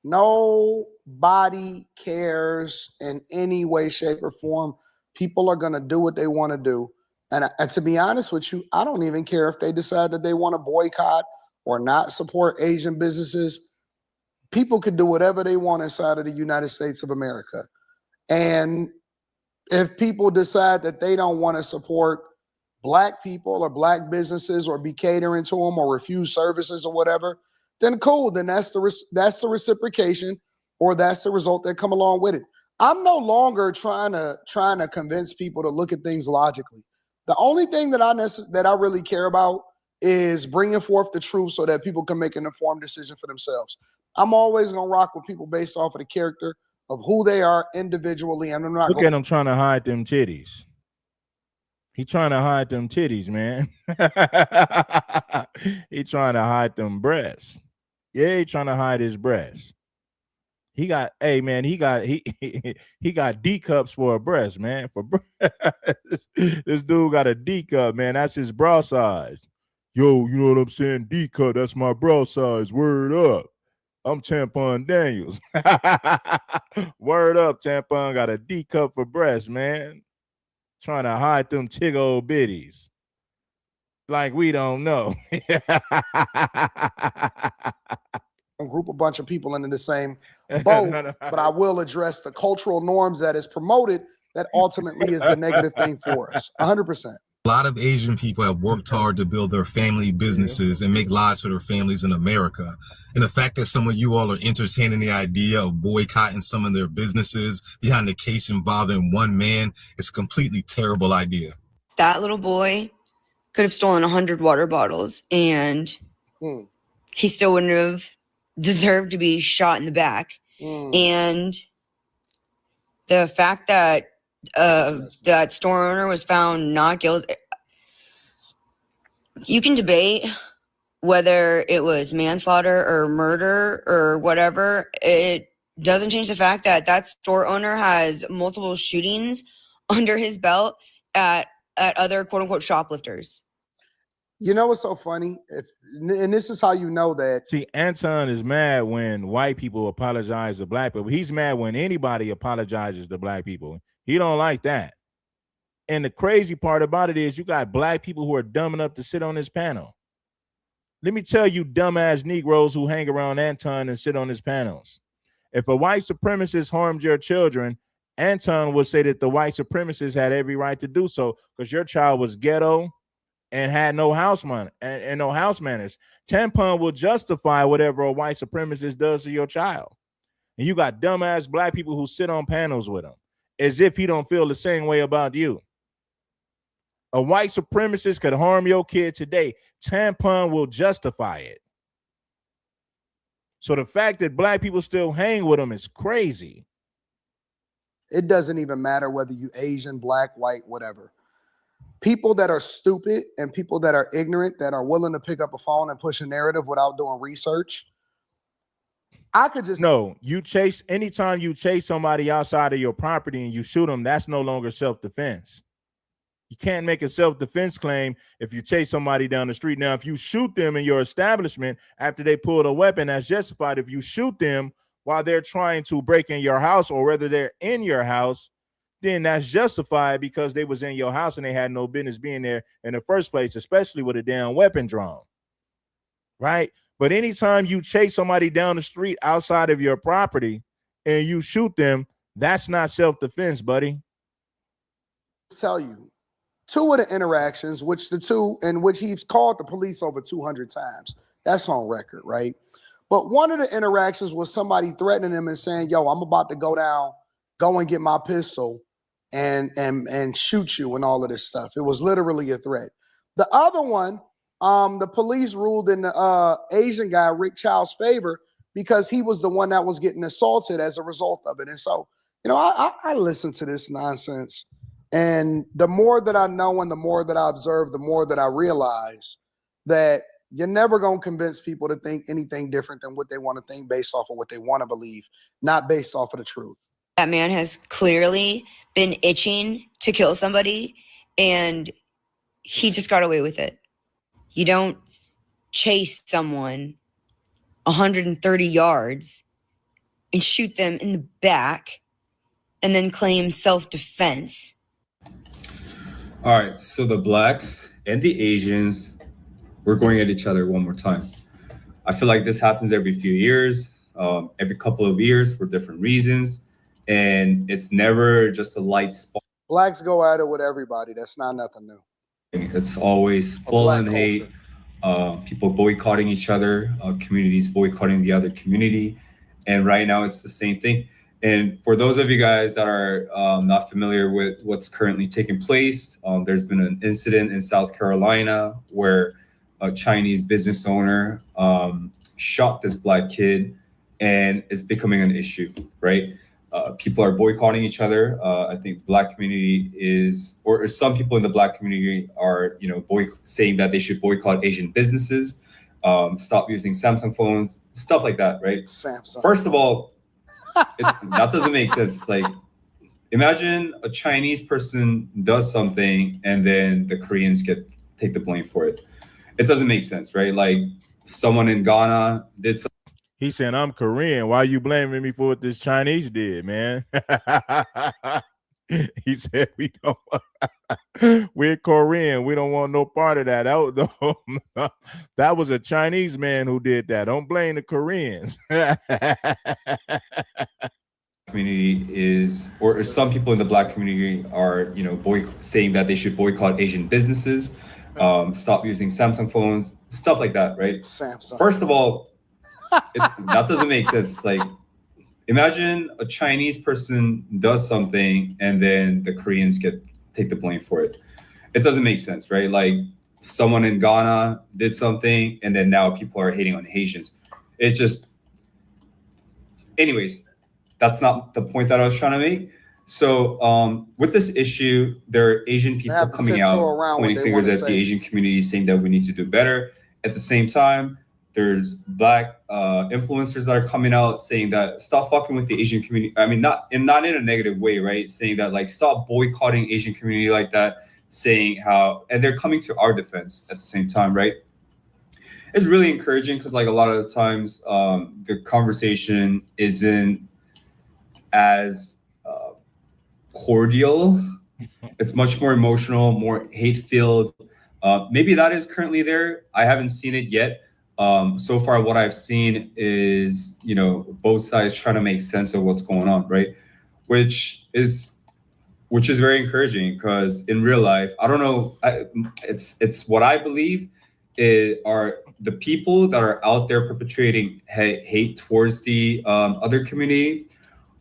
Nobody cares in any way, shape, or form. People are going to do what they want to do. And to be honest with you, I don't even care if they decide that they want to boycott or not support Asian businesses. People can do whatever they want inside of the United States of America. And if people decide that they don't want to support black people or black businesses or be catering to them or refuse services or whatever, then cool. Then that's the reciprocation, or that's the result that come along with it. I'm no longer trying to convince people to look at things logically. The only thing that I really care about is bringing forth the truth so that people can make an informed decision for themselves. I'm always gonna rock with people based off of the character of who they are individually, and I'm not. Look at him trying to hide them titties. He trying to hide them titties, man. He trying to hide them breasts. Yeah, he trying to hide his breasts. He got D cups for a breast, man. For breast. This dude got a D cup, man. That's his bra size. Yo, you know what I'm saying? D cup, that's my bra size. Word up. I'm Tampon Daniels. Word up, Tampon got a D cup for breast, man. Trying to hide them tig old bitties. Like we don't know. Group a bunch of people into the same boat, but I will address the cultural norms that is promoted that ultimately is the negative thing for us. 100%. A lot of Asian people have worked hard to build their family businesses and make lives for their families in America. And the fact that some of you all are entertaining the idea of boycotting some of their businesses behind the case involving one man is a completely terrible idea. That little boy could have stolen 100 water bottles and he still wouldn't have deserved to be shot in the back. And the fact that that store owner was found not guilty, you can debate whether it was manslaughter or murder or whatever. It doesn't change the fact that that store owner has multiple shootings under his belt at other quote unquote shoplifters. You know what's so funny? And this is how you know that. See, Anton is mad when white people apologize to black people. He's mad when anybody apologizes to black people. He don't like that. And the crazy part about it is you got black people who are dumb enough to sit on this panel. Let me tell you dumbass Negroes who hang around Anton and sit on his panels. If a white supremacist harmed your children, Anton would say that the white supremacists had every right to do so because your child was ghetto and had no house money and no house manners. Tampon will justify whatever a white supremacist does to your child. And you got dumbass black people who sit on panels with him as if he don't feel the same way about you. A white supremacist could harm your kid today. Tampon will justify it. So the fact that black people still hang with him is crazy. It doesn't even matter whether you Asian, black, white, whatever. People that are stupid and people that are ignorant, that are willing to pick up a phone and push a narrative without doing research. I could just anytime you chase somebody outside of your property and you shoot them, that's no longer self-defense. You can't make a self-defense claim if you chase somebody down the street. Now, if you shoot them in your establishment after they pulled a weapon, that's justified. If you shoot them while they're trying to break in your house or whether they're in your house, then that's justified because they was in your house and they had no business being there in the first place, especially with a damn weapon drawn, right? But anytime you chase somebody down the street outside of your property and you shoot them, that's not self-defense, buddy. Tell you, two of the interactions, which he's called the police over 200 times. That's on record, right? But one of the interactions was somebody threatening him and saying, yo, I'm about to go and get my pistol and shoot you and all of this stuff. It was literally a threat. The other one, the police ruled in the Asian guy, Rick Child's favor because he was the one that was getting assaulted as a result of it. And so, I listen to this nonsense. And the more that I know and the more that I observe, the more that I realize that you're never going to convince people to think anything different than what they want to think based off of what they want to believe, not based off of the truth. That man has clearly been itching to kill somebody, and he just got away with it. You don't chase someone 130 yards and shoot them in the back and then claim self-defense. All right, so the blacks and the Asians, we're going at each other one more time. I feel like this happens every few years, every couple of years for different reasons, and it's never just a light spot. Blacks go at it with everybody. That's not nothing new. It's always full on hate, people boycotting each other, communities boycotting the other community, and right now it's the same thing. And for those of you guys that are not familiar with what's currently taking place, there's been an incident in South Carolina where a Chinese business owner shot this black kid, and it's becoming an issue, right? People are boycotting each other. I think the black community is, or some people in the black community are, saying that they should boycott Asian businesses, stop using Samsung phones, stuff like that, right? Samsung. First of all, that doesn't make sense. It's like, imagine a Chinese person does something and then the Koreans take the blame for it. It doesn't make sense, right? Like someone in Ghana did something. He's saying, I'm Korean. Why are you blaming me for what this Chinese did, man? He said, we're Korean. We don't want no part of that. That was a Chinese man who did that. Don't blame the Koreans. Community is, or some people in the black community are, saying that they should boycott Asian businesses, stop using Samsung phones, stuff like that, right? Samsung. First of all, that doesn't make sense. It's like, imagine a Chinese person does something and then the Koreans take the blame for it. It doesn't make sense, right? Like someone in Ghana did something and then now people are hating on Haitians. It just, anyways, that's not the point that I was trying to make. So with this issue, there are Asian people coming out pointing fingers at the Asian community saying that we need to do better. At the same time, There's Black influencers that are coming out saying that stop fucking with the Asian community. I mean, not in a negative way, right? Saying that like stop boycotting Asian community like that. Saying how, and they're coming to our defense at the same time, right? It's really encouraging because like a lot of the times the conversation isn't as cordial. It's much more emotional, more hate-filled. Maybe that is currently there. I haven't seen it yet. So far, what I've seen is, both sides trying to make sense of what's going on, right? Which is very encouraging because in real life, I don't know, it's what I believe are the people that are out there perpetrating hate towards the other community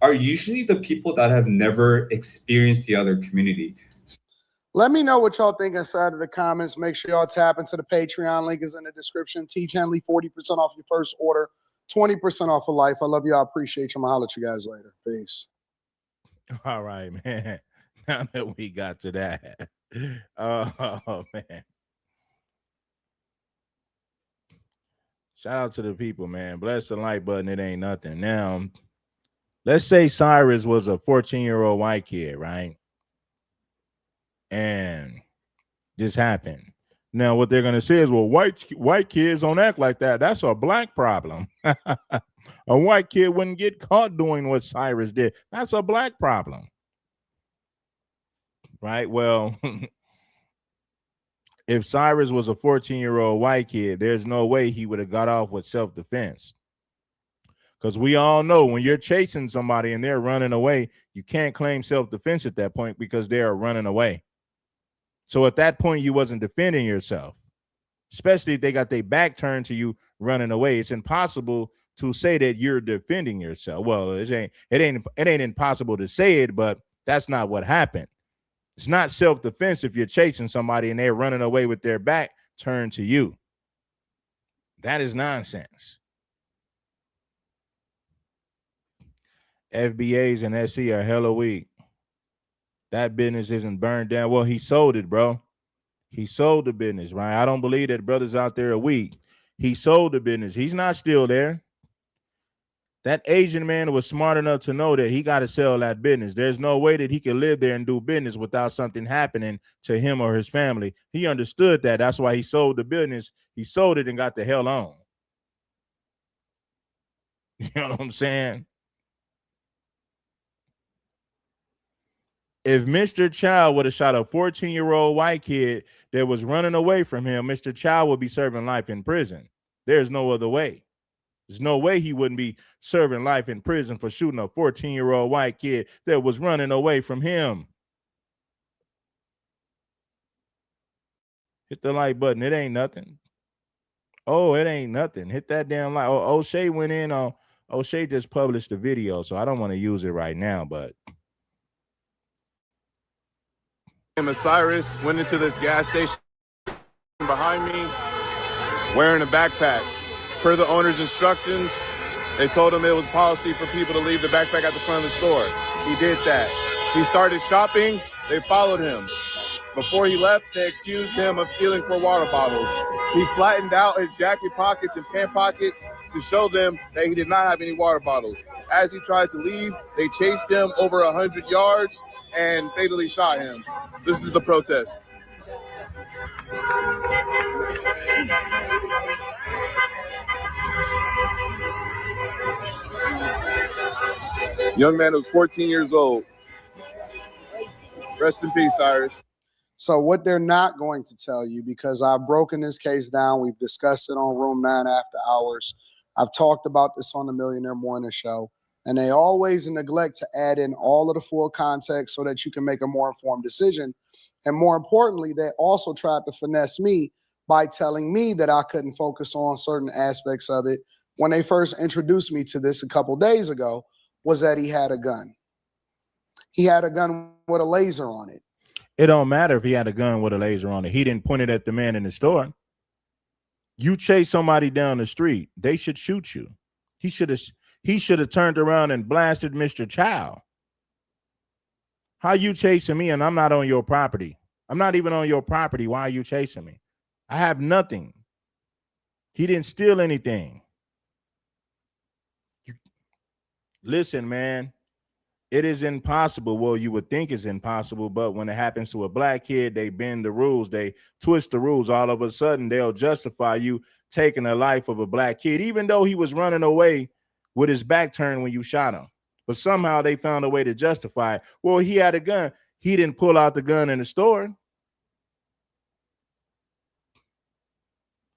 are usually the people that have never experienced the other community. Let me know what y'all think inside of the comments. Make sure y'all tap into the Patreon. Link is in the description. Teach Henley 40% off your first order, 20% off of life. I love you. I appreciate you. I'm going to holler at you guys later. Peace. All right, man. Now that we got to that. Oh, man. Shout out to the people, man. Bless the like button. It ain't nothing. Now, let's say Cyrus was a 14-year-old white kid, right? And this happened. Now, what they're going to say is, well, white kids don't act like that. That's a Black problem. A white kid wouldn't get caught doing what Cyrus did. That's a Black problem. Right? Well, if Cyrus was a 14-year-old white kid, there's no way he would have got off with self-defense. Because we all know when you're chasing somebody and they're running away, you can't claim self-defense at that point because they are running away. So at that point, you wasn't defending yourself, especially if they got their back turned to you running away. It's impossible to say that you're defending yourself. Well, it ain't impossible to say it, but that's not what happened. It's not self-defense if you're chasing somebody and they're running away with their back turned to you. That is nonsense. FBAs and SC are hella weak. That business isn't burned down. Well, he sold it, bro. He sold the business, right? I don't believe that brothers out there are weak. He sold the business. He's not still there. That Asian man was smart enough to know that he got to sell that business. There's no way that he can live there and do business without something happening to him or his family. He understood that. That's why he sold the business. He sold it and got the hell on. You know what I'm saying? If Mr. Child would have shot a 14-year-old white kid that was running away from him, Mr. Child would be serving life in prison. There's no other way. There's no way he wouldn't be serving life in prison for shooting a 14-year-old white kid that was running away from him. Hit the like button. It ain't nothing. Oh, it ain't nothing. Hit that damn like. Oh, O'Shea went in on. O'Shea just published the video, so I don't want to use it right now, but. Cyrus went into this gas station behind me wearing a backpack. Per the owner's instructions, they told him it was policy for people to leave the backpack at the front of the store. He did that. He started shopping. They followed him. Before he left, they accused him of stealing 4 water bottles. He flattened out his jacket pockets and pant pockets to show them that he did not have any water bottles. As he tried to leave, they chased him over 100 yards and fatally shot him. This is the protest. Young man was 14 years old. Rest in peace, Cyrus. So what they're not going to tell you, because I've broken this case down, we've discussed it on Room 9 After Hours. I've talked about this on the Millionaire Morning Show, and they always neglect to add in all of the full context so that you can make a more informed decision. And more importantly, they also tried to finesse me by telling me that I couldn't focus on certain aspects of it when they first introduced me to this a couple days ago, was that he had a gun. He had a gun with a laser on it. It don't matter if he had a gun with a laser on it. He didn't point it at the man in the store. You chase somebody down the street, they should shoot you. He should have turned around and blasted Mr. Child. How you chasing me and I'm not on your property? I'm not even on your property. Why are you chasing me? I have nothing. He didn't steal anything. Listen, man, it is impossible. Well, you would think it's impossible, but when it happens to a black kid, they bend the rules, they twist the rules. All of a sudden, they'll justify you taking the life of a black kid, even though he was running away with his back turned when you shot him. But somehow they found a way to justify it. Well, he had a gun. He didn't pull out the gun in the store.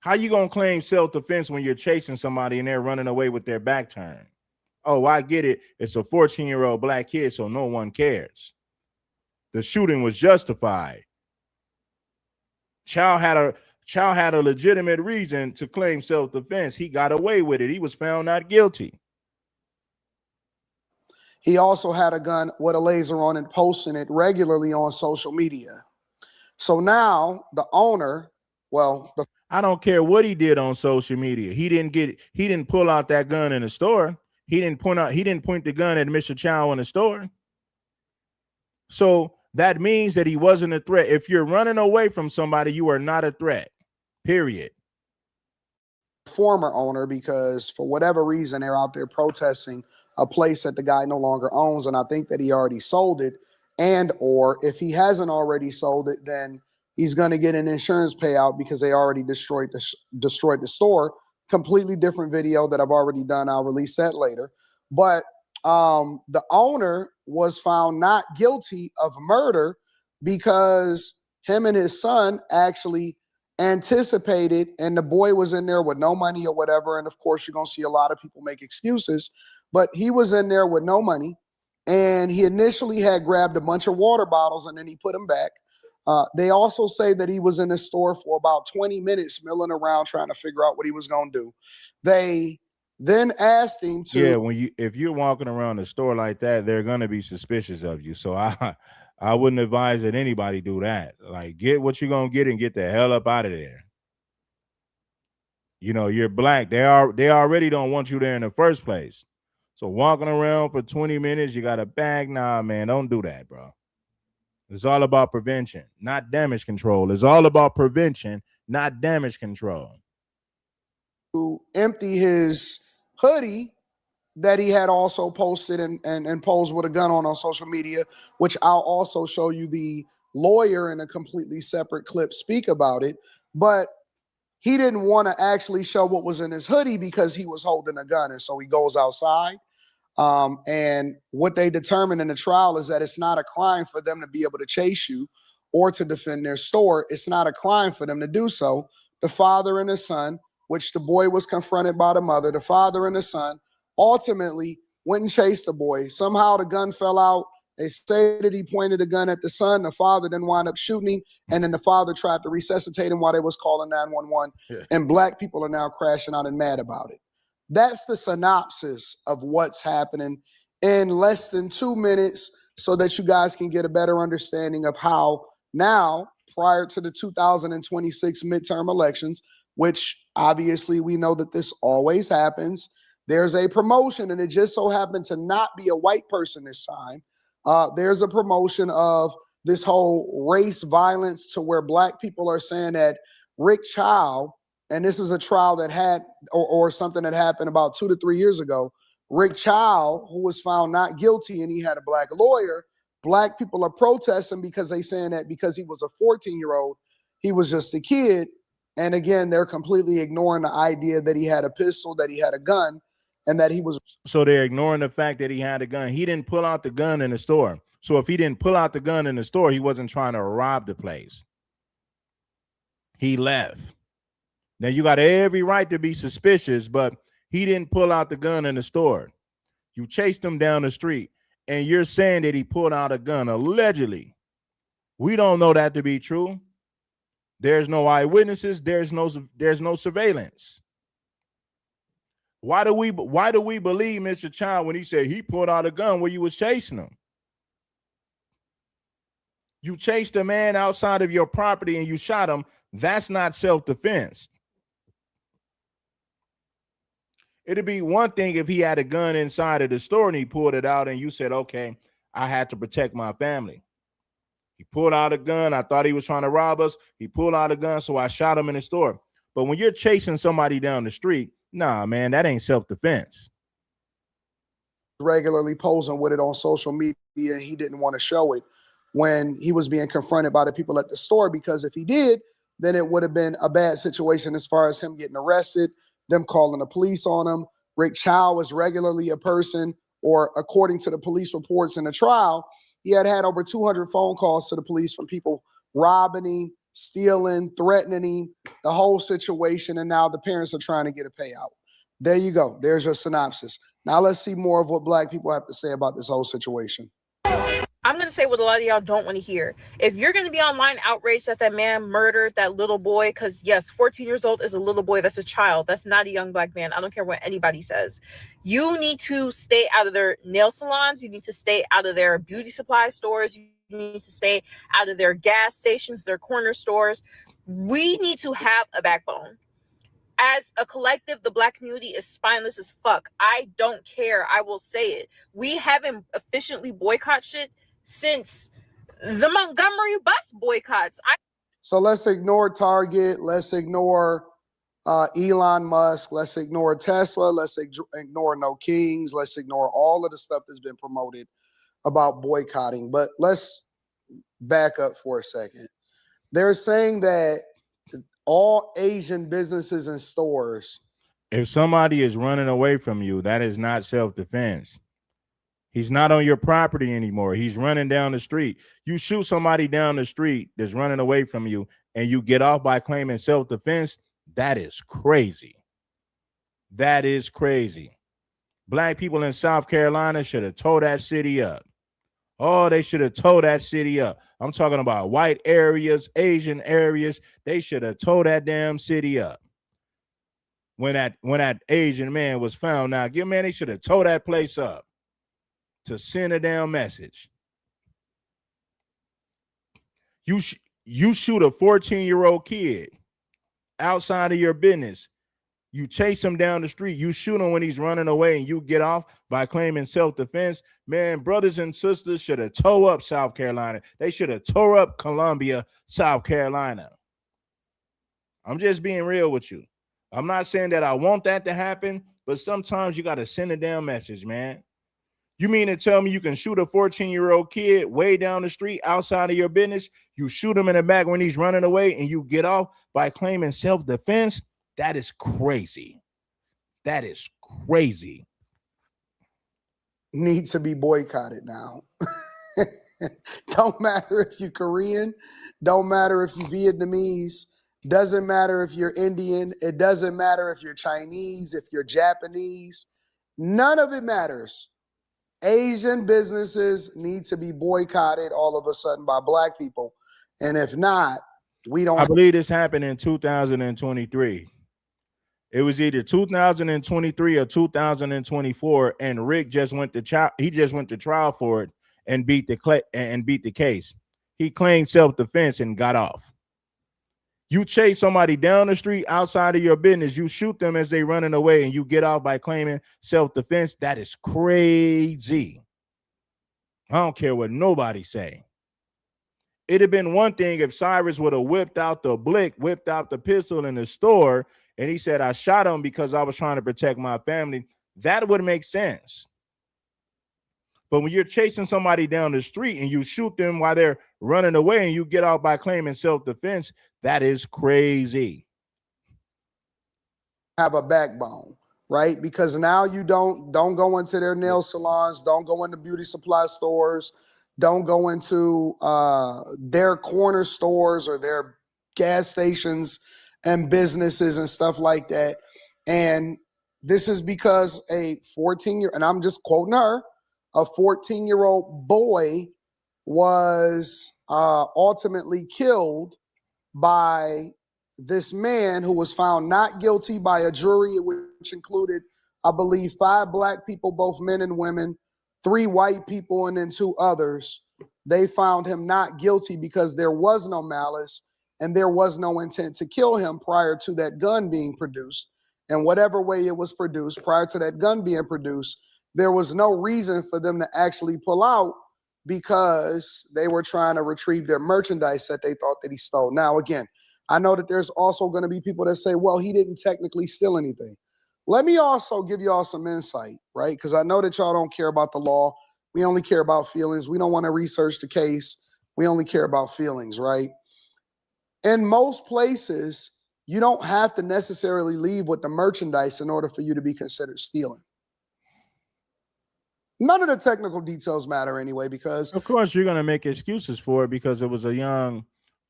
How you gonna claim self-defense when you're chasing somebody and they're running away with their back turned? Oh, I get it. It's a 14-year-old black kid, so no one cares. The shooting was justified. Child had a legitimate reason to claim self-defense. He got away with it. He was found not guilty. He also had a gun with a laser on it, posting it regularly on social media. So now the owner, I don't care what he did on social media. He didn't pull out that gun in the store. He didn't point the gun at Mr. Chow in the store. So that means that he wasn't a threat. If you're running away from somebody, you are not a threat. Period. Former owner, because for whatever reason they're out there protesting a place that the guy no longer owns, and I think that he already sold it, and or if he hasn't already sold it, then he's going to get an insurance payout because they already destroyed the store. Completely different video that I've already done. I'll release that later. But the owner was found not guilty of murder because him and his son actually anticipated, and the boy was in there with no money or whatever. And of course, you're going to see a lot of people make excuses, but he was in there with no money. And he initially had grabbed a bunch of water bottles and then he put them back. They also say that he was in the store for about 20 minutes milling around trying to figure out what he was going to do. They then asked him to... Yeah, if you're walking around the store like that, they're going to be suspicious of you. So I wouldn't advise that anybody do that. Like, get what you're going to get and get the hell up out of there. You know, you're black. They already don't want you there in the first place. So walking around for 20 minutes, you got a bag. Nah, man, don't do that, bro. It's all about prevention, not damage control. It's all about prevention, not damage control. To empty his hoodie that he had also posted and posed with a gun on social media, which I'll also show you the lawyer in a completely separate clip speak about it. But he didn't want to actually show what was in his hoodie because he was holding a gun. And so he goes outside. And what they determined in the trial is that it's not a crime for them to be able to chase you or to defend their store. It's not a crime for them to do so. The father and the son, which the boy was confronted by the mother, the father and the son ultimately went and chased the boy. Somehow the gun fell out. They say that he pointed a gun at the son. The father then wound up shooting him. And then the father tried to resuscitate him while they was calling 911. Yeah. And black people are now crashing out and mad about it. That's the synopsis of what's happening in less than 2 minutes so that you guys can get a better understanding of how now, prior to the 2026 midterm elections, which obviously we know that this always happens, there's a promotion, and it just so happened to not be a white person this time. There's a promotion of this whole race violence to where black people are saying that Rick Child, and this is a trial that had, or something that happened about 2 to 3 years ago. Rick Child, who was found not guilty and he had a black lawyer, black people are protesting because they saying that because he was a 14-year-old, he was just a kid. And again, they're completely ignoring the idea that he had a pistol, that he had a gun, and that he was. So they're ignoring the fact that he had a gun. He didn't pull out the gun in the store. So if he didn't pull out the gun in the store, he wasn't trying to rob the place. He left. Now, you got every right to be suspicious, but he didn't pull out the gun in the store. You chased him down the street, and you're saying that he pulled out a gun, allegedly. We don't know that to be true. There's no eyewitnesses. There's no surveillance. Why do we believe Mr. Child when he said he pulled out a gun where you was chasing him? You chased a man outside of your property and you shot him. That's not self-defense. It'd be one thing if he had a gun inside of the store and he pulled it out and you said, okay, I had to protect my family. He pulled out a gun. I thought he was trying to rob us. He pulled out a gun, so I shot him in the store. But when you're chasing somebody down the street, nah, man, that ain't self-defense. Regularly posing with it on social media, and he didn't want to show it when he was being confronted by the people at the store, because if he did, then it would have been a bad situation as far as him getting arrested, them calling the police on him. Rick Chow was regularly a person, or according to the police reports in the trial, he had over 200 phone calls to the police from people robbing him, stealing, threatening him, the whole situation, and now the parents are trying to get a payout. There you go. There's your synopsis. Now let's see more of what Black people have to say about this whole situation. I'm going to say what a lot of y'all don't want to hear. If you're going to be online outraged that that man murdered that little boy, because yes, 14 years old is a little boy. That's a child. That's not a young Black man. I don't care what anybody says. You need to stay out of their nail salons. You need to stay out of their beauty supply stores. You need to stay out of their gas stations, their corner stores. We need to have a backbone. As a collective, the Black community is spineless as fuck. I don't care. I will say it. We haven't efficiently boycott shit since the Montgomery bus boycotts. So let's ignore Target. Let's ignore Elon Musk. Let's ignore Tesla. Let's ignore No Kings. Let's ignore all of the stuff that's been promoted about boycotting. But let's back up for a second. They're saying that all Asian businesses and stores. If somebody is running away from you, that is not self-defense. He's not on your property anymore. He's running down the street. You shoot somebody down the street that's running away from you and you get off by claiming self-defense, that is crazy. That is crazy. Black people in South Carolina should have tore that city up. Oh, they should have tore that city up. I'm talking about white areas, Asian areas. They should have tore that damn city up. When that Asian man was found, now, man, they should have tore that place up to send a damn message. You shoot a 14-year-old kid outside of your business. You chase him down the street. You shoot him when he's running away, and you get off by claiming self-defense. Man, brothers and sisters should have tore up South Carolina. They should have tore up Columbia, South Carolina. I'm just being real with you. I'm not saying that I want that to happen, but sometimes you got to send a damn message, man. You mean to tell me you can shoot a 14-year-old kid way down the street outside of your business? You shoot him in the back when he's running away, and you get off by claiming self-defense? That is crazy. That is crazy. Need to be boycotted now. Don't matter if you're Korean. Don't matter if you're Vietnamese. Doesn't matter if you're Indian. It doesn't matter if you're Chinese, if you're Japanese. None of it matters. Asian businesses need to be boycotted all of a sudden by Black people. And if not, we don't. I believe this happened in 2023. It was either 2023 or 2024, and Rick just went to trial. He just went to trial for it and beat the case. He claimed self-defense and got off. You chase somebody down the street outside of your business, you shoot them as they running away, and you get off by claiming self-defense. That is crazy. I don't care what nobody say. It'd have been one thing if Cyrus would have whipped out the pistol in the store, and he said, I shot him because I was trying to protect my family. That would make sense. But when you're chasing somebody down the street and you shoot them while they're running away and you get out by claiming self-defense, that is crazy. Have a backbone, right? Because now you don't go into their nail salons, don't go into beauty supply stores, don't go into their corner stores or their gas stations and businesses and stuff like that. And this is because a 14-year, and I'm just quoting her, a 14-year-old boy was ultimately killed by this man who was found not guilty by a jury, which included, I believe, 5 Black people, both men and women, 3 white people, and then 2 others. They found him not guilty because there was no malice and there was no intent to kill him prior to that gun being produced. And whatever way it was produced, prior to that gun being produced, there was no reason for them to actually pull out because they were trying to retrieve their merchandise that they thought that he stole. Now, again, I know that there's also going to be people that say, well, he didn't technically steal anything. Let me also give y'all some insight, right? Because I know that y'all don't care about the law. We only care about feelings. We don't want to research the case. We only care about feelings, right? In most places, you don't have to necessarily leave with the merchandise in order for you to be considered stealing. None of the technical details matter anyway, because of course you're going to make excuses for it because it was a young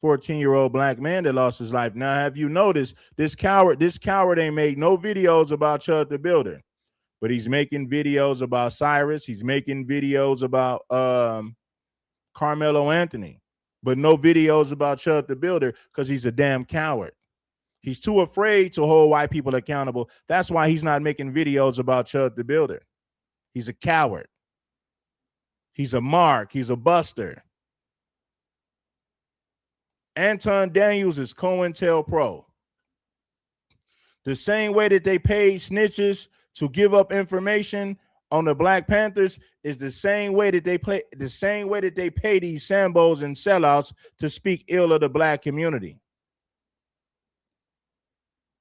14-year-old black man that lost his life. Now, have you noticed this coward ain't made no videos about Chud the Builder, but he's making videos about Cyrus. He's making videos about Carmelo Anthony, but no videos about Chud the Builder because he's a damn coward. He's too afraid to hold white people accountable. That's why he's not making videos about Chud the Builder. He's a coward. He's a mark. He's a buster. Anton Daniels is COINTELPRO. The same way that they paid snitches to give up information on the Black Panthers is the same way that they pay these Sambos and sellouts to speak ill of the black community.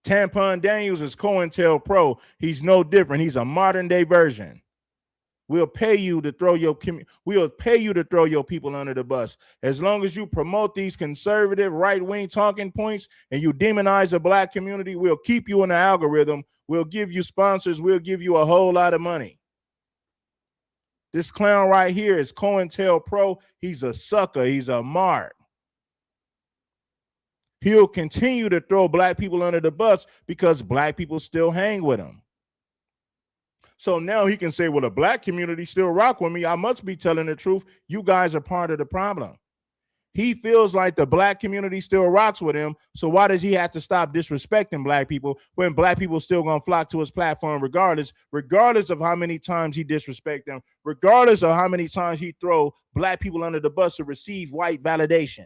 Tampon Daniels is COINTELPRO. He's no different. He's a modern day version. We'll pay you to throw your people under the bus. As long as you promote these conservative right-wing talking points and you demonize the black community, we'll keep you in the algorithm. We'll give you sponsors. We'll give you a whole lot of money. This clown right here is COINTELPRO. He's a sucker. He's a mark. He'll continue to throw black people under the bus because black people still hang with him. So now he can say, well, the black community still rock with me. I must be telling the truth. You guys are part of the problem. He feels like the black community still rocks with him. So why does he have to stop disrespecting black people when black people still gonna flock to his platform regardless of how many times he disrespect them, regardless of how many times he throw black people under the bus to receive white validation?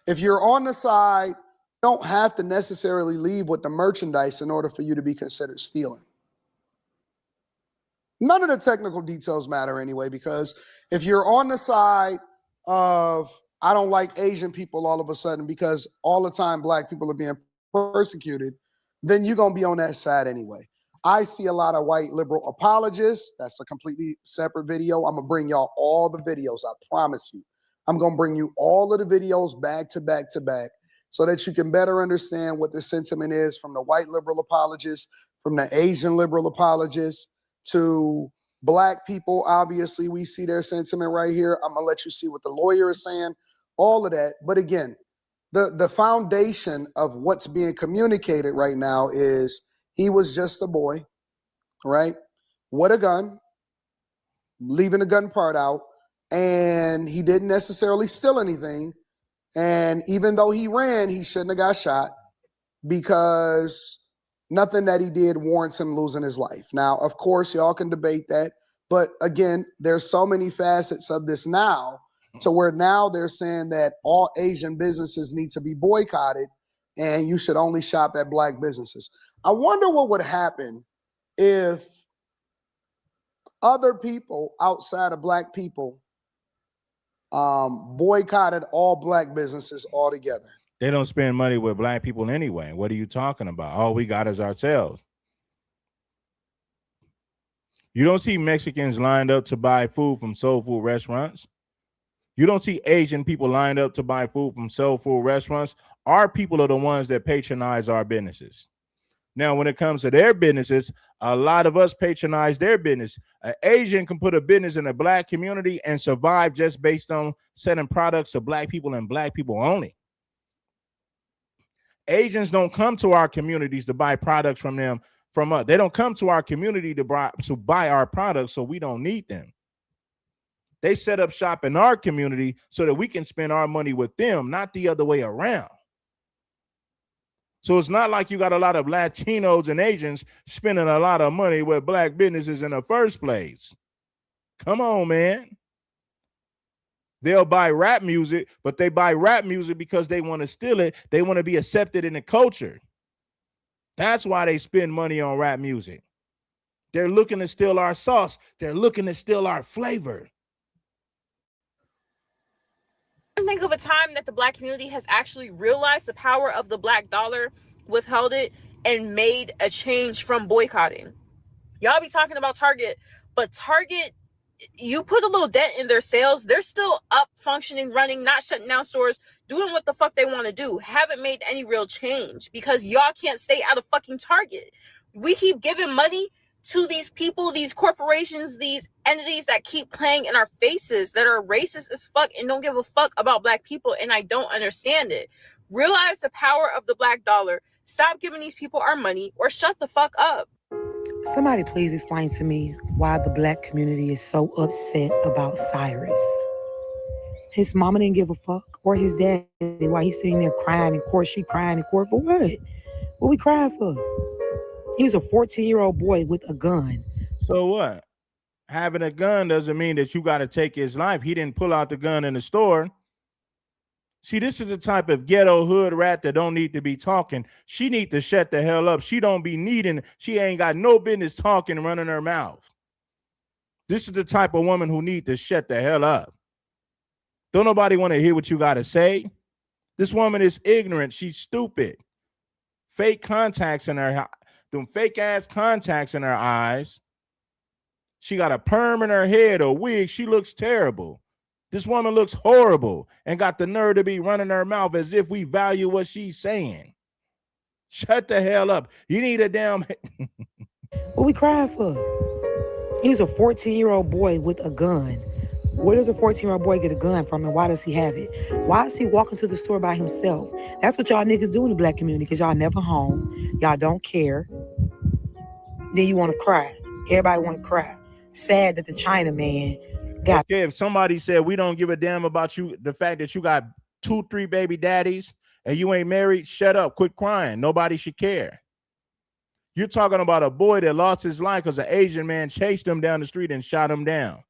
If you're on the side, you don't have to necessarily leave with the merchandise in order for you to be considered stealing. None of the technical details matter anyway, because if you're on the side of, I don't like Asian people all of a sudden because all the time black people are being persecuted, then you're going to be on that side anyway. I see a lot of white liberal apologists. That's a completely separate video. I'm going to bring y'all all the videos. I promise you. I'm going to bring you all of the videos back to back to back so that you can better understand what the sentiment is from the white liberal apologists, from the Asian liberal apologists, to black people. Obviously, we see their sentiment right here. I'm going to let you see what the lawyer is saying, all of that. But again, the foundation of what's being communicated right now is he was just a boy, right? With a gun, leaving the gun part out, and he didn't necessarily steal anything. And even though he ran, he shouldn't have got shot because nothing that he did warrants him losing his life. Now, of course, y'all can debate that. But again, there's so many facets of this now to where now they're saying that all Asian businesses need to be boycotted and you should only shop at black businesses. I wonder what would happen if other people outside of black people boycotted all black businesses altogether. They don't spend money with black people anyway. What are you talking about? All we got is ourselves. You don't see Mexicans lined up to buy food from soul food restaurants. You don't see Asian people lined up to buy food from soul food restaurants. Our people are the ones that patronize our businesses. Now, when it comes to their businesses, a lot of us patronize their business. An Asian can put a business in the black community and survive just based on selling products to black people and black people only. Asians don't come to our communities to buy products from us. They don't come to our community to buy our products, so we don't need them. They set up shop in our community so that we can spend our money with them, not the other way around. So it's not like you got a lot of Latinos and Asians spending a lot of money with black businesses in the first place. Come on, man. They'll buy rap music, but they buy rap music because they want to steal it. They want to be accepted in the culture. That's why they spend money on rap music. They're looking to steal our sauce. They're looking to steal our flavor. think of a time that the Black community has actually realized the power of the Black dollar, withheld it, and made a change from boycotting? Y'all be talking about Target, but Target, you put a little dent in their sales, they're still up, functioning, running, not shutting down stores, doing what the fuck they want to do. Haven't made any real change because y'all can't stay out of fucking Target. We keep giving money to these people, these corporations, these entities that keep playing in our faces, that are racist as fuck and don't give a fuck about Black people, and I don't understand it. Realize the power of the Black dollar. Stop giving these people our money or shut the fuck up. Somebody please explain to me why the Black community is so upset about Cyrus. His mama didn't give a fuck, or his daddy, why he's sitting there crying in court. She crying in court for what? What we crying for? He was a 14-year-old boy with a gun. So what? Having a gun doesn't mean that you got to take his life. He didn't pull out the gun in the store. See, this is the type of ghetto hood rat that don't need to be talking. She need to shut the hell up. She don't be needing, she ain't got no business talking and running her mouth. This is the type of woman who need to shut the hell up. Don't nobody want to hear what you got to say. This woman is ignorant. She's stupid. Fake contacts in her, them fake ass contacts in her eyes. She got a perm in her head, a wig. She looks terrible. This woman looks horrible and got the nerve to be running her mouth as if we value what she's saying. Shut the hell up. You need a damn... What we crying for? He was a 14-year-old boy with a gun. Where does a 14-year-old boy get a gun from, and why does he have it? Why is he walking to the store by himself? That's what y'all niggas do in the Black community, because y'all never home. Y'all don't care. Then you want to cry. Everybody want to cry. Sad that the China man got... Okay, if somebody said we don't give a damn about you, the fact that you got 2-3 baby daddies and you ain't married, shut up, quit crying. Nobody should care. You're talking about a boy that lost his life because an Asian man chased him down the street and shot him down.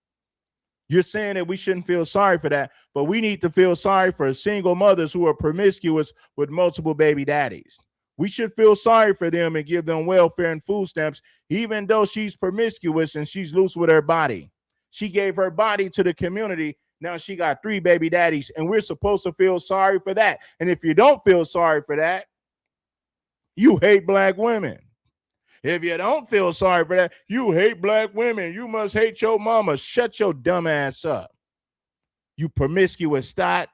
You're saying that we shouldn't feel sorry for that, but we need to feel sorry for single mothers who are promiscuous with multiple baby daddies. We should feel sorry for them and give them welfare and food stamps, even though she's promiscuous and she's loose with her body. She gave her body to the community. Now she got 3 baby daddies, and we're supposed to feel sorry for that. And if you don't feel sorry for that, you hate Black women. If you don't feel sorry for that, you hate Black women. You must hate your mama. Shut your dumb ass up. You promiscuous thought.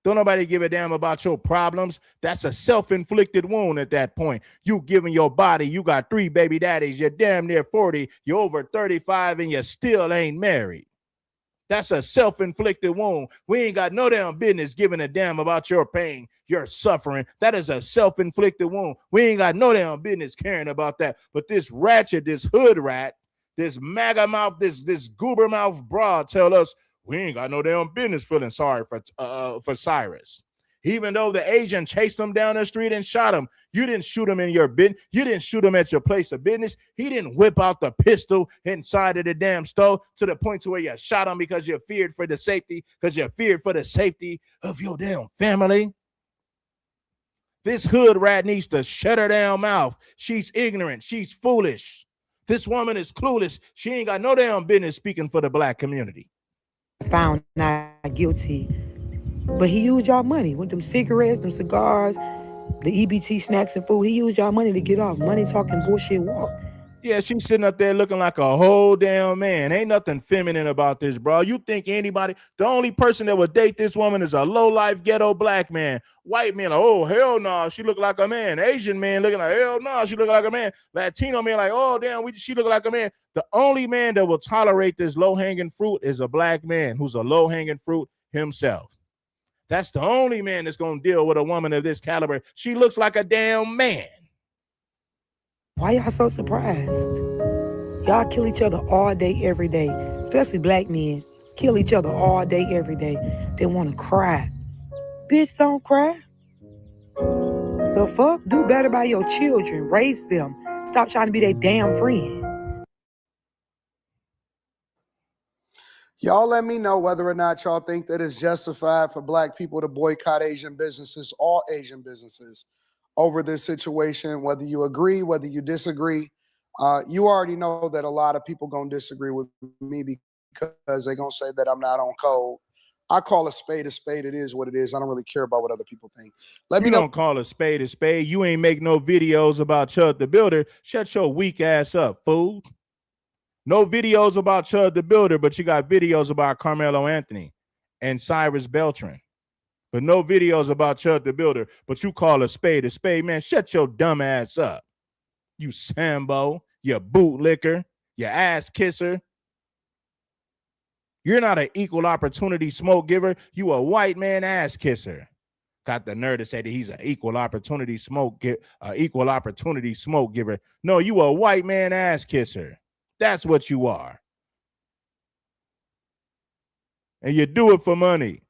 Don't nobody give a damn about your problems. That's a self-inflicted wound at that point. You giving your body, you got 3 baby daddies, you're damn near 40, you're over 35, and you still ain't married. That's a self-inflicted wound. We ain't got no damn business giving a damn about your pain, your suffering. That is a self-inflicted wound. We ain't got no damn business caring about that. But this ratchet, this hood rat, this MAGA mouth, this goober mouth broad tell us we ain't got no damn business feeling sorry for Cyrus. Even though the Asian chased him down the street and shot him, you didn't shoot him in your business. You didn't shoot him at your place of business. He didn't whip out the pistol inside of the damn store to the point to where you shot him because you feared for the safety, of your damn family. This hood rat needs to shut her damn mouth. She's ignorant. She's foolish. This woman is clueless. She ain't got no damn business speaking for the Black community. Found not guilty. But he used y'all money with them cigarettes, them cigars, the EBT snacks and food. He used y'all money to get off. Money talking bullshit walk. Yeah, she's sitting up there looking like a whole damn man. Ain't nothing feminine about this, bro. You think anybody, the only person that would date this woman is a low-life ghetto Black man. White men, like, oh, hell no, she look like a man. Asian man looking like, hell no, she look like a man. Latino man like, oh, damn, she look like a man. The only man that will tolerate this low-hanging fruit is a Black man who's a low-hanging fruit himself. That's the only man that's going to deal with a woman of this caliber. She looks like a damn man. Why y'all so surprised? Y'all kill each other all day, every day. Especially Black men. Kill each other all day, every day. They want to cry. Bitch, don't cry. The fuck? Do better by your children. Raise them. Stop trying to be their damn friend. Y'all let me know whether or not y'all think that it's justified for Black people to boycott Asian businesses, all Asian businesses, over this situation, whether you agree, whether you disagree. You already know that a lot of people gonna disagree with me because they're gonna say that I'm not on code. I call a spade a spade. It is what it is. I don't really care about what other people think. Let me You know. don't call a spade a spade. You ain't make no videos about Chud the Builder. Shut your weak ass up, fool. No videos about Chud the Builder, but you got videos about Carmelo Anthony and Cyrus Beltran. But no videos about Chud the Builder, but you call a spade a spade. Man, shut your dumb ass up. You Sambo, you bootlicker, you ass kisser. You're not an equal opportunity smoke giver. You a white man ass kisser. Got the nerve to say that he's an equal opportunity smoke giver. No, you a white man ass kisser. That's what you are. And you do it for money.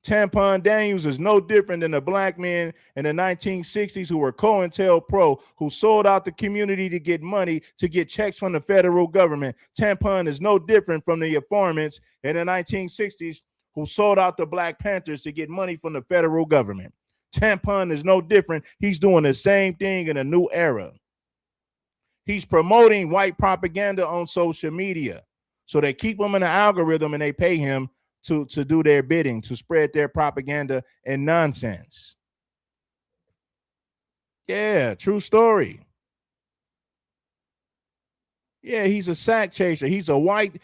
Tampon Daniels is no different than the black men in the 1960s who were COINTELPRO, who sold out the community to get money, to get checks from the federal government. Tampon is no different from the informants in the 1960s who sold out the Black Panthers to get money from the federal government. Tampon is no different. He's doing the same thing in a new era. He's promoting white propaganda on social media. So they keep him in the algorithm and they pay him to do their bidding, to spread their propaganda and nonsense. Yeah, true story. Yeah, he's a sack chaser. He's a white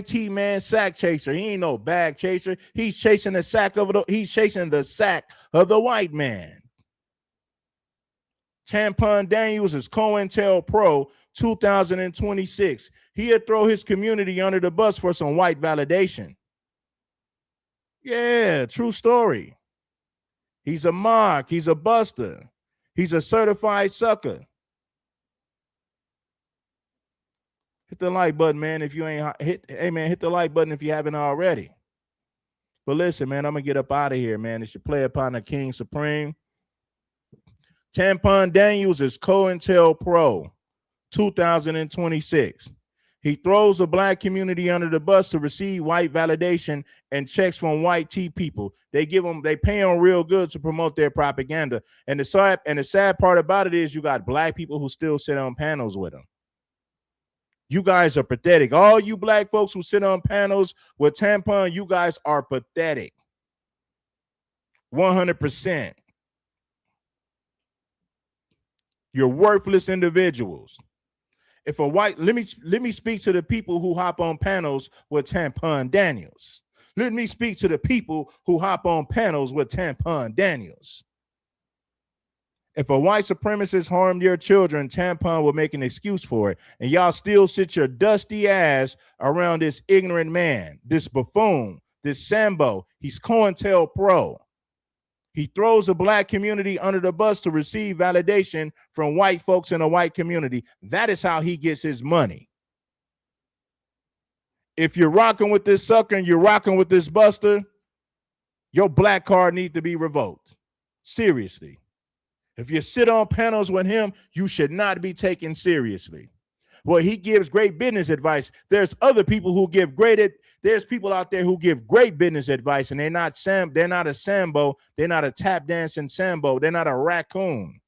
tee man sack chaser. He ain't no bag chaser. He's chasing the sack of the white man. Tampon Daniels is COINTELPRO 2026. He'll throw his community under the bus for some white validation. Yeah, true story. He's a mock. He's a buster. He's a certified sucker. Hit the like button, man, if you ain't hit the like button if you haven't already. But listen, man, I'm going to get up out of here, man. It's your player partner, King Supreme. Tampon Daniels is COINTELPRO 2026. He throws the black community under the bus to receive white validation and checks from white tea people. They pay them real good to promote their propaganda. And the sad part about it is you got black people who still sit on panels with them. You guys are pathetic. All you black folks who sit on panels with Tampon, you guys are pathetic. 100%. You're worthless individuals. If a white, let me speak to the people who hop on panels with Tampon Daniels. Let me speak to the people who hop on panels with Tampon Daniels. If a white supremacist harmed your children, Tampon will make an excuse for it. And y'all still sit your dusty ass around this ignorant man, this buffoon, this Sambo. He's COINTELPRO. He throws the black community under the bus to receive validation from white folks in a white community. That is how he gets his money. If you're rocking with this sucker and you're rocking with this buster, your black card needs to be revoked. Seriously. If you sit on panels with him, you should not be taken seriously. Well, he gives great business advice. There's other people who give there's people out there who give great business advice, and they're not a Sambo, they're not a tap dancing Sambo, they're not a raccoon.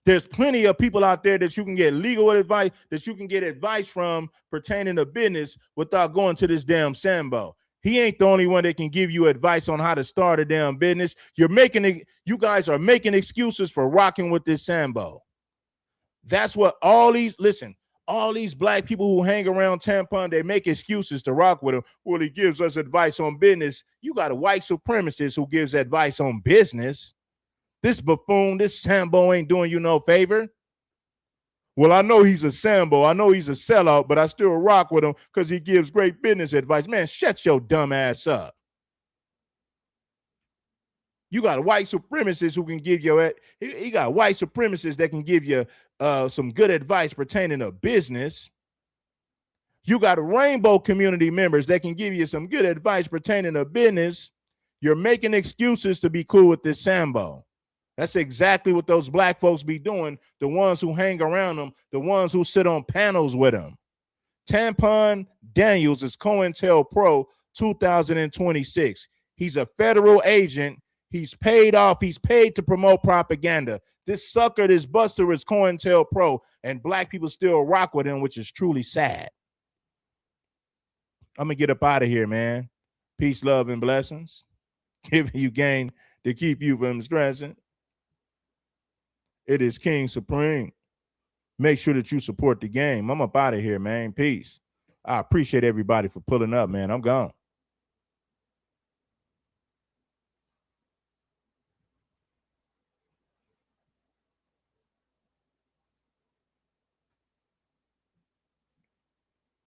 There's plenty of people out there that you can get legal advice, that you can get advice from pertaining to business without going to this damn Sambo. He ain't the only one that can give you advice on how to start a damn business. You guys are making excuses for rocking with this Sambo. That's what all these black people who hang around Tampon, they make excuses to rock with him. Well, he gives us advice on business. You got a white supremacist who gives advice on business. This buffoon, this Sambo ain't doing you no favor. Well, I know he's a Sambo. I know he's a sellout, but I still rock with him because he gives great business advice. Man, shut your dumb ass up. You got white supremacists who can give you he got white supremacists that can give you some good advice pertaining to business. You got rainbow community members that can give you some good advice pertaining to business. You're making excuses to be cool with this Sambo. That's exactly what those black folks be doing, the ones who hang around them, the ones who sit on panels with them. Tampon Daniels is COINTELPRO 2026. He's a federal agent. He's paid off. He's paid to promote propaganda. This sucker, this buster is COINTELPRO, and black people still rock with him, which is truly sad. I'm going to get up out of here, man. Peace, love, and blessings. Giving you gain to keep you from stressing. It is King Supreme. Make sure that you support the game. I'm up out of here, man. Peace. I appreciate everybody for pulling up, man. I'm gone.